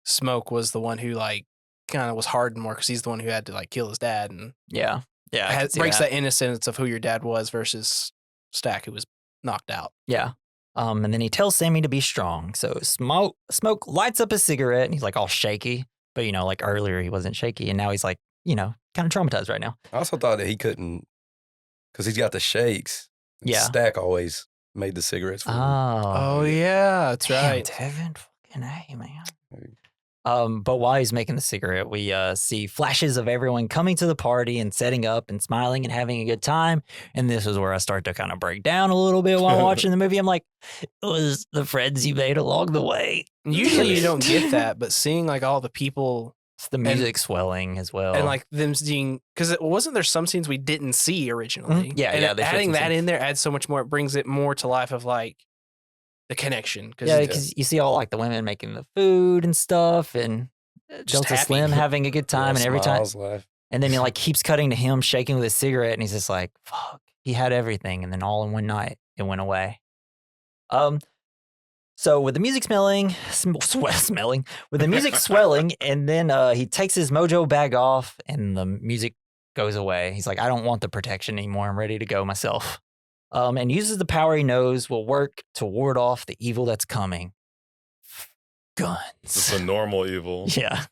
Smoke was the one who like kind of was hardened more because he's the one who had to like kill his dad and Yeah. Yeah. I can see breaks that. that innocence of who your dad was versus Stack who was knocked out. Yeah. And then he tells Sammy to be strong. So Smoke lights up a cigarette and he's like all shaky. But, like earlier he wasn't shaky. And now he's like, kind of traumatized right now. I also thought that he couldn't, because he's got the shakes. Yeah. Stack always made the cigarettes for him. Oh yeah, that's Damn, right. Devin, fucking A, man. But while he's making the cigarette, we see flashes of everyone coming to the party and setting up and smiling and having a good time. And this is where I start to kind of break down a little bit while watching the movie. I'm like, it was the friends you made along the way. Usually you don't get that, but seeing like all the people It's the music swelling as well. and like them seeing, because it wasn't there some scenes we didn't see originally. Mhm. Yeah, and yeah, they showed adding some that scenes. in there adds so much more. It brings it more to life of like the connection. yeah, because you see all like the women making the food and stuff and Delta happy. Slim having a good time and every time. Smiles, laugh. And then he like keeps cutting to him shaking with his cigarette and he's just like, fuck, he had everything. And then all in one night, it went away. So with the music smelling, with the music swelling, and then he takes his mojo bag off and the music goes away. He's like, I don't want the protection anymore. I'm ready to go myself. And uses the power he knows will work to ward off the evil that's coming. It's Guns. a normal evil. Yeah.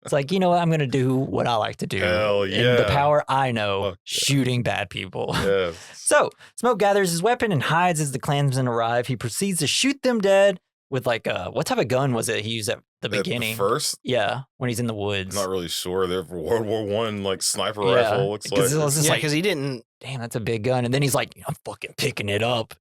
It's like, you know what? I'm going to do what I like to do. Hell And the yeah. power I know, Fuck yeah. shooting bad people. Yes. So Smoke gathers his weapon and hides as the Klansmen arrive. He proceeds to shoot them dead with like, what type of gun was it he used at the beginning? At first, Yeah, when he's in the I'm woods. not really sure. They're World War One, like sniper Yeah, rifle. Looks 'cause like it was just Yeah, like, because he didn't. damn, that's a big gun. And then he's like, I'm fucking picking it up.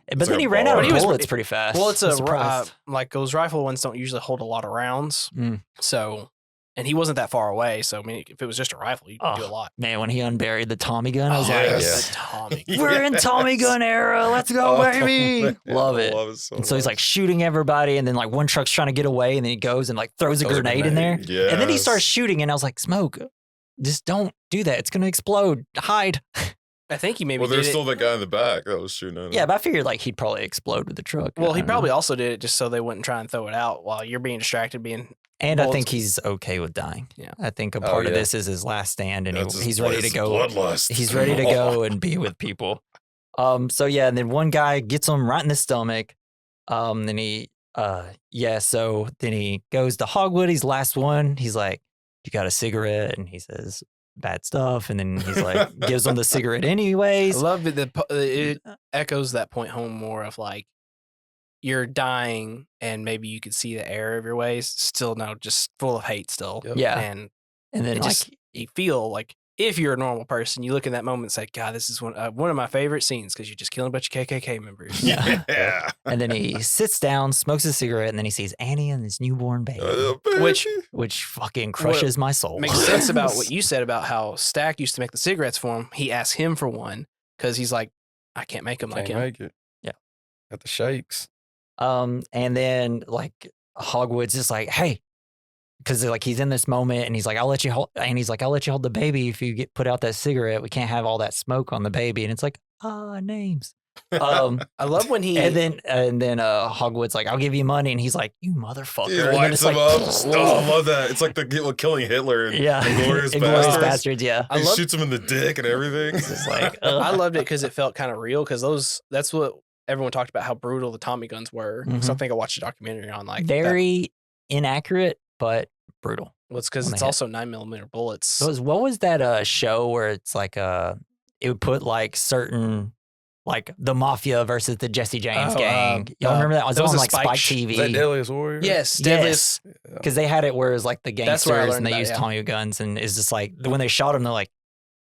But It's then like he a ran out bar. of But he was- bullets pretty fast. Well, it's I'm a surprised. like those rifle ones don't usually hold a lot of rounds. Mm. So, and he wasn't that far away. So I mean, if it was just a rifle, you could do a Oh, lot. Man, when he unburied the Tommy gun, I was Oh, like, yes. the Tommy. we're in Tommy gun era. Let's go, baby. man, Love I it. Love it so And so he's much. like shooting everybody, and then like one truck's trying to get away, and then he goes and like throws a Throws a grenade in there. grenade. And then he starts Yes. shooting, and I was like, Smoke, just don't do that. It's gonna explode. Hide. I think he maybe Well, did there's it. still that guy in the back that was shooting at him. Yeah, but I figured like he'd probably explode with the truck. Well, I he don't probably know. also did it just so they wouldn't try and throw it out while you're being distracted, being And I bullets. think he's okay with dying. Yeah. I think a Oh, part of yeah. this is his last stand, and That's his he's ready to place, go. Bloodlust. He's ready to go and be with people. So yeah, and then one guy gets him right in the stomach. Then he, so then he goes to Hogwood. He's the last one. He's like, "You got a cigarette?" And he says bad stuff. And then he's like, gives him the cigarette I anyways. love it. It echoes that point home more of like you're dying and maybe you could see the error of your ways. Still, no, just full of hate still. Yep. Yeah. And And then it like, just you feel like if you're a normal person, you look in that moment and say, God, this is one of my favorite scenes because you're just killing a bunch of KKK members. Yeah. Yeah. and then he sits down, smokes a cigarette, and then he sees Annie and his newborn baby, Which- which fucking crushes my soul. Makes sense about what you said about how Stack used to make the cigarettes for him. He asked him for one because he's like, I can't make them like Can't him. make it. Yeah. Got the shakes. And then like Hogwood's just like, hey, because like he's in this moment and he's like, I'll let you hold, and he's like, I'll let you hold the baby if you put out that cigarette. We can't have all that smoke on the baby. And it's like, names. I love when he and then Hogwood's like, I'll give you money, and he's like, you motherfucker. He And then lights it's him like, up. Oh, I love that. It's like the killing Hitler and yeah, Inglourious Inglourious Bastards. Bastards. Yeah, I He love- shoots him in the dick and everything. it's just like, I loved it because it felt kind of real because that's what everyone talked about how brutal the Tommy guns were. So I think I watched a documentary on like very inaccurate, but brutal. Well, it's because on the it's hit. also 9mm bullets. So what was that show where it's like it would put like certain like the Mafia versus the Jesse James Oh, gang. Y'all remember that? It was that was on a like Spike Spike sh- TV. Is that Deadliest Warrior? yes, Yes. Deadliest. Because they had it where it was like the That's where I gangsters learned and they about it, used yeah. Tommy guns, and it's just like when they shot him, they're like,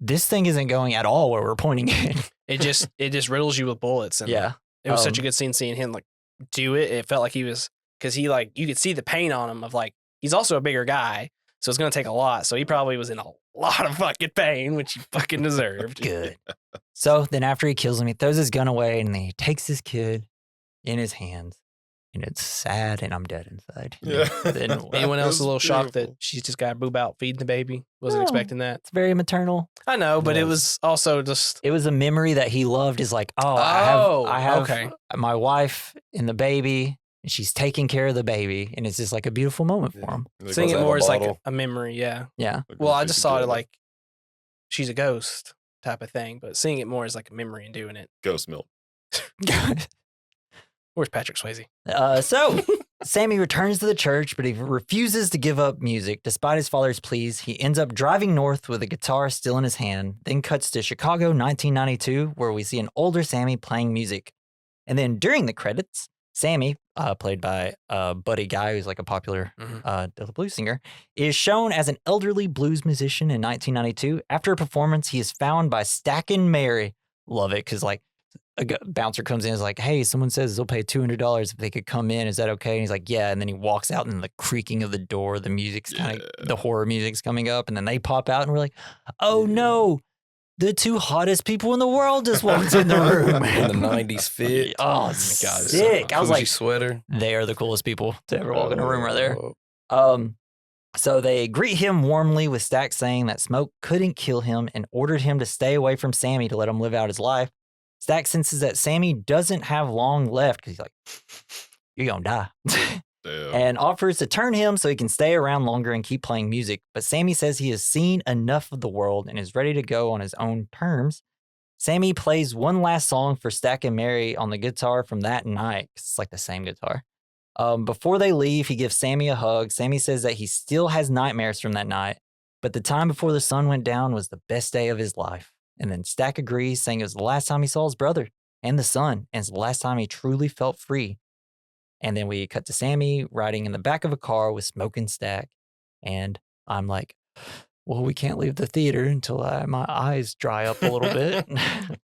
this thing isn't going at all where we're pointing it. It just riddles you with bullets. And Yeah. it was such a Um, good scene seeing him like do it. It felt like he was because he like you could see the pain on him of like he's also a bigger guy, So it's going to take a lot. So he probably was in a lot of fucking pain, which he fucking deserved. Good. So then after he kills him, he throws his gun away and then he takes his kid in his hands. And it's sad and I'm dead inside. Yeah. Then Anyone else a little shocked that beautiful. she's just got a boob out feeding the baby? Wasn't No. expecting that. it's very maternal. I know, but it Yes. was also just It was a memory that he loved. Is like, Oh, I have okay. my wife and the baby, and she's taking care of the baby, and it's just like a beautiful moment for Yeah. him. Like, seeing was it that more a as like bottle? a memory. Yeah. Yeah. Well, I just saw it like she's a ghost type of thing, but seeing it more as like a memory and doing it. ghost milk. Where's Patrick Swayze? So Sammy returns to the church, but he refuses to give up music despite his father's pleas. He ends up driving north with a guitar still in his hand, then cuts to Chicago, 1992, where we see an older Sammy playing music. And then during the credits, Sammy, played by Buddy Guy, who's like a popular blues singer, is shown as an elderly blues musician in 1992. After a performance, he is found by Stack and Mary. Love it, because like a bouncer comes in and is like, hey, someone says they'll pay $200 if they could come in. Is that okay? And he's like, yeah. And then he walks out and the creaking of the door, the music's kind of, the horror music's coming up. And then they pop out and we're like, oh no, the two hottest people in the world just walked in the room. In the 90s fit. Oh, God, sick. I was Coogee like, sweater. they are the coolest people to ever walk in a room right there. Oh, So they greet him warmly with Stack saying that smoke couldn't kill him and ordered him to stay away from Sammy to let him live out his life. Stack senses that Sammy doesn't have long left because he's like, you're going to die. Damn. And offers to turn him so he can stay around longer and keep playing music. But Sammy says he has seen enough of the world and is ready to go on his own terms. Sammy plays one last song for Stack and Mary on the guitar from that night. It's like the same guitar. Before they leave, he gives Sammy a hug. Sammy says that he still has nightmares from that night, but the time before the sun went down was the best day of his life. And then Stack agrees, saying it was the last time he saw his brother and the sun, and it's the last time he truly felt free. And then we cut to Sammy riding in the back of a car with Smoke and Stack. And I'm like, well, we can't leave the theater until my eyes dry up a little bit.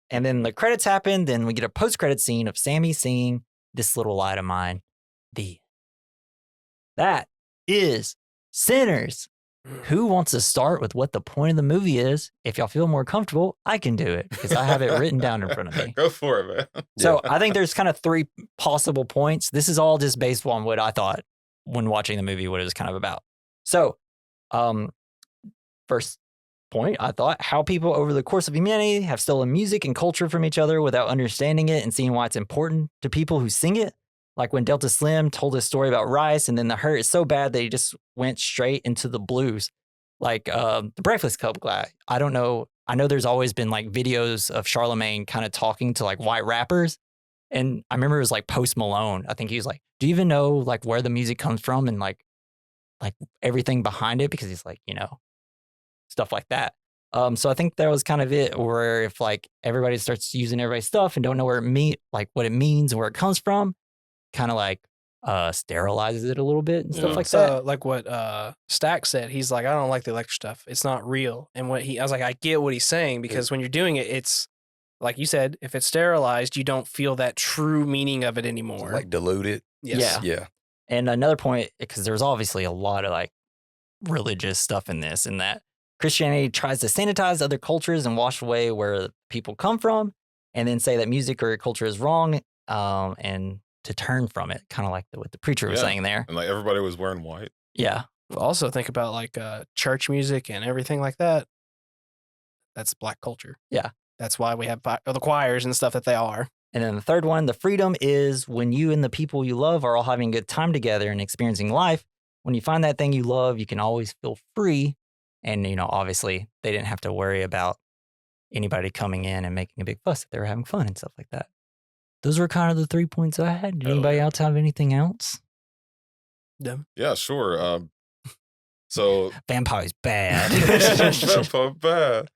And then the credits happen. Then we get a post-credit scene of Sammy singing This Little Light of Mine. That is Sinners. Who wants to start with what the point of the movie is? If y'all feel more comfortable, I can do it because I have it written down in front of me. Go for it, man. So I think there's kind of three possible points. This is all just based on what I thought when watching the movie, what it was kind of about. So, first point, I thought how people over the course of humanity have stolen music and culture from each other without understanding it and seeing why it's important to people who sing it. Like when Delta Slim told his story about Rice, and then the hurt is so bad that he just went straight into the blues. Like the Breakfast Club guy. I don't know. I know there's always been like videos of Charlemagne kind of talking to like white rappers. And I remember it was like Post Malone. I think he was like, do you even know like where the music comes from and like everything behind it? Because he's like, you know, stuff like that. So I think that was kind of it, where if like everybody starts using everybody's stuff and don't know where what it means and where it comes from, kind of like sterilizes it a little bit and stuff like that. Like what Stack said, he's like, I don't like the electric stuff. It's not real. And I was like, I get what he's saying, because when you're doing it, it's like you said, if it's sterilized, you don't feel that true meaning of it anymore. like diluted. Yes. Yeah. And another point, because there's obviously a lot of like religious stuff in this, and that Christianity tries to sanitize other cultures and wash away where people come from, and then say that music or culture is wrong, and to turn from it, kind of like what the preacher was saying there. And like everybody was wearing white. Yeah. Also think about like church music and everything like that. That's Black culture. Yeah. That's why we have the choirs and stuff that they are. And then the third one, the freedom is when you and the people you love are all having a good time together and experiencing life. When you find that thing you love, you can always feel free. And, you know, obviously they didn't have to worry about anybody coming in and making a big fuss if they were having fun and stuff like that. Those were kind of the 3 points I had. Did anybody else have anything else? Yeah, sure. So Vampire's bad. Vampire bad.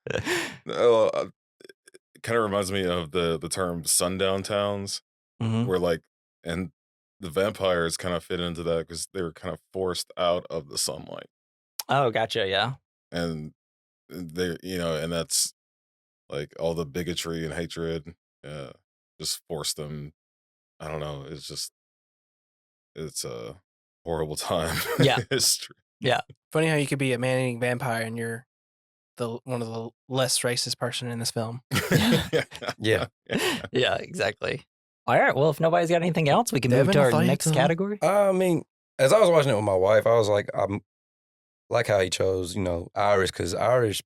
It kind of reminds me of the term sundown towns, Mhm. where like, and the vampires kind of fit into that because they were kind of forced out of the sunlight, Oh, gotcha. Yeah. and they, you know, and that's like all the bigotry and hatred, just forced them. I don't know. It's a horrible time. Yeah. in history. Yeah. Funny how you could be a man-eating vampire and you're one of the less racist person in this film. Yeah. Yeah, exactly. All right. Well, if nobody's got anything else, we can Devin, move to I our thought you next had category. I mean, as I was watching it with my wife, I was like, I'm like how he chose, Irish, because Irish,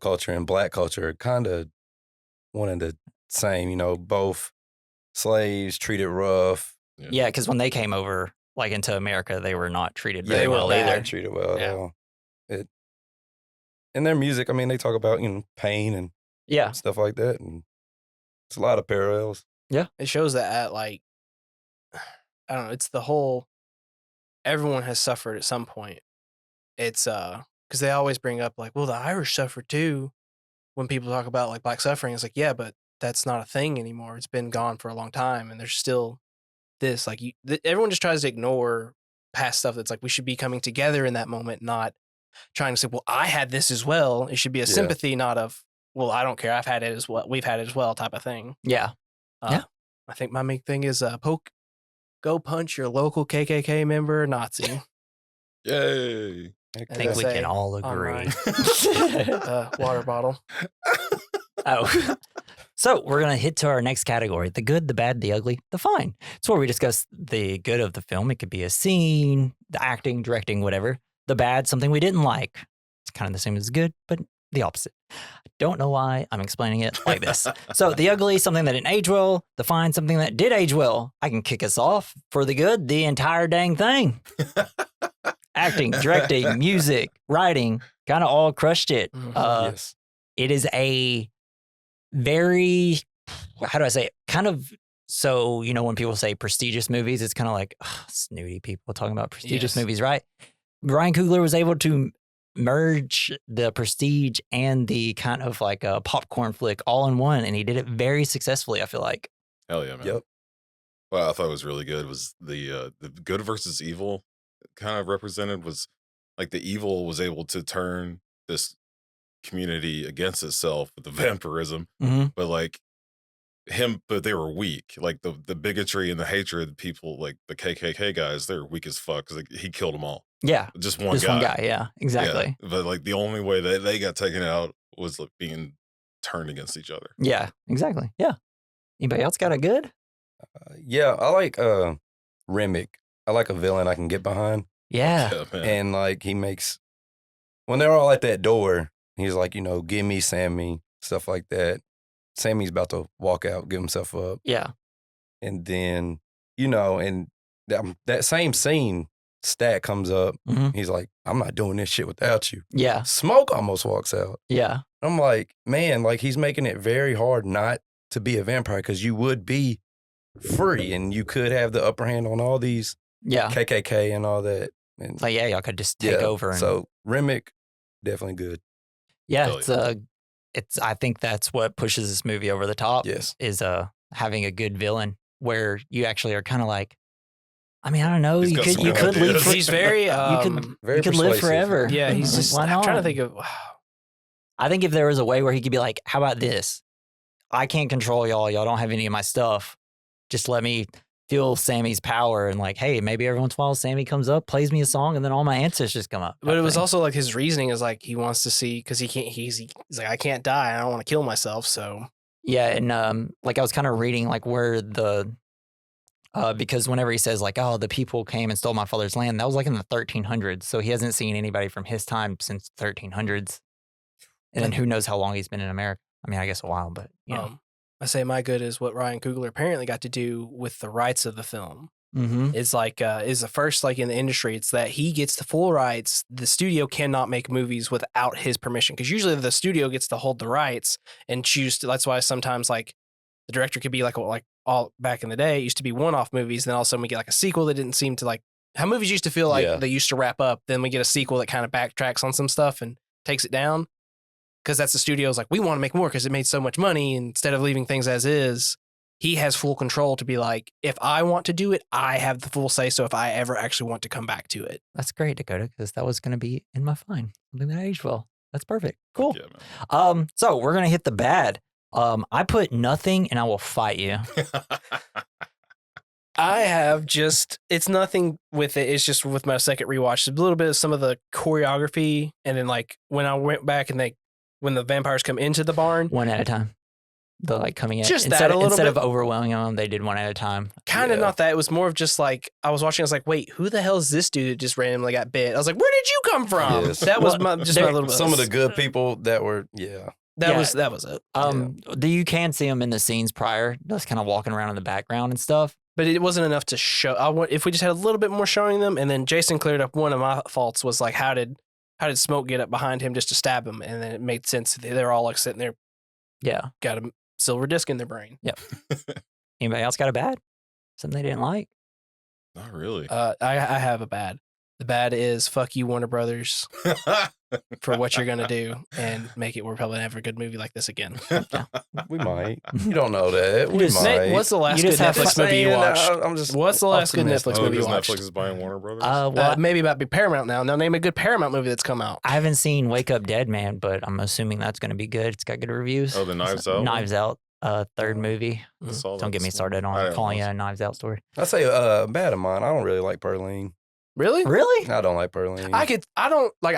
culture and Black culture are kind of one and the same. Both slaves treated rough. Yeah, because when they came over, like into America, they were not treated Yeah, very they well weren't either. treated well at Yeah. all. In their music, I mean, they talk about pain and Yeah. stuff like that, and it's a lot of parallels. It shows that at I don't know, it's the whole everyone has suffered at some point. It's because they always bring up like, well, the Irish suffered too. When people talk about like Black suffering, it's like, yeah, but that's not a thing anymore. It's been gone for a long time, and there's still this like everyone just tries to ignore past stuff. That's like we should be coming together in that moment, not trying to say, well, I had this as well. It should be a Yeah. sympathy, not of, well, I don't care. I've had it as well. We've had it as well, type of thing. Yeah. Yeah. I think my main thing is go punch your local KKK member or Nazi. Yay. Heck I think yeah. we say can all on agree. Water bottle. Oh. So we're going to hit to our next category, the good, the bad, the ugly, the fine. It's where we discuss the good of the film. It could be a scene, the acting, directing, whatever. The bad, something we didn't like. It's kind of the same as good, but the opposite. I don't know why I'm explaining it like this. So the ugly, something that didn't age well. The fine, something that did age well. I can kick us off. For the good, the entire dang thing. Acting, directing, music, writing, kind of all crushed it. Mhm. Yes. It is a very, how do I say it? Kind of, so, when people say prestigious movies, it's kind of like snooty people talking about prestigious Yes. movies, right? Ryan Coogler was able to merge the prestige and the kind of like a popcorn flick all in one, and he did it very successfully, I feel like. Hell yeah, man. Yep. What I thought was really good was the good versus evil kind of represented was like the evil was able to turn this community against itself with the vampirism, Mm-hmm. but like but they were weak. Like the bigotry and the hatred, people like the KKK guys, they're weak as fuck because he killed them all. Yeah. Just one Just guy. one guy. Yeah, exactly. Yeah. But like the only way that they got taken out was like being turned against each other. Yeah, exactly. Yeah. Anybody else got a good? Yeah, I like Remick. I like a villain I can get behind. Yeah. Yeah, man. And like he makes, when they're all at that door, he's like, give me Sammy, stuff like that. Sammy's about to walk out, give himself up. Yeah. And then, and that same scene, Stat comes up. Mhm. He's like, I'm not doing this shit without you. Yeah. Smoke almost walks out. Yeah. I'm like, man, like he's making it very hard not to be a vampire because you would be free and you could have the upper hand on all these Yeah. KKK and all that. And Like, yeah, y'all could just take over. And, so Remick, definitely good. yeah, Hell it's I think that's what pushes this movie over the top. Yes. Is having a good villain where you actually are kind of like, I mean, I don't know, He's you got could some you could ideas. live for, He's very Very you could live persuasive. forever. yeah, he's Like, just why I'm trying to not? think of I think if there was a way where he could be like, how about this? I can't control y'all. Y'all don't have any of my stuff. Just let me feel Sammy's power and like, hey, maybe every once in a while Sammy comes up, plays me a song, and then all my ancestors come up. but it was thing. also like his reasoning is like he wants to see because he can't he's like I can't die, I don't want to kill myself, so Yeah, and like I was kind of reading like where the because whenever he says like, oh, the people came and stole my father's land, that was like in the 1300s. So he hasn't seen anybody from his time since 1300s. And then who knows how long he's been in America. I mean, I guess a while, but I say my good is what Ryan Coogler apparently got to do with the rights of the film. Mm-hmm. Is like is the first like in the industry. It's that he gets the full rights. The studio cannot make movies without his permission because usually the studio gets to hold the rights and choose to. That's why sometimes like the director could be like all back in the day it used to be one-off movies. Then all of a sudden we get like a sequel that didn't seem to like how movies used to feel like Yeah. they used to wrap up. Then we get a sequel that kind of backtracks on some stuff and takes it down because that's the studio's like we want to make more because it made so much money. And instead of leaving things as is. He has full control to be like, if I want to do it, I have the full say. So if I ever actually want to come back to it. That's great, Dakota, because that was going to be in my fine. Something that aged well. That's perfect. Cool. Yeah, man. So we're going to hit the bad. I put nothing and I will fight you. I have just, it's nothing with it. It's just with my second rewatch, a little bit of some of the choreography. And then like when I went back and when the vampires come into the barn, One at a time. The like coming in. Just that a little instead bit. of overwhelming them, they did one at a time. kind of not that. It was more of just like, I was watching, I was like, wait, who the hell is this dude that just randomly got bit? I was like, where did you come from? Yes. That was Well, my little bit. Some of the good people that were, That was it. You can see them in the scenes prior, just kind of walking around in the background and stuff. But it wasn't enough to show. If we just had a little bit more showing them, and then Jason cleared up one of my faults was like, how did Smoke get up behind him just to stab him? And then it made sense. They're all like sitting there, Yeah. got a silver disc in their brain. Yep. Anybody else got a bad? Something they didn't like? Not really. I have a bad. The bad is fuck you, Warner Brothers, for what you're gonna do and make it. We're probably never a good movie like this again. we might. You don't know that. We just- might. Nate, what's the last You good just have Netflix to movie you Saying, watched? I'm just What's the last good optimistic. Netflix movie you because watched? Netflix is buying Warner Brothers. Well, Maybe about to be Paramount now. Now name a good Paramount movie that's come out. I haven't seen Wake Up Dead Man, but I'm assuming that's going to be good. It's got good reviews. Oh, the Knives Out one? Knives Out, third movie. I saw Don't that get me this started morning. I on didn't calling it watch a Knives Out story. I say, bad of mine. I don't really like Perlene. Really? Really? I don't like Perlene. I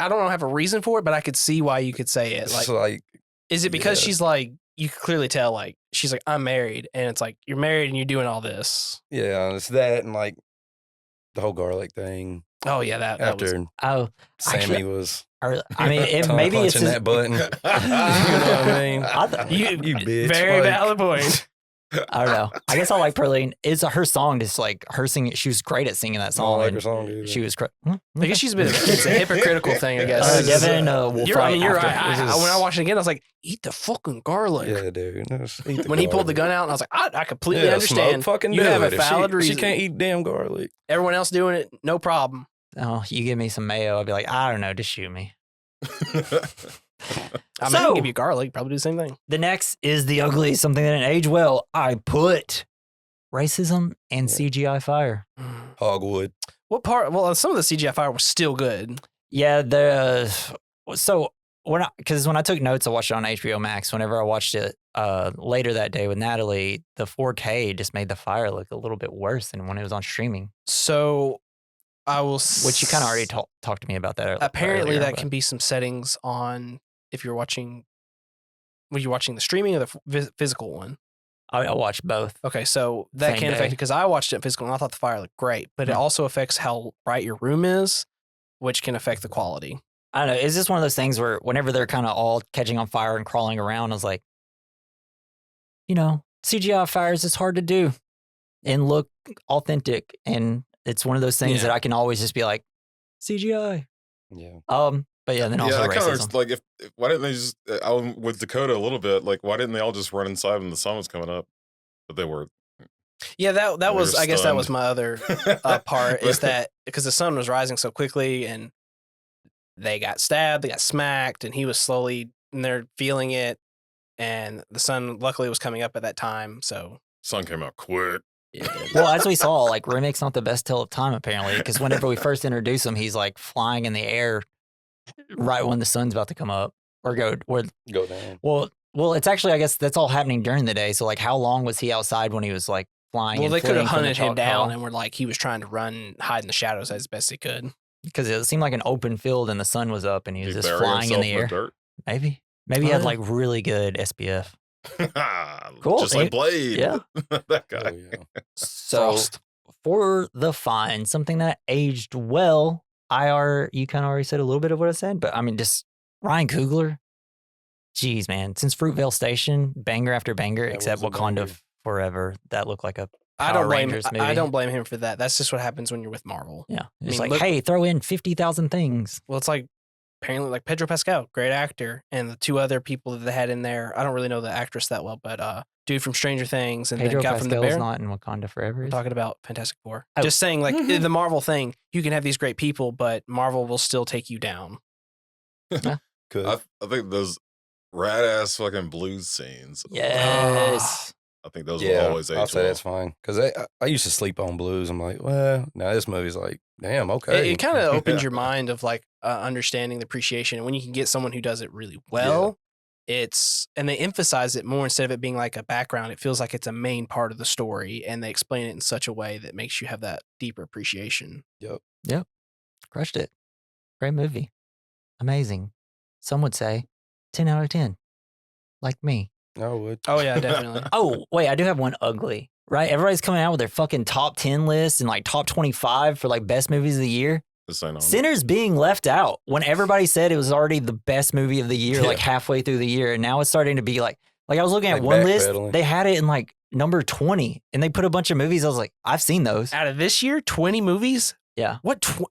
don't have a reason for it, but I could see why you could say it. It's Like, like, is it because yeah. she's like, you could clearly tell, like, she's like, I'm married, and it's like, you're married and you're doing all this. yeah, it's that and like the whole garlic thing. Oh yeah, that was. After Oh, Sammy actually- was I mean, tongue maybe it's punching just, that button. you know what I mean? You bitch. Very like, valid point. I don't know. I guess I like Perlene. It's her song, just like her singing. She was great at singing that I song. don't like and her song either. She was. I guess she's been. It's a hypocritical thing, I guess. Devin will You're, fight I mean, you're after. right. This is- When I watched it again, I was like, eat the fucking garlic. Yeah, dude. Just eat When he pulled the garlic. gun out, and I was like, I completely Yeah, understand. Smoke fucking You do have a it. If valid she, reason. She can't eat damn garlic. Everyone else doing it, no problem. Oh, you give me some mayo, I'll be like, I don't know, just shoot me. I mean, I So- can give you garlic, probably do the same thing. The next is the ugly, something that didn't age well. I put racism and CGI fire. Hogwood. What part? Well, some of the CGI fire was still good. Yeah, so because when I took notes, I watched it on HBO Max. Whenever I watched it later that day with Natalie, the 4K just made the fire look a little bit worse than when it was on streaming. So I will. Which you kind of already talked to me about that. Apparently, earlier, that but- can be some settings on if you're watching. Were you watching the streaming or the physical one? I watched both. Okay, so that Same can affect day. it because I watched it in physical and I thought the fire looked great, but it Hmm. also affects how bright your room is, which can affect the quality. I don't know. It's just one of those things where whenever they're kind of all catching on fire and crawling around, I was like, CGI fires is hard to do and look authentic. And it's one of those things Yeah. that I can always just be like, CGI. Yeah. But yeah, then Yeah, also I kind racism. of like if why didn't they just? I was with Dakota a little bit. Like, why didn't they all just run inside when the sun was coming up? But they were. Yeah, that They was. were I guess that was stunned. my other part is that because the sun was rising so quickly and they got stabbed, they got smacked, and he was slowly and they're feeling it, and the sun luckily was coming up at that time, so sun came out quick. Well, as we saw, like Remick's not the best tell of time apparently, because whenever we first introduce him, he's like flying in the air right when the sun's about to come up or go. Go down. Well, it's actually I guess that's all happening during the day. So like, how long was he outside when he was like flying? well, and they could have fleeing from the hunted him chalk down pile? and were like he was trying to run, hide in the shadows as best he could. Because it seemed like an open field and the sun was up and he was He just bury flying in himself the air. dirt. Maybe he Oh, had yeah. like really good SPF. Cool. Just He- like Blade. yeah. That Oh, guy. yeah. So Frost. for the fine, something that aged well, you kind of already said a little bit of what I said, but I mean, just Ryan Coogler. Geez, man, since Fruitvale Station, banger after banger, That except was a Wakanda banger. Forever. That looked like a I Power don't blame. Rangers I movie. don't blame him for that. That's just what happens when you're with Marvel. yeah. It's mean, like, look- hey, throw in 50,000 things. Well, it's like apparently like Pedro Pascal, great actor, and the two other people that they had in there. I don't really know the actress that well, but dude from Stranger Things and Pedro the guy from the Pascal's Bear. not in Wakanda Forever. We're is talking about Fantastic Four. Oh. Just saying, like Mhm. the Marvel thing, you can have these great people, but Marvel will still take you down. Could. I think those rad ass fucking blues scenes. Yes. I think those will yeah, always age I'll say well. that's fine. Because I used to sleep on blues. I'm like, well, now this movie's like, damn, okay. It kind of opens Yeah. your mind of like understanding the appreciation, and when you can get someone who does it really well, and they emphasize it more instead of it being like a background. It feels like it's a main part of the story, and they explain it in such a way that makes you have that deeper appreciation. Yep. Crushed it. Great movie. Amazing. Some would say 10 out of 10. Like me. I would. Oh yeah, definitely. Oh, wait, I do have one ugly, right? Everybody's coming out with their fucking top 10 lists and like top 25 for like best movies of the year. This ain't on. Sinners being left out when everybody said it was already the best movie of the year, like halfway through the year. And now it's starting to be like I was looking at Like one list, backpedaling. they had it in like number 20 and they put a bunch of movies. I was like, I've seen those. Out of this year, 20 movies. Yeah.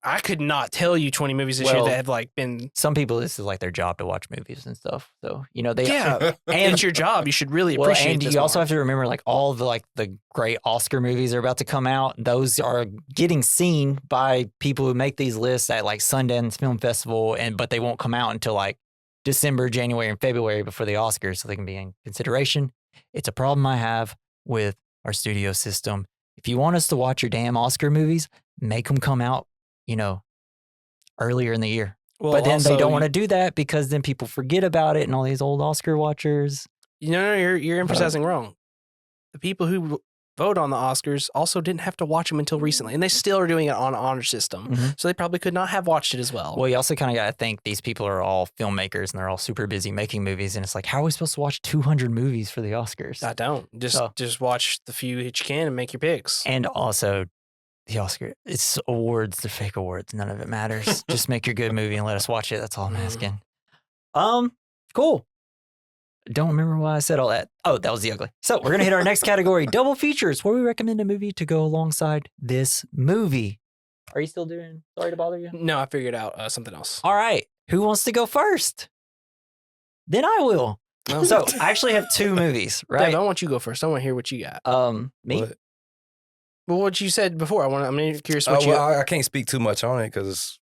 I could not tell you 20 movies this year Well, that have like been. Some people, this is like their job to watch movies and stuff. So, they. Yeah, And it's your job. You should really well, appreciate. and this you also more. have to remember like all the the great Oscar movies are about to come out. Those are getting seen by people who make these lists at like Sundance Film Festival, but they won't come out until like December, January, and February before the Oscars, so they can be in consideration. It's a problem I have with our studio system. If you want us to watch your damn Oscar movies, make them come out, earlier in the year. Well, But then they also, don't want to do that because then people forget about it and all these old Oscar watchers. No, you're emphasizing wrong. The people who vote on the Oscars also didn't have to watch them until recently, and they still are doing it on honor system. Mhm. So they probably could not have watched it as well. Well, you also kind of got to think these people are all filmmakers and they're all super busy making movies. And it's like, how are we supposed to watch 200 movies for the Oscars? I don't. Just watch the few that you can and make your picks. And also, the Oscar, it's awards, they're fake awards. None of it matters. Just make your good movie and let us watch it. That's all I'm asking. Cool. Don't remember why I said all that. Oh, that was the ugly. So we're going to hit our next category, double features, where we recommend a movie to go alongside this movie. Are you still doing Sorry to Bother You? No, I figured out something else. All right. Who wants to go first? Then I will. No. So I actually have two movies, Dave, right? I want you to go first. I want to hear what you got. Me? What? Well, what you said before. I'm curious what you. I can't speak too much on it because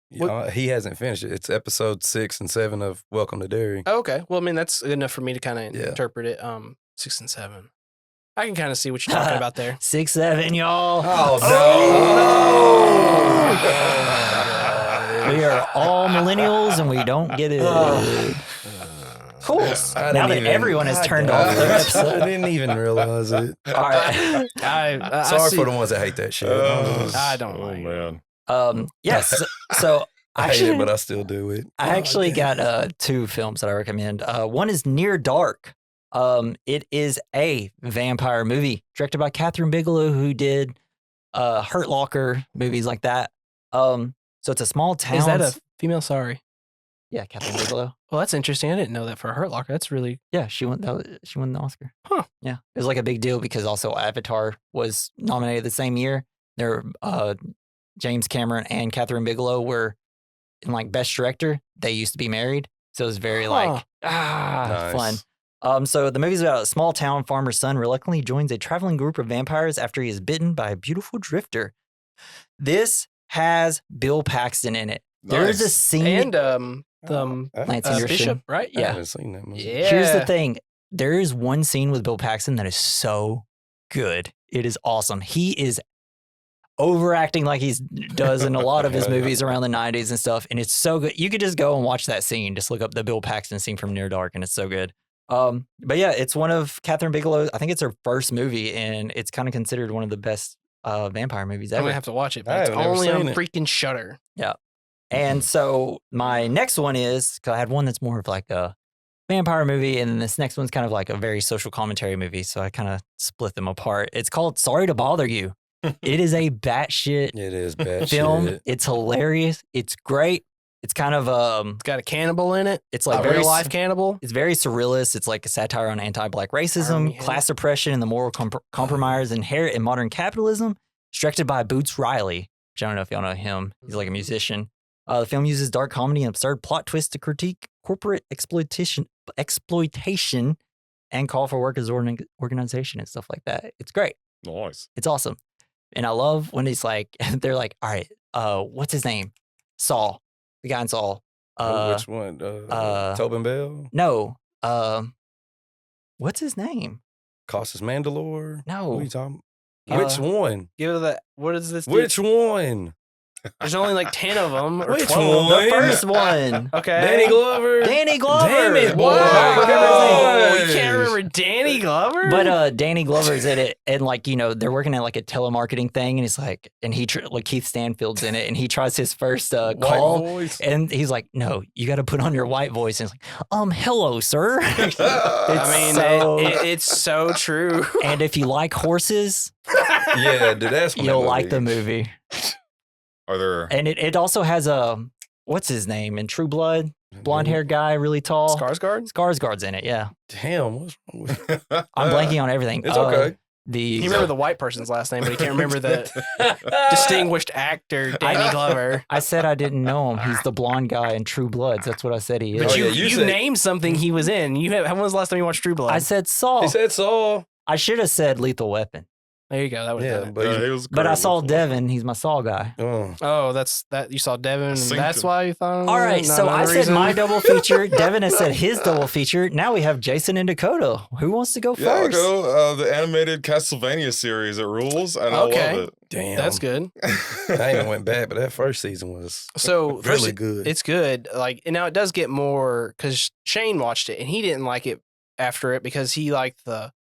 he hasn't finished it. It's episode 6 and 7 of Welcome to Derry. Oh, okay. Well, that's good enough for me to kind of Yeah. interpret it. 6 and 7. I can kind of see what you're talking about there. 6, 7, y'all. Oh, We are all millennials and we don't get it. Cool. Now that everyone has turned off their I episode. didn't even realize it. All right. I Sorry see- for the ones that hate that shit. I don't Oh like it. man. Yes. So I hate it, but I still do it. I actually got two films that I recommend. One is Near Dark. It is a vampire movie directed by Catherine Bigelow, who did Hurt Locker, movies like that. So it's a small town. Is that a female? Sorry. Yeah, Catherine Bigelow. Well, that's interesting. I didn't know that for a Hurt Locker. That's really. Yeah, she won the Oscar. Huh. Yeah, it was like a big deal because also Avatar was nominated the same year. There, James Cameron and Catherine Bigelow were in like Best Director. They used to be married, so it was very like Nice. fun. So the movie's about a small town farmer's son reluctantly joins a traveling group of vampires after he is bitten by a beautiful drifter. This has Bill Paxton in it. There's a Nice. scene. And Lance Anderson. Bishop, right? I Yeah. haven't seen that movie. Yeah. Here's the thing. There is one scene with Bill Paxton that is so good. It is awesome. He is overacting like he does in a lot of his movies around the 90s and stuff. And it's so good. You could just go and watch that scene. Just look up the Bill Paxton scene from Near Dark and it's so good. But yeah, it's one of Catherine Bigelow's, I think it's her first movie and it's kind of considered one of the best vampire movies I'm ever. gonna have to watch it, I but it's have never only on seen it. freaking Shudder. And so my next one is, cause I had one that's more of like a vampire movie, and then this next one's kind of like a very social commentary movie. So I kind of split them apart. It's called Sorry to Bother You. It is a batshit It is bad film. shit. It's hilarious. It's great. It's kind of It's got a cannibal in it. it's A like very real life cannibal. It's very surrealist. It's like a satire on anti-black racism, Army class oppression, and the moral compromise inherent in modern capitalism. It's directed by Boots Riley, which I don't know if y'all know him. He's like a musician. The film uses dark comedy and absurd plot twists to critique corporate exploitation, and call for workers' organization and stuff like that. It's great. Nice. It's awesome. And I love when he's like, they're like, all right, what's his name? Saul, the guy in Saul. Which one? Tobin Bell? No. What's his name? Costas Mandalore? No. What are you talking Uh, Which one? Give it that. What is this? Which one? There's only like 10 of them or Which 12. one? The first one. Okay. Danny Glover. Danny Glover. Damn it, boy. Wow. Gosh. You can't remember Danny Glover? But Danny Glover's in it, and like, you know, they're working at like a telemarketing thing, and he's like, and like Keith Stanfield's in it, and he tries his first White call, voice. and he's like, no, you got to put on your white voice, and it's like, hello, sir. I mean, so- it's so true. And if you like horses, Yeah, dude, that's you'll like the movie. Are there? And it also has what's his name in True Blood? Blonde haired guy, really tall. Skarsgård? Skarsgård's in it, yeah. Damn, what's wrong with I'm blanking on everything. It's okay. He remember the white person's last name, but he can't remember the distinguished actor Danny Glover. I said I didn't know him. He's the blonde guy in True Bloods. That's what I said he is. But Oh, you, yeah, you you said- named something he was in. When was the last time you watched True Blood? I said Saul. He said Saul. I should have said Lethal Weapon. there you go. That would have Yeah, done it. but he was But I great saw with- Devin. He's my Saul guy. Oh, that you saw Devin, and Synced that's it. why you thought. All right, not so I another said reason? my double feature. Devin has said his double feature. Now we have Jason and Dakota. Who wants to go Yeah, I'll first? go. The animated Castlevania series. It rules, and Okay. I love Damn. That's good. it. I even went back, but that first season was So really first, good. it's good. Like, and now it does get more because Shane watched it and he didn't like it after it because he liked the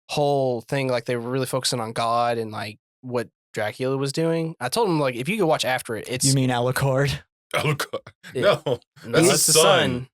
whole thing. Like they were really focusing on God and like what Dracula was doing. I told him like if you could watch after it, it's You mean Alucard? Oh God, it- no, no, that's it's the the son. son.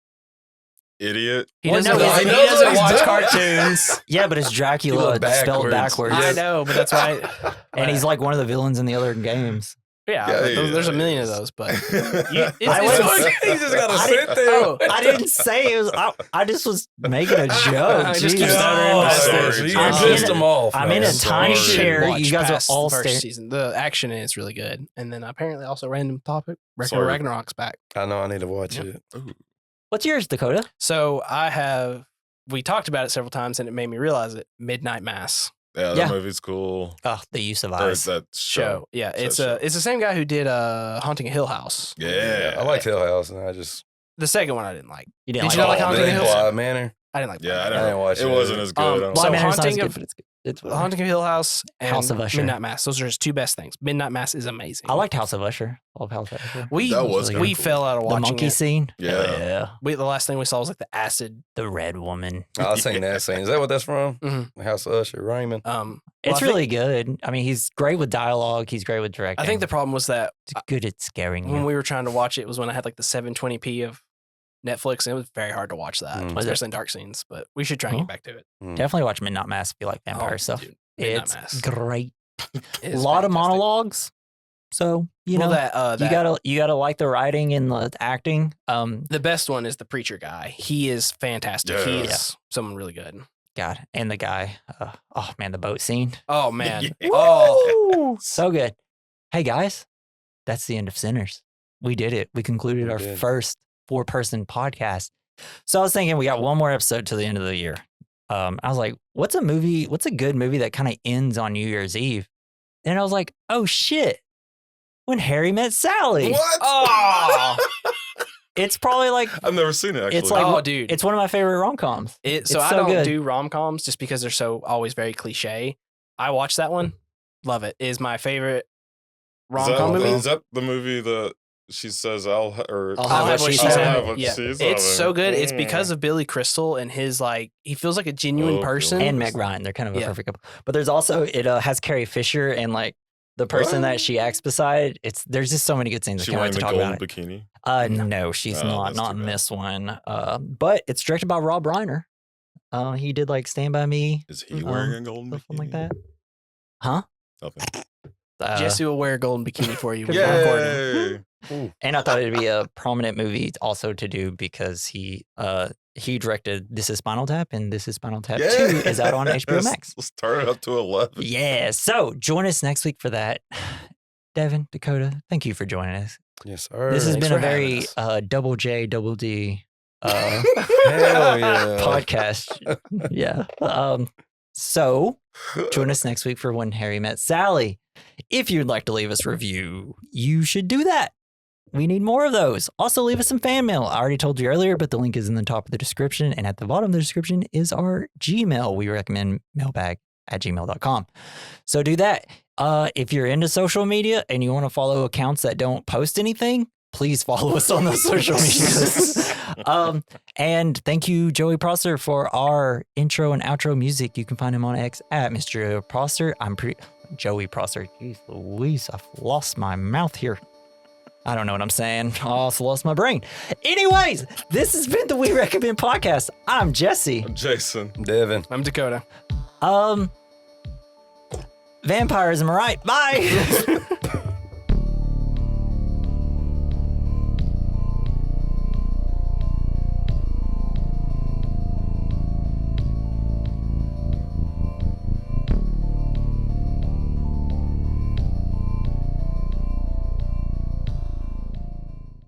Idiot. He Well, doesn't, no, he he knows doesn't what he's watch doing. cartoons. Yeah, but it's Dracula He spelled backwards. I know, but that's why. And he's like one of the villains in the other games. Yeah, Yeah, but yeah, there's a million of yes. those, but I it's wouldn't- He just gotta I sit didn't- there. oh, I didn't say it was. I just was making a joke. I just Jeez. keep stuttering. Oh, That's sorry. it. So you I'm pissed in- him off. I'm in man. a tiny sorry. chair. watch You guys are past all the first staring. season. The action is really good, and then apparently also random topic. Sorry. Ragnarok's back. I know I need to watch Yep. it. Ooh. What's yours, Dakota? So we talked about it several times, and it made me realize it. Midnight Mass Yeah, that Yeah. movie's cool. Oh, the use of There's eyes. that show. Yeah, It's it's a show. it's the same guy who did Haunting of Hill House. Yeah, I like Hill House, and I just The second one I didn't like. You Did didn't you not like it? Haunting of Hill House? Bly Manor. I didn't like. Yeah, I I didn't didn't watch It it. wasn't as good. I don't Blind So Manor's not as Haunting good, of- but it's whatever. Haunting of Hill House and House of Usher. Midnight Mass. Those are his two best things. Midnight Mass is amazing. I liked House of Usher. I love House of Usher. We That was really we good. fell out of The watching monkey it. scene. Yeah. Hell yeah. The last thing we saw was like the acid. The red woman. I seen that scene. Is that what that's from? Mhm. House of Usher, Raymond. It's I think- really good. I mean, he's great with dialogue. He's great with directing. I think the problem was that he's good at scaring when you. we were trying to watch it was when I had like the 720p of Netflix, and it was very hard to watch that, Mm. Was it? especially in dark scenes. But we should try and Huh? get back to it. Definitely watch Midnight Mass if you like vampire Oh, stuff. dude, Midnight It's Mass. great. It A is lot of fantastic. monologues. So you Well, know that you gotta like the writing and the acting. the best one is the preacher guy. He is fantastic. He Yeah. is someone really good. God, and the guy. Oh man, the boat scene. Oh man. Yeah. Oh, Woo! So good. Hey guys, that's the end of Sinners. We did it. We concluded We our did. first 4-person podcast. So I was thinking we got one more episode to the end of the year. I was like, what's a good movie that kind of ends on New Year's Eve? And I was like, oh shit, When Harry Met Sally. What? Oh. It's probably like, I've never seen it. Actually, it's like, Oh, dude. it's one of my favorite rom-coms. So It's I so don't good. do rom coms just because they're so always very cliche. I watch that one. Love it. It is my favorite rom com movie. Is that the movie that she says I'll I'll have what she I'll said. have what Yeah. she's It's having. so good. It's Mm. because of Billy Crystal and his like he feels like a genuine Oh, person. Billy. And Meg Ryan. They're kind of a Yeah. perfect couple. But there's also, it has Carrie Fisher and like the person What? that she acts beside. There's just so many good scenes. I She can't wearing wait to the talk golden about it. bikini. No, she's Oh, not. that's Not too in bad. this one. But it's directed by Rob Reiner. He did like Stand By Me, Is he wearing a golden stuff bikini? like that. Huh? Nothing. Jesse will wear a golden bikini for you. before recording. Yay! And I thought it'd be a prominent movie also to do because he directed This Is Spinal Tap, and This Is Spinal Tap 2 is out on HBO Yes. Max. Let's turn it up to 11. Yeah. So join us next week for that. Devin, Dakota, thank you for joining us. Yes, sir. This has Thanks been a for having very us. double J, double D Hell yeah. podcast. Yeah. So join us next week for When Harry Met Sally. If you'd like to leave us a review, you should do that. We need more of those. Also, leave us some fan mail. I already told you earlier, but the link is in the top of the description. And at the bottom of the description is our Gmail. We recommend mailbag gmail.com. So do that. If you're into social media and you want to follow accounts that don't post anything, please follow us on those social medias. And thank you, Joey Prosser, for our intro and outro music. You can find him on X at Mr. Prosser. Joey Prosser. Jeez Louise, I've lost my mouth here. I don't know what I'm saying. I also lost my brain. Anyways, this has been the We Recommend podcast. I'm Jesse. I'm Jason. I'm Devin. I'm Dakota. Vampires, am I right? Bye.